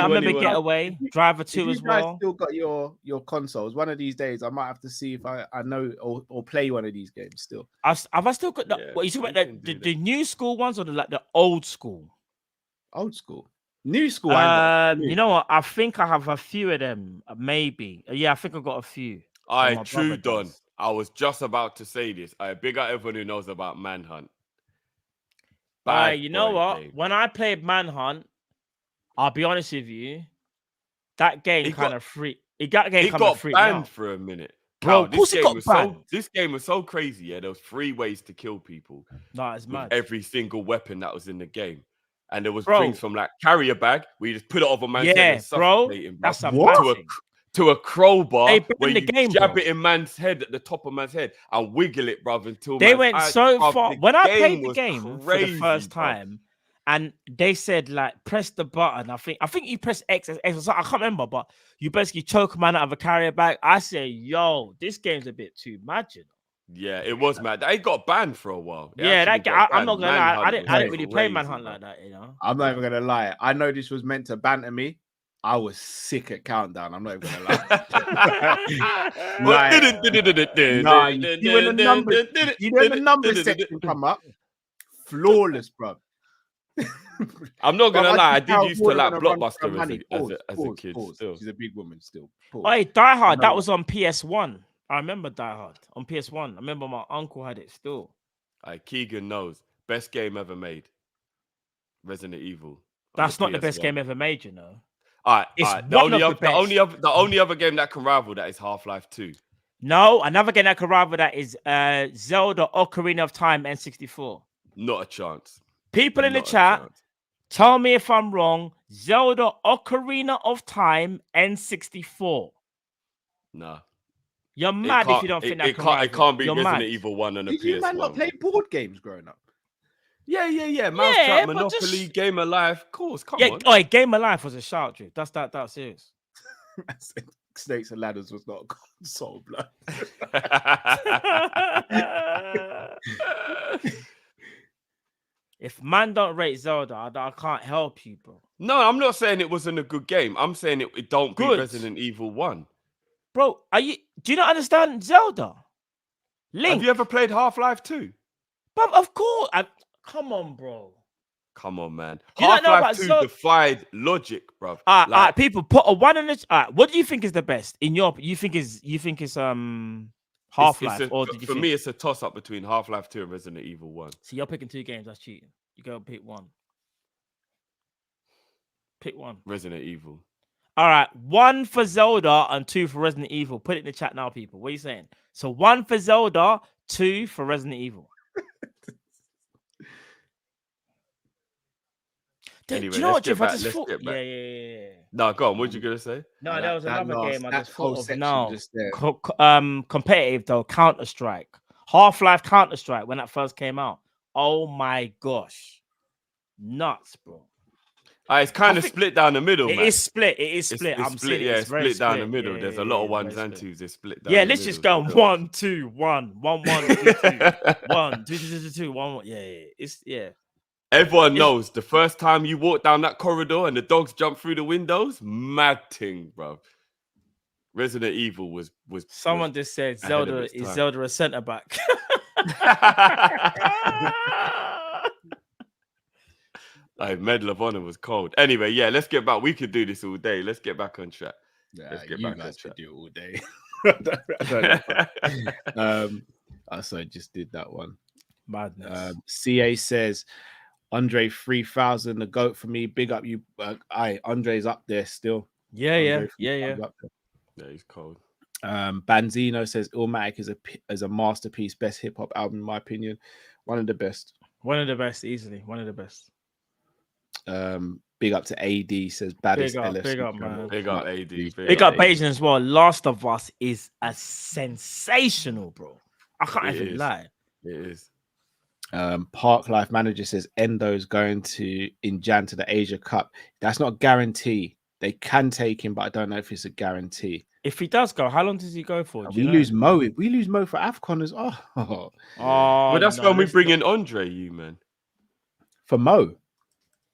remember Getaway, Driver 2 as well. You guys still got your consoles. One of these days, I might have to see if I know or play one of these games still. Have I still got the? What you talking about? The new school ones or the old school? Old school, new school. You know what? I think I have a few of them. Maybe. Yeah, I think I got a few. True done. I was just about to say this. Big up everyone who knows about Manhunt. You know what? Game. When I played Manhunt, I'll be honest with you, that game kind of free. It got banned for a minute. Bro, this game was so crazy. Yeah, there was 3 ways to kill people. No, it's mad. Every single weapon that was in the game. And there was things from like carrier bag where you just put it over man's head and suffocate him. That's to a crowbar where you jab it in man's head at the top of man's head and wiggle it, bruv, until they went so far. When I played the game for the first time, and they said like press the button. I think you press X or something. I can't remember, but you basically choke a man out of a carrier bag. I say, yo, this game's a bit too mad, you know? Yeah, it was mad. It got banned for a while. I'm not gonna lie. I didn't really play Manhunt like that, you know. I'm not even gonna lie. I know this was meant to banter me. I was sick at Countdown. I'm not even gonna lie. You when the numbers section come up, flawless, bro. I'm not gonna lie. I did used to like Blockbuster as a kid. Still, she's a big woman. Still. Hey, Die Hard. That was on PS1. I remember Die Hard on PS1. I remember my uncle had it still. Keegan knows. Best game ever made. Resident Evil. That's not the best game ever made, you know. The only other game that can rival that is Half-Life 2. No, another game that can rival that is Zelda Ocarina of Time N64. Not a chance. People in the chat, tell me if I'm wrong. Zelda Ocarina of Time N64. Nah. You're mad if you don't think that can rival. It can't be Resident Evil 1 on a PS1. Did you man not play board games growing up? Yeah. Mousetrap, Monopoly, Game of Life. Of course, come on. Oh, Game of Life was a shout, dude. That's serious. Snakes and Ladders was not a console, blood. If man don't rate Zelda, I can't help you, bro. No, I'm not saying it wasn't a good game. I'm saying it don't beat Resident Evil 1. Bro, do you not understand Zelda? Link. Have you ever played Half-Life 2? But of course, come on, bro. Come on, man. You don't know Half-Life about 2 Zelda? defied logic, bruv. All right, people put a 1 in the. What do you think is the best in your? You think it's Half-Life, or did you for think? me, it's a toss-up between Half-Life 2 and Resident Evil 1. So you're picking 2 games. That's cheating. You go pick one. Pick one. Resident Evil. All right, 1 for Zelda and 2 for Resident Evil. Put it in the chat now, people. What are you saying? So 1 for Zelda, 2 for Resident Evil. Anyway, do you know what, Jeff? let's thought. get back. Yeah. No, go on. What you gonna say? No, there was another game I just thought of now. Just there. Competitive though, Counter-Strike, Half-Life, Counter-Strike when that first came out. Oh my gosh, nuts, bro. It's kind of split down the middle, man. It is split. It's I'm split. Yeah, it's very split down the split. middle. There's a lot of ones and twos. It's split down. Yeah, the let's middle. just go 1, 2, 1, 1, 1, 2, 2, 1, 2, 2, 2, 2, 1, 1. Yeah. It's Everyone knows the first time you walk down that corridor and the dogs jump through the windows, mad thing, bro. Resident Evil was. Someone just said Zelda is Zelda a centre back. Like Medal of Honor was cold. Anyway, yeah, let's get back. We could do this all day. Let's get back on track. Let's get back on track. Do it all day. I don't know. So I just did that one. Madness. CA says Andre 3000, the GOAT for me. Big up you. Andre's up there still. Yeah. Yeah, he's cold. Banzino says Illmatic is a masterpiece, best hip hop album in my opinion. One of the best. Easily. One of the best. Big up to AD, says baddest LFC. Big up, man. Big up AD. Big up Bajan as well. Last of Us is a sensational, bro. I can't even lie. It is. Park Life Manager says Endo's going in Jan to the Asia Cup. That's not a guarantee. They can take him, but I don't know if it's a guarantee. If he does go, how long does he go for? We lose Mo. We lose Mo for AFCON as well. Well, that's when we bring in Andre, man. For Mo.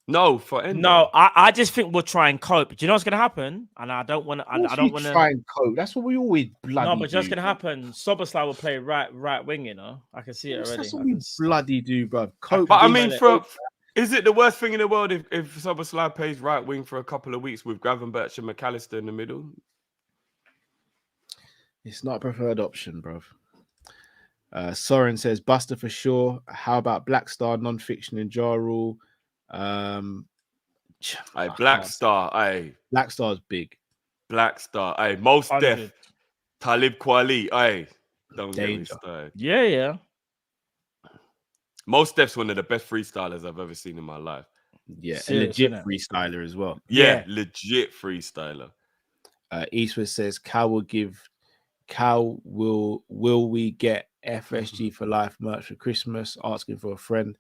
No, for Endo. No, I just think we'll try and cope. Do you know what's gonna happen? And I don't want to. I don't want to try and cope. That's what we always bloody. No, but just do. gonna happen. Soboslai will play right wing. You know, I can see it already. That's what we bloody do, bro. Cope. But I mean, is it the worst thing in the world if Soboslai plays right wing for a couple of weeks with Gravenberch and McAllister in the middle? It's not a preferred option, bro. Soren says Buster for sure. How about Black Star non-fiction in Ja Rule? Black Star, Black Star's big. Black Star, Most Def, Talib Kweli, don't get me started. Yeah. Most Def's one of the best freestylers I've ever seen in my life. Yeah, a legit freestyler as well. Yeah, legit freestyler. Eastwood says will we get FSG for life merch for Christmas? Asking for a friend.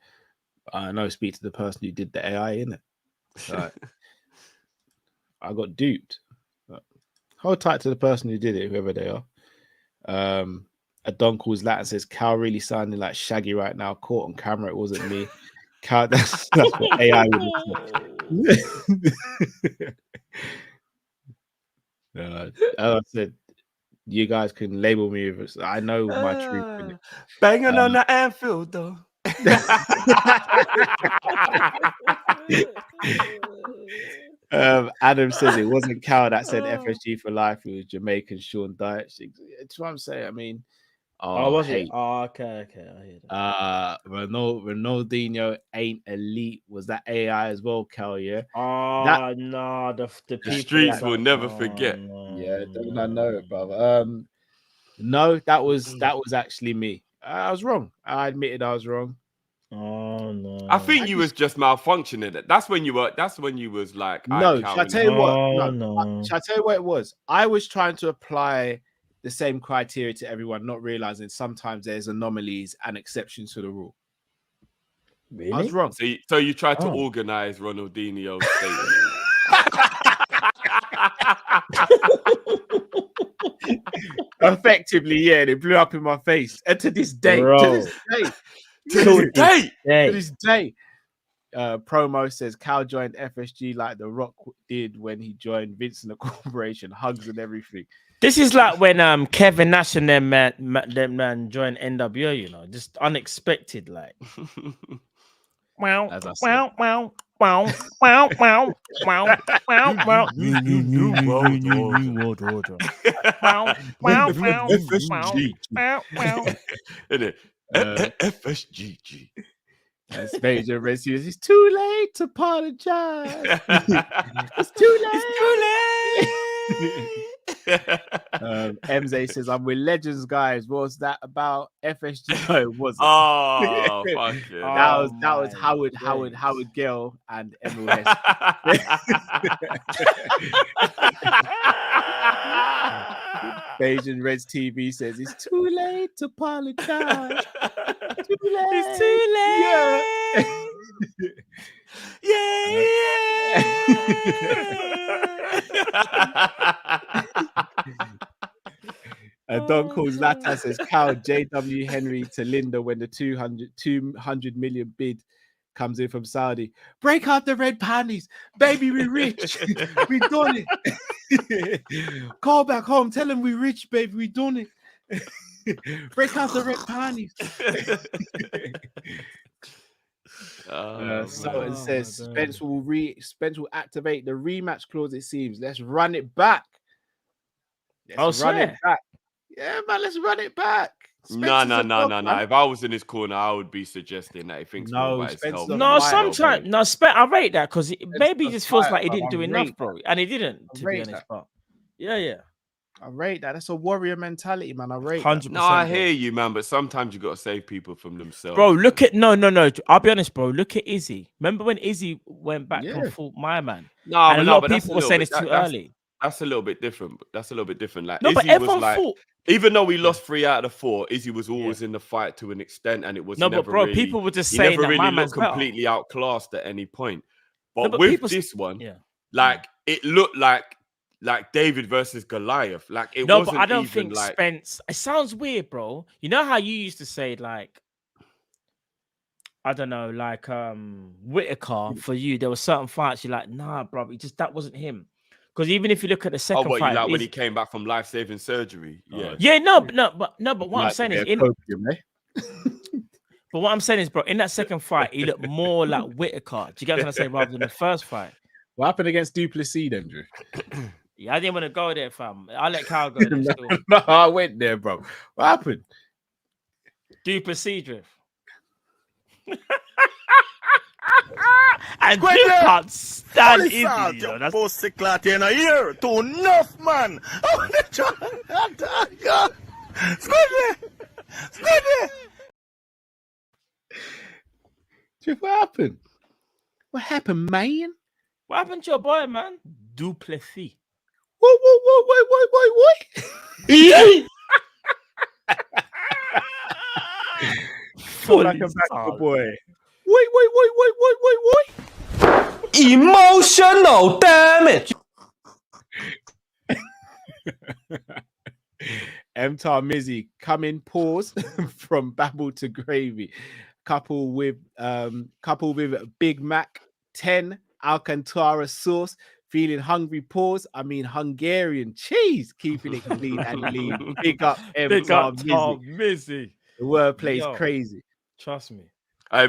I know, speak to the person who did the AI, innit? Like, I got duped. Hold tight to the person who did it, whoever they are. A Don calls Latin says Cal really sounding like Shaggy right now. Caught on camera, it wasn't me. Cal, that's what AI would have said. I said, you guys can label me if I know my truth. Banging on the Anfield, though. Adam says it wasn't Cal that said FSG for life. It was Jamaican Sean Dyche. It's what I'm saying. I mean, was it? Oh, okay. I hear that. Ronaldinho ain't elite. Was that AI as well, Cal? Yeah. No, the streets will never forget. No. Yeah, don't I know it, brother? No, that was actually me. I was wrong. I admitted I was wrong. Oh no! I think you was just malfunctioning. That's when you was like, no. Shall I tell you what? No. Shall I tell you what it was? I was trying to apply the same criteria to everyone, not realizing sometimes there's anomalies and exceptions to the rule. Really? I was wrong. So you tried to organize Ronaldinho's statement. Effectively, yeah, they blew up in my face. And to this day, to this day, Promo says Cal joined FSG like The Rock did when he joined Vincent the Corporation, hugs and everything. This is like when Kevin Nash and them man joined NWO, you know, just unexpected, like. Wow, As I said. wow, wow, wow, wow, wow, wow, wow, wow. New world order. Wow, wow, wow, FSG. wow, wow. Isn't it? FSGG. Spade and Red Series. It's too late to apologize. It's too late. MZ says, "I'm with legends, guys. What was that about FSG?" No, it wasn't. Oh, fuck it. That was Howard Gale and Emil Hess. Asian Reds TV says it's too late to apologize. Too late. It's too late. Don calls Lata says Cal JW Henry to Linda when the 200 million bid comes in from Saudi. Break out the red panties, baby. We rich. We done it. Call back home. Tell them we rich, baby. We done it. Break out the red panties. Sultan says Spence will activate the rematch clause. It seems. Let's run it back. Let's run it back. Yeah, man. Let's run it back. No. If I was in his corner, I would be suggesting that he thinks more about his health. No, sometimes I rate that because maybe he just feels like he didn't do enough, bro, and he didn't. To be honest, but yeah. I rate that. That's a warrior mentality, man. I rate 100%. No, I hear you, man. But sometimes you got to save people from themselves. Bro, look at no. I'll be honest, bro. Look at Izzy. Remember when Izzy went back and fought my man? And a lot of people were saying it's too early. That's a little bit different. Like no, Izzy but everyone was like, fought. even though we lost 3 out of the 4, Izzy was always in the fight to an extent, and it was but bro, really, people were just he saying never that really my looked man's completely outclassed at any point. But but with this one, like it looked like David versus Goliath. Like it wasn't but I don't even think like Spence. It sounds weird, bro. You know how you used to say like, I don't know, like Whitaker for you. There were certain fights you're like, nah, bro, that wasn't him. Because even if you look at the second fight, you like when he came back from life-saving surgery. But what I'm saying is but what I'm saying is, bro, in that second fight, he looked more like Whitaker. Do you get what I'm saying? Rather than the first fight. What happened against Duplessis, then, Drew? Yeah, I didn't want to go there, fam. I'll let Kyle go there still. No, I went there, bro. What happened? Duplessis drift. And you can't stand Izzy, you know, that's pussy clot in a ear. Too enough, man. What happened? What happened, man? What happened to your boy, man? Duplessis. What? Yeah. Like a back boy. Wait. Emotional damage. Mtar Mizzy coming pause from babble to gravy. Couple with Big Mac 10 Alcantara sauce. Feeling hungry pause. I mean Hungarian cheese. Keeping it clean and lean. Big up Mtar Mizzy. The wordplay is crazy. Trust me.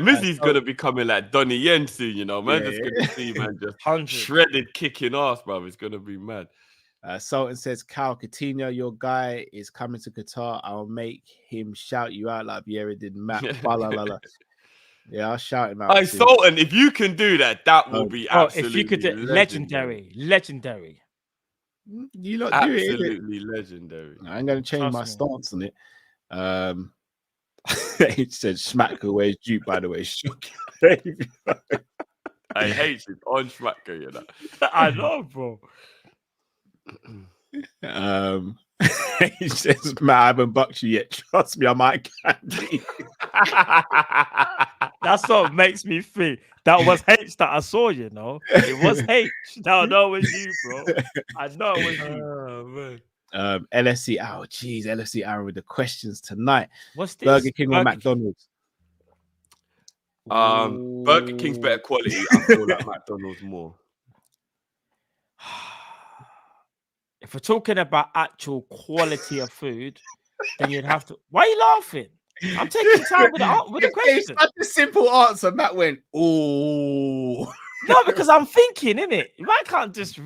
Mizzy's gonna be coming like Donnie Yen soon, you know, man. Just gonna see, man, just shredded kicking ass, bro. It's gonna be mad. Sultan says, Cal Coutinho, your guy is coming to Qatar. I'll make him shout you out like Vieira did Matt. Yeah, I'll shout him out. Hey, Sultan, if you can do that, that will be absolutely if you could do legendary. You lot absolutely legendary. I ain't gonna change my stance on it. It said Schmacker, where's Duke, by the way. I hate you on Schmacker, you know. I know, bro. He says, Matt, I haven't bucked you yet. Trust me, I might candy. That's what makes me think that was H that I saw, you know. It was H. No, it was you, bro. I know it was you. Oh, man. LSC, LSC Aaron with the questions tonight. What's this? Burger King or McDonald's? Burger King's better quality. I feel like McDonald's more. If we're talking about actual quality of food, then you'd have to. Why are you laughing? I'm taking time with the It's question. such a simple answer. Matt went, "Ooh." No, because I'm thinking, innit? Man can't just.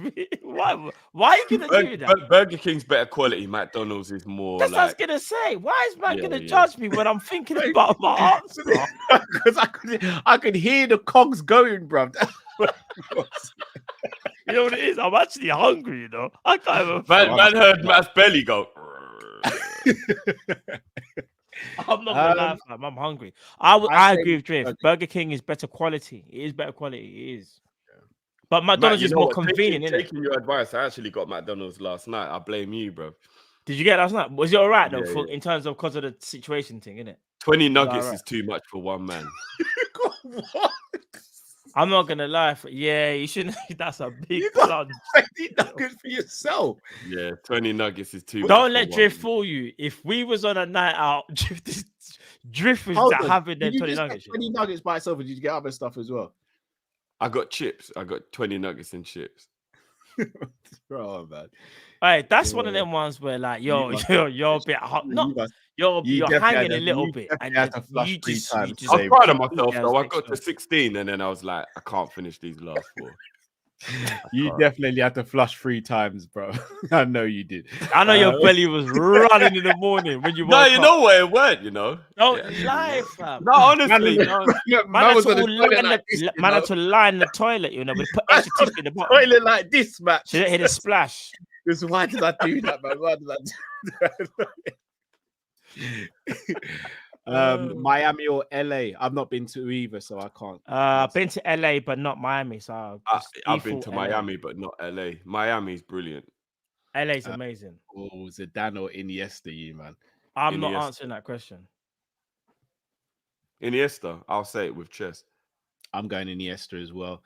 Why are you gonna do that? Burger King's better quality. McDonald's is more That's what I was like. gonna say. Why is man gonna Yeah. judge me when I'm thinking about my answer? Because I could hear the cogs going, bruv. You know what it is? I'm actually hungry, you know. I can't even. Man heard Matt's belly go. I'm not gonna lie, fam. I'm hungry. I agree with Drift. Burger King is better quality. It is better quality. It is. But McDonald's is more convenient, innit? Taking your advice, I actually got McDonald's last night. I blame you, bro. Did you get it last night? Was it all right though? Yeah. In terms of because of the situation thing, innit? 20 nuggets is too much for one man. What? I'm not gonna lie. Yeah, you shouldn't. That's a big You got plunge. 20 nuggets for yourself. Yeah, 20 nuggets is too much. Don't let Drift fool you. If we was on a night out, Drift was having them 20 nuggets. 20 nuggets by itself, or did you get other stuff as well? I got chips. I got 20 nuggets and chips. Oh man. All right, that's one of them ones where like, you're a bit hot. You're hanging a little bit. And you just, I was proud of myself though. I got to 16 and then I was like, I can't finish these last 4. You definitely had to flush 3 times, bro. I know you did. I know your belly was running in the morning when you woke up. No, you know where it went, you know. Don't lie, fam. No, honestly, man had to lie in the toilet, you know, but put extra tissue in the bottom. Toilet like this, man. So they hit a splash. Why did I do that, man? Why did I do that? Miami or LA? I've not been to either, so I can't. I've been to LA, but not Miami. So I've been to Miami, but not LA. Miami's brilliant. LA's amazing. Oh, Zidane or Iniesta, you man? I'm not answering that question. Iniesta, I'll say it with chest. I'm going Iniesta as well.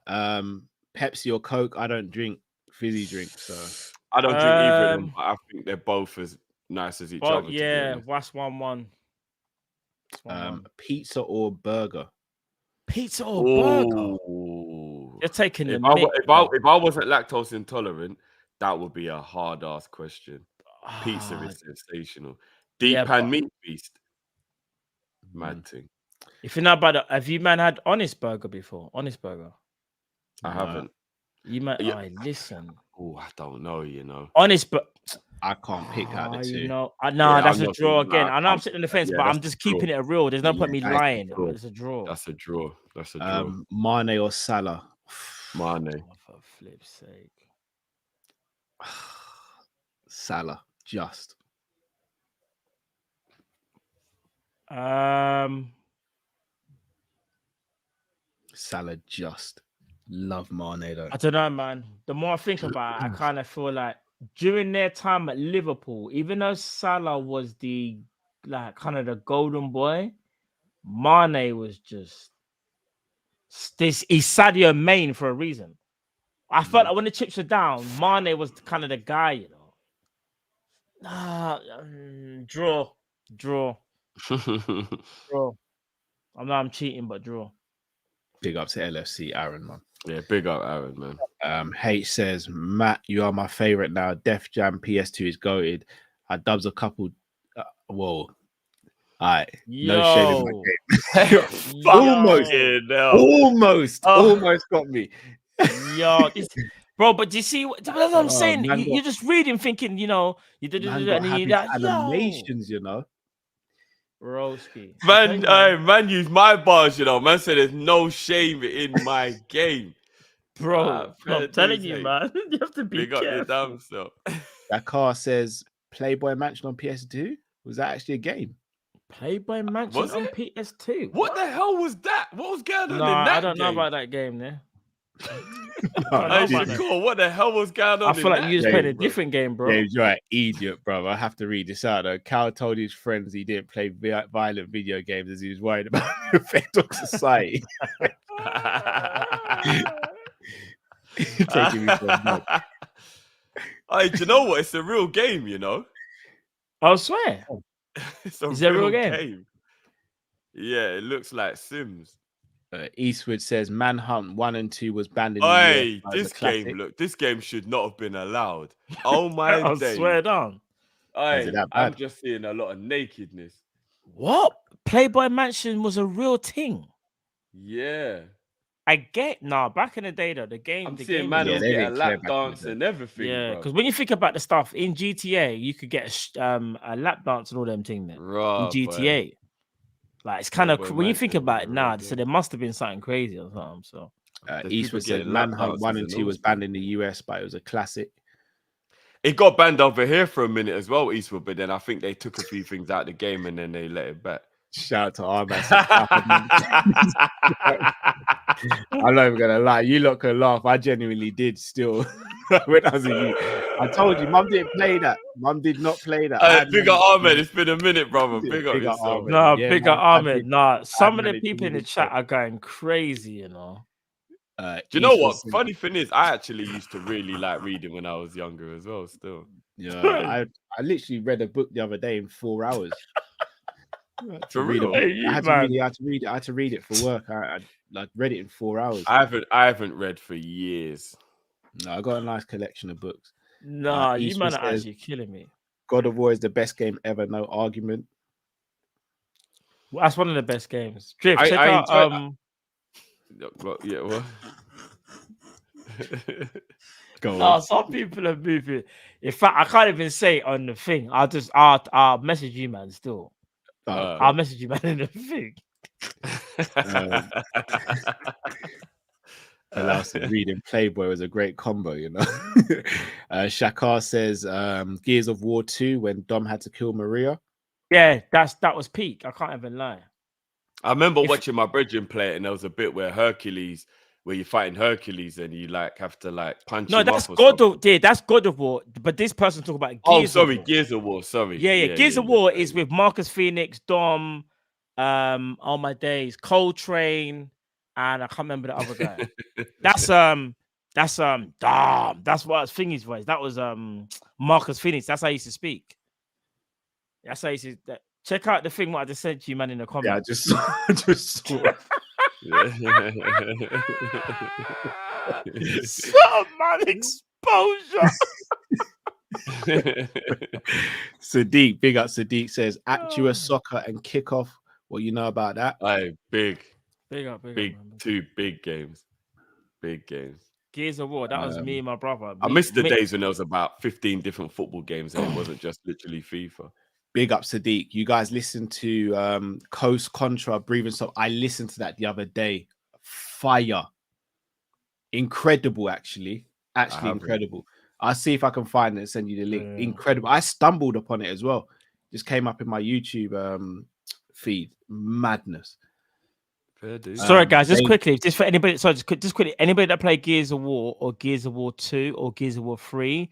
Pepsi or Coke? I don't drink fizzy drinks, so I don't drink either of them. But I think they're both as nice as each other. Yeah, that's 1-1. Pizza or burger? Pizza or burger? You're taking the mic. If I wasn't lactose intolerant, that would be a hard ass question. Pizza is sensational. Deep pan meat feast. Mad thing. If you're not about it, have you man had Honest Burger before? Honest Burger. I haven't. You might listen. Oh, I don't know, you know. Honest, but I can't pick out the two. You know, that's a draw again. I know I'm sitting on the fence, but I'm just keeping it real. There's no point me lying. It's a draw. That's a draw. That's a draw. Mane or Salah? Mane. For flip's sake. Salah, just. Salah, just. Love Mane though. I don't know, man. The more I think about it, I kind of feel like during their time at Liverpool, even though Salah was the kind of the golden boy, Mane was just this. He's Sadio Mane for a reason. I felt like when the chips were down, Mane was kind of the guy, you know. Draw. Draw. I'm cheating, but draw. Big up to LFC, Aaron, man. Yeah, big up, Aaron, man. H says, Matt, you are my favorite now. Def Jam PS2 is goated. I dubs a couple. Whoa. All right. No shade in my game. Almost got me. Yo, bro, but do you see what I'm saying? You're just reading, thinking, you know, animations, you know. Broski. Man used my bars, you know. Man said there's no shame in my game. Bro, I'm telling you, man. You have to be careful. Your damn self. That car says Playboy Mansion on PS2. Was that actually a game? Playboy Mansion on PS2? What the hell was that? What was going on in that I don't know about that game there. What the hell was going on? I feel like you just played a different game, bro. Yeah, you're right, idiot, bro. I have to read this out though. Cal told his friends he didn't play violent video games as he was worried about the effect on society. Taking me for a month. Hey, do you know what? It's a real game, you know. I swear. It's a real game? Yeah, it looks like Sims. Eastwood says Manhunt 1 and 2 was banned in the Hey, US. As a classic. this game should not have been allowed. Oh my I days. swear down. Is it that bad? I'm just seeing a lot of nakedness. What? Playboy Mansion was a real thing. Yeah. I get back in the day though, the game. I'm the seeing game man was- who they get a didn't care lap back in the dance day. and everything. Yeah, bro. because when you think about the stuff in GTA, you could get a lap dance and all them things there Right, in GTA. Like it's kind of Playboy when you think Mansion about was it a now. real So thing. there must have been something crazy or something. So There's people Eastwood said getting lap Manhunt 1 and dances 2 was all banned in the US, but it was a classic. It got banned over here for a minute as well, Eastwood, but then I think they took a few things out of the game and then they let it back. Shout out to Armas. I'm not even gonna lie, you lot can laugh. I genuinely did still when I was a youth. I told you, Mum didn't play that. Mum did not play that. Big up Ahmed, it's been a minute, brother. Big up yourself. Ahmed. no, Yeah, big man, up I Ahmed. did- Nah, some of the managed to people in the read it. chat are going crazy. You know. Do you know Eastwood what? said- Funny thing is, I actually used to really like reading when I was younger as well. Still, Yeah, I literally read a book the other day in 4 hours. For real? Hey, I had man. to read it for work. I like read it in 4 hours. I haven't read for years. No, I got a nice collection of books. Nah, you Eastwood man are says- actually killing me. God of War is the best game ever, no argument. Well, that's one of the best games. Drift, I check out Yeah, what? Go No, on. some people are moving. In fact, I can't even say it on the thing. I'll message you, man. Still, I'll message you, man, in the thing. Allows reading Playboy was a great combo, you know. Shakar says Gears of War 2 when Dom had to kill Maria. Yeah, that was peak. I can't even lie. I remember watching my brethren play it, and there was a bit where you're fighting Hercules, and you like have to like punch No, him that's off or God something. of that's God of War. But this person talking about Gears. Sorry, of War. Gears of War. Sorry. Yeah. Gears of War is with Marcus Phoenix, Dom, all my days, Coltrane, and I can't remember the other guy. That's Dom. That's what Thingy's voice. That was Marcus Phoenix. That's how I used to speak. That's how I used to. Check out the thing what I just sent you, man, in the comments. Yeah, I just saw it. Some man exposure. Sadiq, big up Sadiq says Actua Soccer and Kickoff. What you know about that? Big up, man. Two big games. Big games. Gears of War. That was me and my brother. I missed the days when there was about 15 different football games and it wasn't just literally FIFA. Big up Sadiq. You guys listen to Coast Contra Breathing Stop. I listened to that the other day. Fire. Incredible, actually. Actually incredible. I'll see if I can find it and send you the link. Incredible. I stumbled upon it as well. Just came up in my YouTube feed. Madness. Sorry, guys, just quickly, just for anybody, sorry, just quickly, anybody that played Gears of War or Gears of War 2 or Gears of War 3,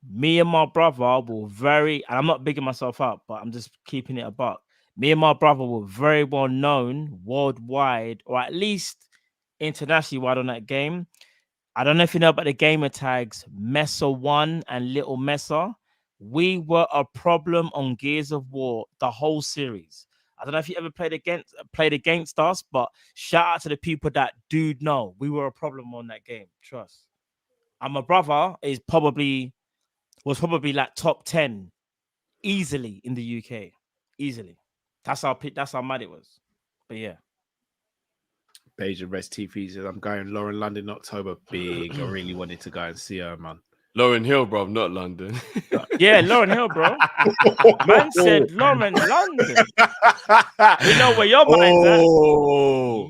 me and my brother were and I'm not bigging myself up, but I'm just keeping it a buck. Me and my brother were very well known worldwide, or at least internationally wide on that game. I don't know if you know about the gamer tags Mesa1 and Little Mesa. We were a problem on Gears of War, the whole series. I don't know if you ever played against us, but shout out to the people that do know. We were a problem on that game. Trust. And my brother was probably like top 10 easily in the UK. Easily. That's how mad it was. But yeah. Beja Rest TV says I'm going Lauren London October. Big. I really wanted to go and see her, man. Lauren Hill, bro, not London. Yeah, Lauren Hill, bro. Man said Lauren London. We know where your mind's at. Yo.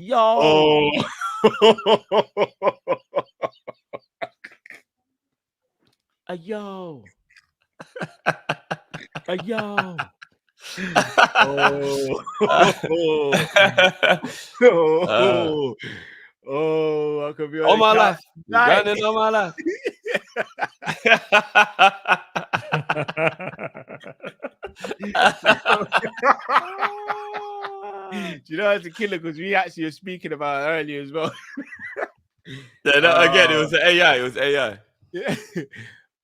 Yo. Yo. I could be on my life. Running on my life. Do you know it's a killer because we actually were speaking about it earlier as well. Again, it was AI. It was AI. Yeah.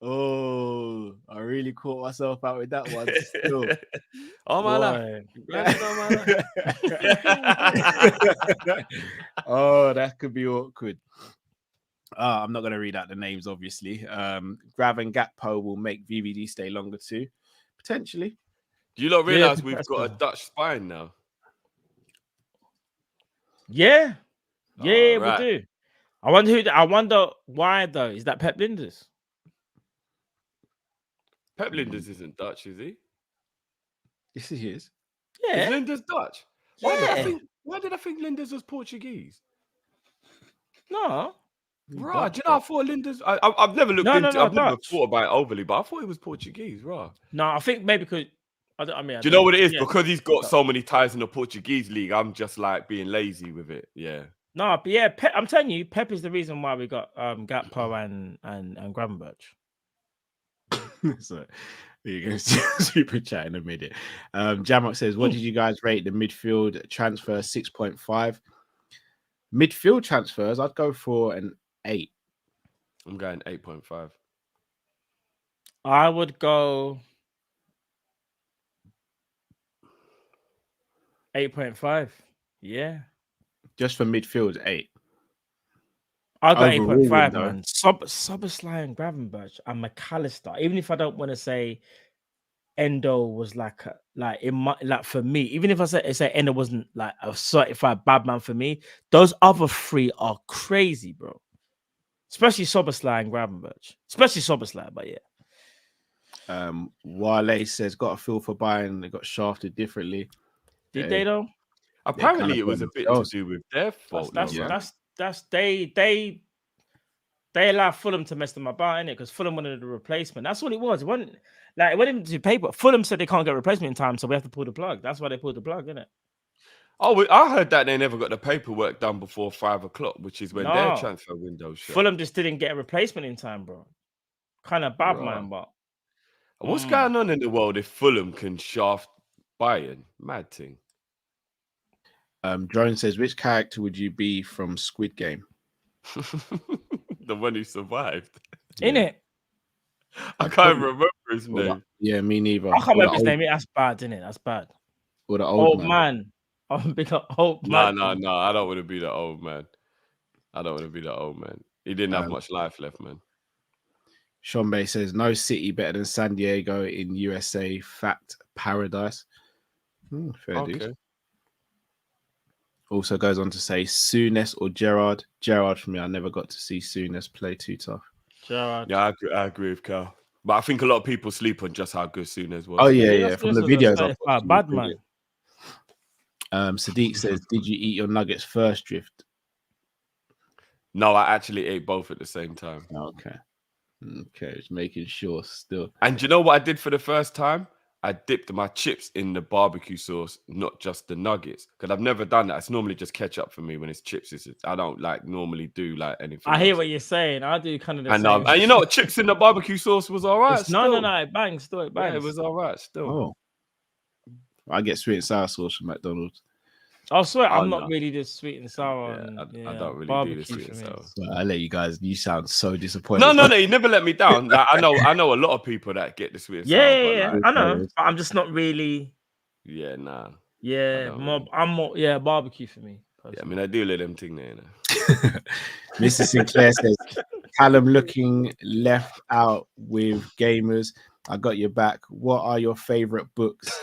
Oh, I really caught myself out with that one. Still. Oh my life. Oh, that could be awkward. I'm not going to read out the names, obviously. Gravenberch will make VVD stay longer too, potentially. Do you not realize we've got a Dutch spine now? Yeah, yeah, right. we do. I wonder why though. Is that Pep Linders? Pep Linders isn't Dutch, is he? Yes, he is. Yeah. Is Linders Dutch? Why did I think Linders was Portuguese? No. Right, do you know I thought Linders? I've never looked into. I've never thought about it overly, but I thought he was Portuguese. Right? No, I think maybe because I mean. Do you know what it is? Yeah. Because he's got so many ties in the Portuguese league. I'm just like being lazy with it. Yeah. No, but yeah, I'm telling you, Pep is the reason why we got Gakpo and Gravenberch. So you're going to super chat in a minute. Jamok says, "What did you guys rate the midfield transfer? 6.5. Midfield transfers, I'd go for an 8. I'm going 8.5. I would go 8.5. Yeah. Just for midfield, 8. I got 8.5, man. Szoboszlai and Gravenberch and McAllister. Even if I don't want to say Endo was like for me, even if I say Endo wasn't like a certified bad man for me, those other 3 are crazy, bro. Especially Szoboszlai and Gravenberch. Especially Szoboszlai, but yeah. Wale says, got a feel for Bayern. They got shafted differently. Did they though? Apparently, it was a bit to do with their fault. That's they allowed Fulham to mess them about, innit? Because Fulham wanted a replacement. That's what it was. It wasn't into paper. Fulham said they can't get a replacement in time, so we have to pull the plug. That's why they pulled the plug, innit? Oh, I heard that they never got the paperwork done before 5 o'clock, which is when their transfer window shut. Fulham just didn't get a replacement in time, bro. Kind of bad, man, but what's going on in the world if Fulham can shaft Bayern? Mad thing. Drone says, which character would you be from Squid Game? The one who survived. Innit? I can't remember his name. Yeah, me neither. I can't remember his name. That's bad, innit? That's bad. Or the old man. I'm big old man. No. I don't want to be the old man. He didn't have much life left, man. Sean Bay says, no city better than San Diego in USA. Fact paradise. Fair dude. Also goes on to say Souness or Gerrard. Gerrard for me. I never got to see Souness play too tough. Gerrard. Yeah, I agree with Cal. But I think a lot of people sleep on just how good Souness was. Oh yeah. From the videos, bad man. Sadiq says, did you eat your nuggets first, Drift? No, I actually ate both at the same time. Okay, just making sure still. And do you know what I did for the first time? I dipped my chips in the barbecue sauce, not just the nuggets. Because I've never done that. It's normally just ketchup for me when it's chips. I don't normally do anything. I hear what you're saying. I do kind of the same. And you know what? Chips in the barbecue sauce was all right. No, it bangs. Still, it bangs. Yeah, it was all right still. Oh. I get sweet and sour sauce from McDonald's. I swear, I'm not really the sweet and sour. I don't really do the sweet and sour. So I let you guys. You sound so disappointed. No, you never let me down. I know a lot of people that get the sweet and sour. Yeah, I know. But I'm just not really. Yeah, nah. Yeah, I'm more. Yeah, barbecue for me. Personally. Yeah, I mean, I do let them thing there. Mr. Sinclair says, Callum looking left out with gamers. I got your back. What are your favorite books?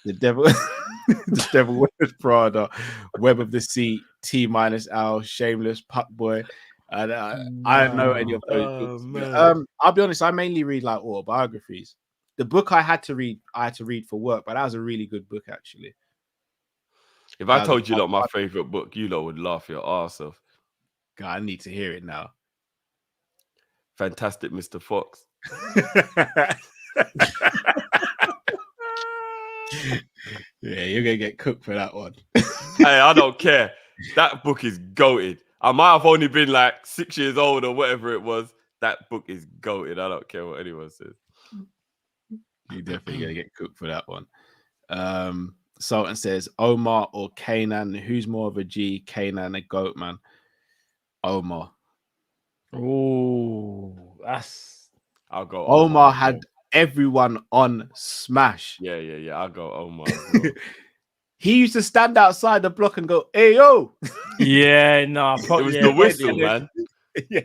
The Devil Wears Prada, Web of the Sea, T-L, Shameless, Puck Boy. I don't know any of those books. I'll be honest, I mainly read autobiographies. The book I had to read for work, but that was a really good book actually. If I told you my favorite book, you would laugh your arse off. God, I need to hear it now. Fantastic Mr. Fox. Yeah, you're gonna get cooked for that one. Hey, I don't care. That book is goated. I might have only been 6 years old or whatever it was. That book is goated. I don't care what anyone says. You're definitely gonna get cooked for that one. Sultan says Omar or Kanan. Who's more of a G? Kanan, a goat man. Omar. Oh, that's. I'll go Omar as had well. everyone on smash. Yeah. I'll go Omar as well. He used to stand outside the block and go, "Hey yo!" Yeah, no, It was the whistle, man. Yeah.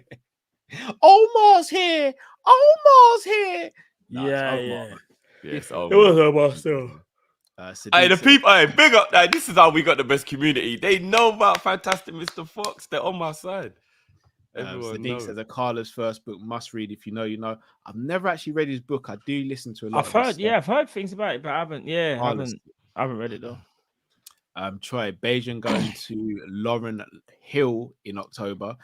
Omar's here. Omar's here. Nah, it's Yeah, Omar, yeah. man. Yes, It was Omar still. Hey, the Sadiq people, hey, big up. Hey, this is how we got the best community. They know about Fantastic Mr. Fox. They're on my side. Everyone Sadiq knows. says a Carla's first book must read. If you know, you know. I've never actually read his book. I do listen to a lot. I've heard, I've heard things about it, but I haven't. Yeah, I haven't read it though. Troy Bajan going to Lauren Hill in October.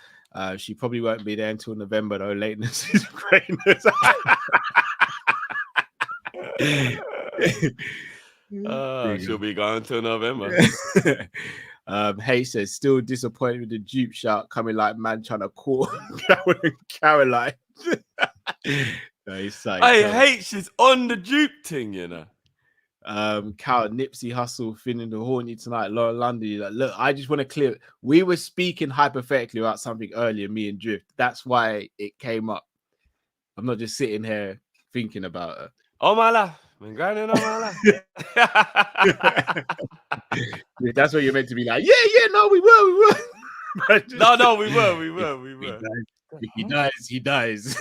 She probably won't be there until November though. Lateness is greatness. She'll be gone till November. Hay says still disappointed with the dupe shout coming like man trying to call Caroline. No, he's Hey, H is on the dupe thing, you know. Cal Nipsey Hustle feeling the horny tonight. Laura Lundy, like, look, I just want to clear. We were speaking hypothetically about something earlier, me and Drift. That's why it came up. I'm not just sitting here thinking about it. Oh my life, been grinding on my life. That's what you're meant to be like. Yeah, no, we were. No, we were. If he dies, he dies.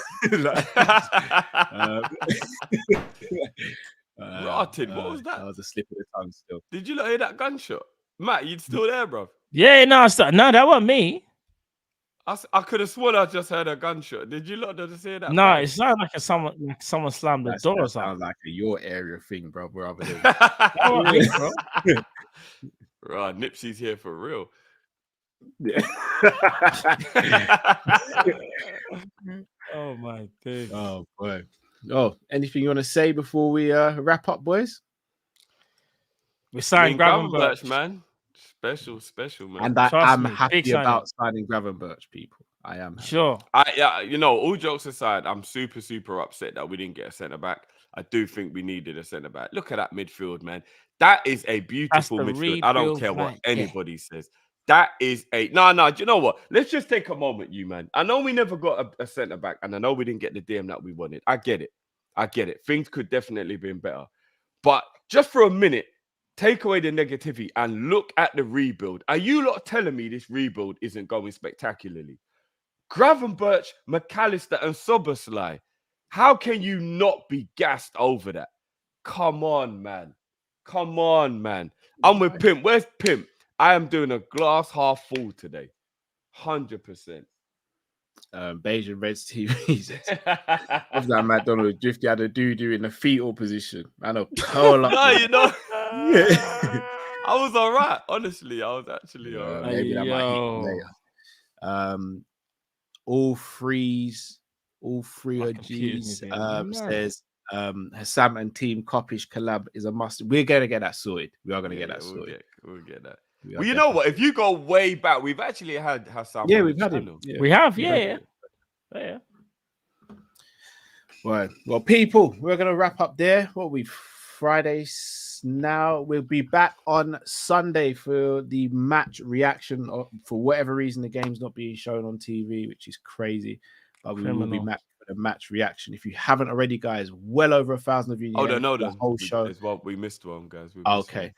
Rotted. What was that? That was a slip of the tongue still. Did you not hear that gunshot? Matt, you still there, bro? Yeah, no, that wasn't me. I could have sworn I just heard a gunshot. Did you not just hear that? No, it sounded like someone slammed the door or something. Sounds like a your area thing, bro. Rather than right, Nipsey's here for real. Yeah. Oh my days. Oh boy. Oh, anything you want to say before we wrap up, boys? We signed Gravenberch, man. Special, man. And I'm happy about signing Gravenberch, people. I am happy. Sure. You know, all jokes aside, I'm super upset that we didn't get a centre back. I do think we needed a centre back. Look at that midfield, man. That is a beautiful midfield. I don't care what anybody says. That is no. Do you know what? Let's just take a moment, you man. I know we never got a centre back, and I know we didn't get the DM that we wanted. I get it. Things could definitely been better, but just for a minute, take away the negativity and look at the rebuild. Are you lot telling me this rebuild isn't going spectacularly? Gravenberch, McAllister, and Soboslai. How can you not be gassed over that? Come on, man. I'm with Pimp. Where's Pimp? I am doing a glass half full today. 100%. Bayesian Reds TV. Of that McDonald Drifty had a doo-doo in the fetal position. I know. No, you know. Yeah. I was all right. Honestly, I was actually all right. Maybe that might hit later. All three OGs says Hassam and Team Kop-Ish collab is a must. We're going to get that sorted. We are going to get that sorted. We'll get that. Well, you know what? If you go way back, we've actually had Hassam. Yeah, we've had him. Yeah. We have, yeah. Right. Well, people, we're going to wrap up there. Fridays now. We'll be back on Sunday for the match reaction. For whatever reason, the game's not being shown on TV, which is crazy. But we will be back for the match reaction. If you haven't already, guys, well over 1,000 of you. The whole show. We missed one, guys. Okay.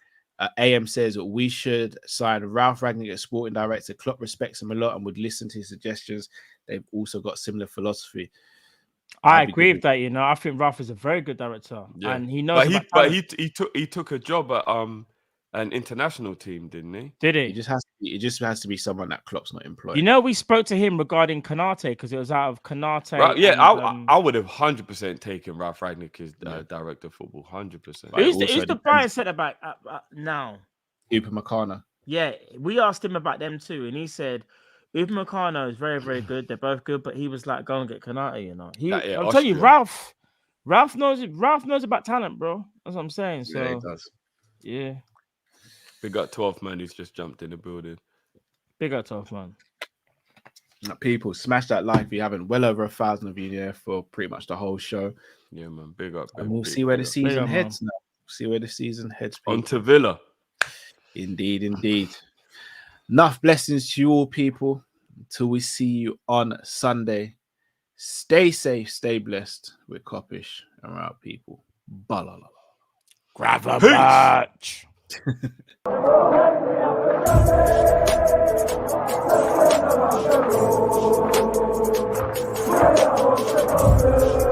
AM says we should sign Ralph Ragnick as sporting director. Klopp respects him a lot and would listen to his suggestions. They've also got similar philosophy. I agree with that. You know, I think Ralph is a very good director, and he knows. But he took a job at an international team, didn't he? Did he? It just has to be someone that Klopp's not employed. You know, we spoke to him regarding Kanate because it was out of Kanate. Right, yeah, I would have 100% taken Ralph Ragnick as director of football. 100%. Who's the Bayern centre back now? Upamecano. Yeah, we asked him about them too, and he said Upamecano is very, very good. They're both good, but he was like, "Go and get Kanate." You know, I'll tell you, Ralph knows about talent, bro. That's what I'm saying. So yeah, he does. Yeah. Big up 12 man who's just jumped in the building. Big up 12 man. People, smash that like if you haven't. Well over 1,000 of you there for pretty much the whole show. Yeah, man. Big up. And we'll see where the season heads now. See where the season heads. On to Villa. Indeed. Enough blessings to you all, people. Until we see you on Sunday. Stay safe, stay blessed with Kop-Ish and we're out, people. Balala. Gravenberch. Peace.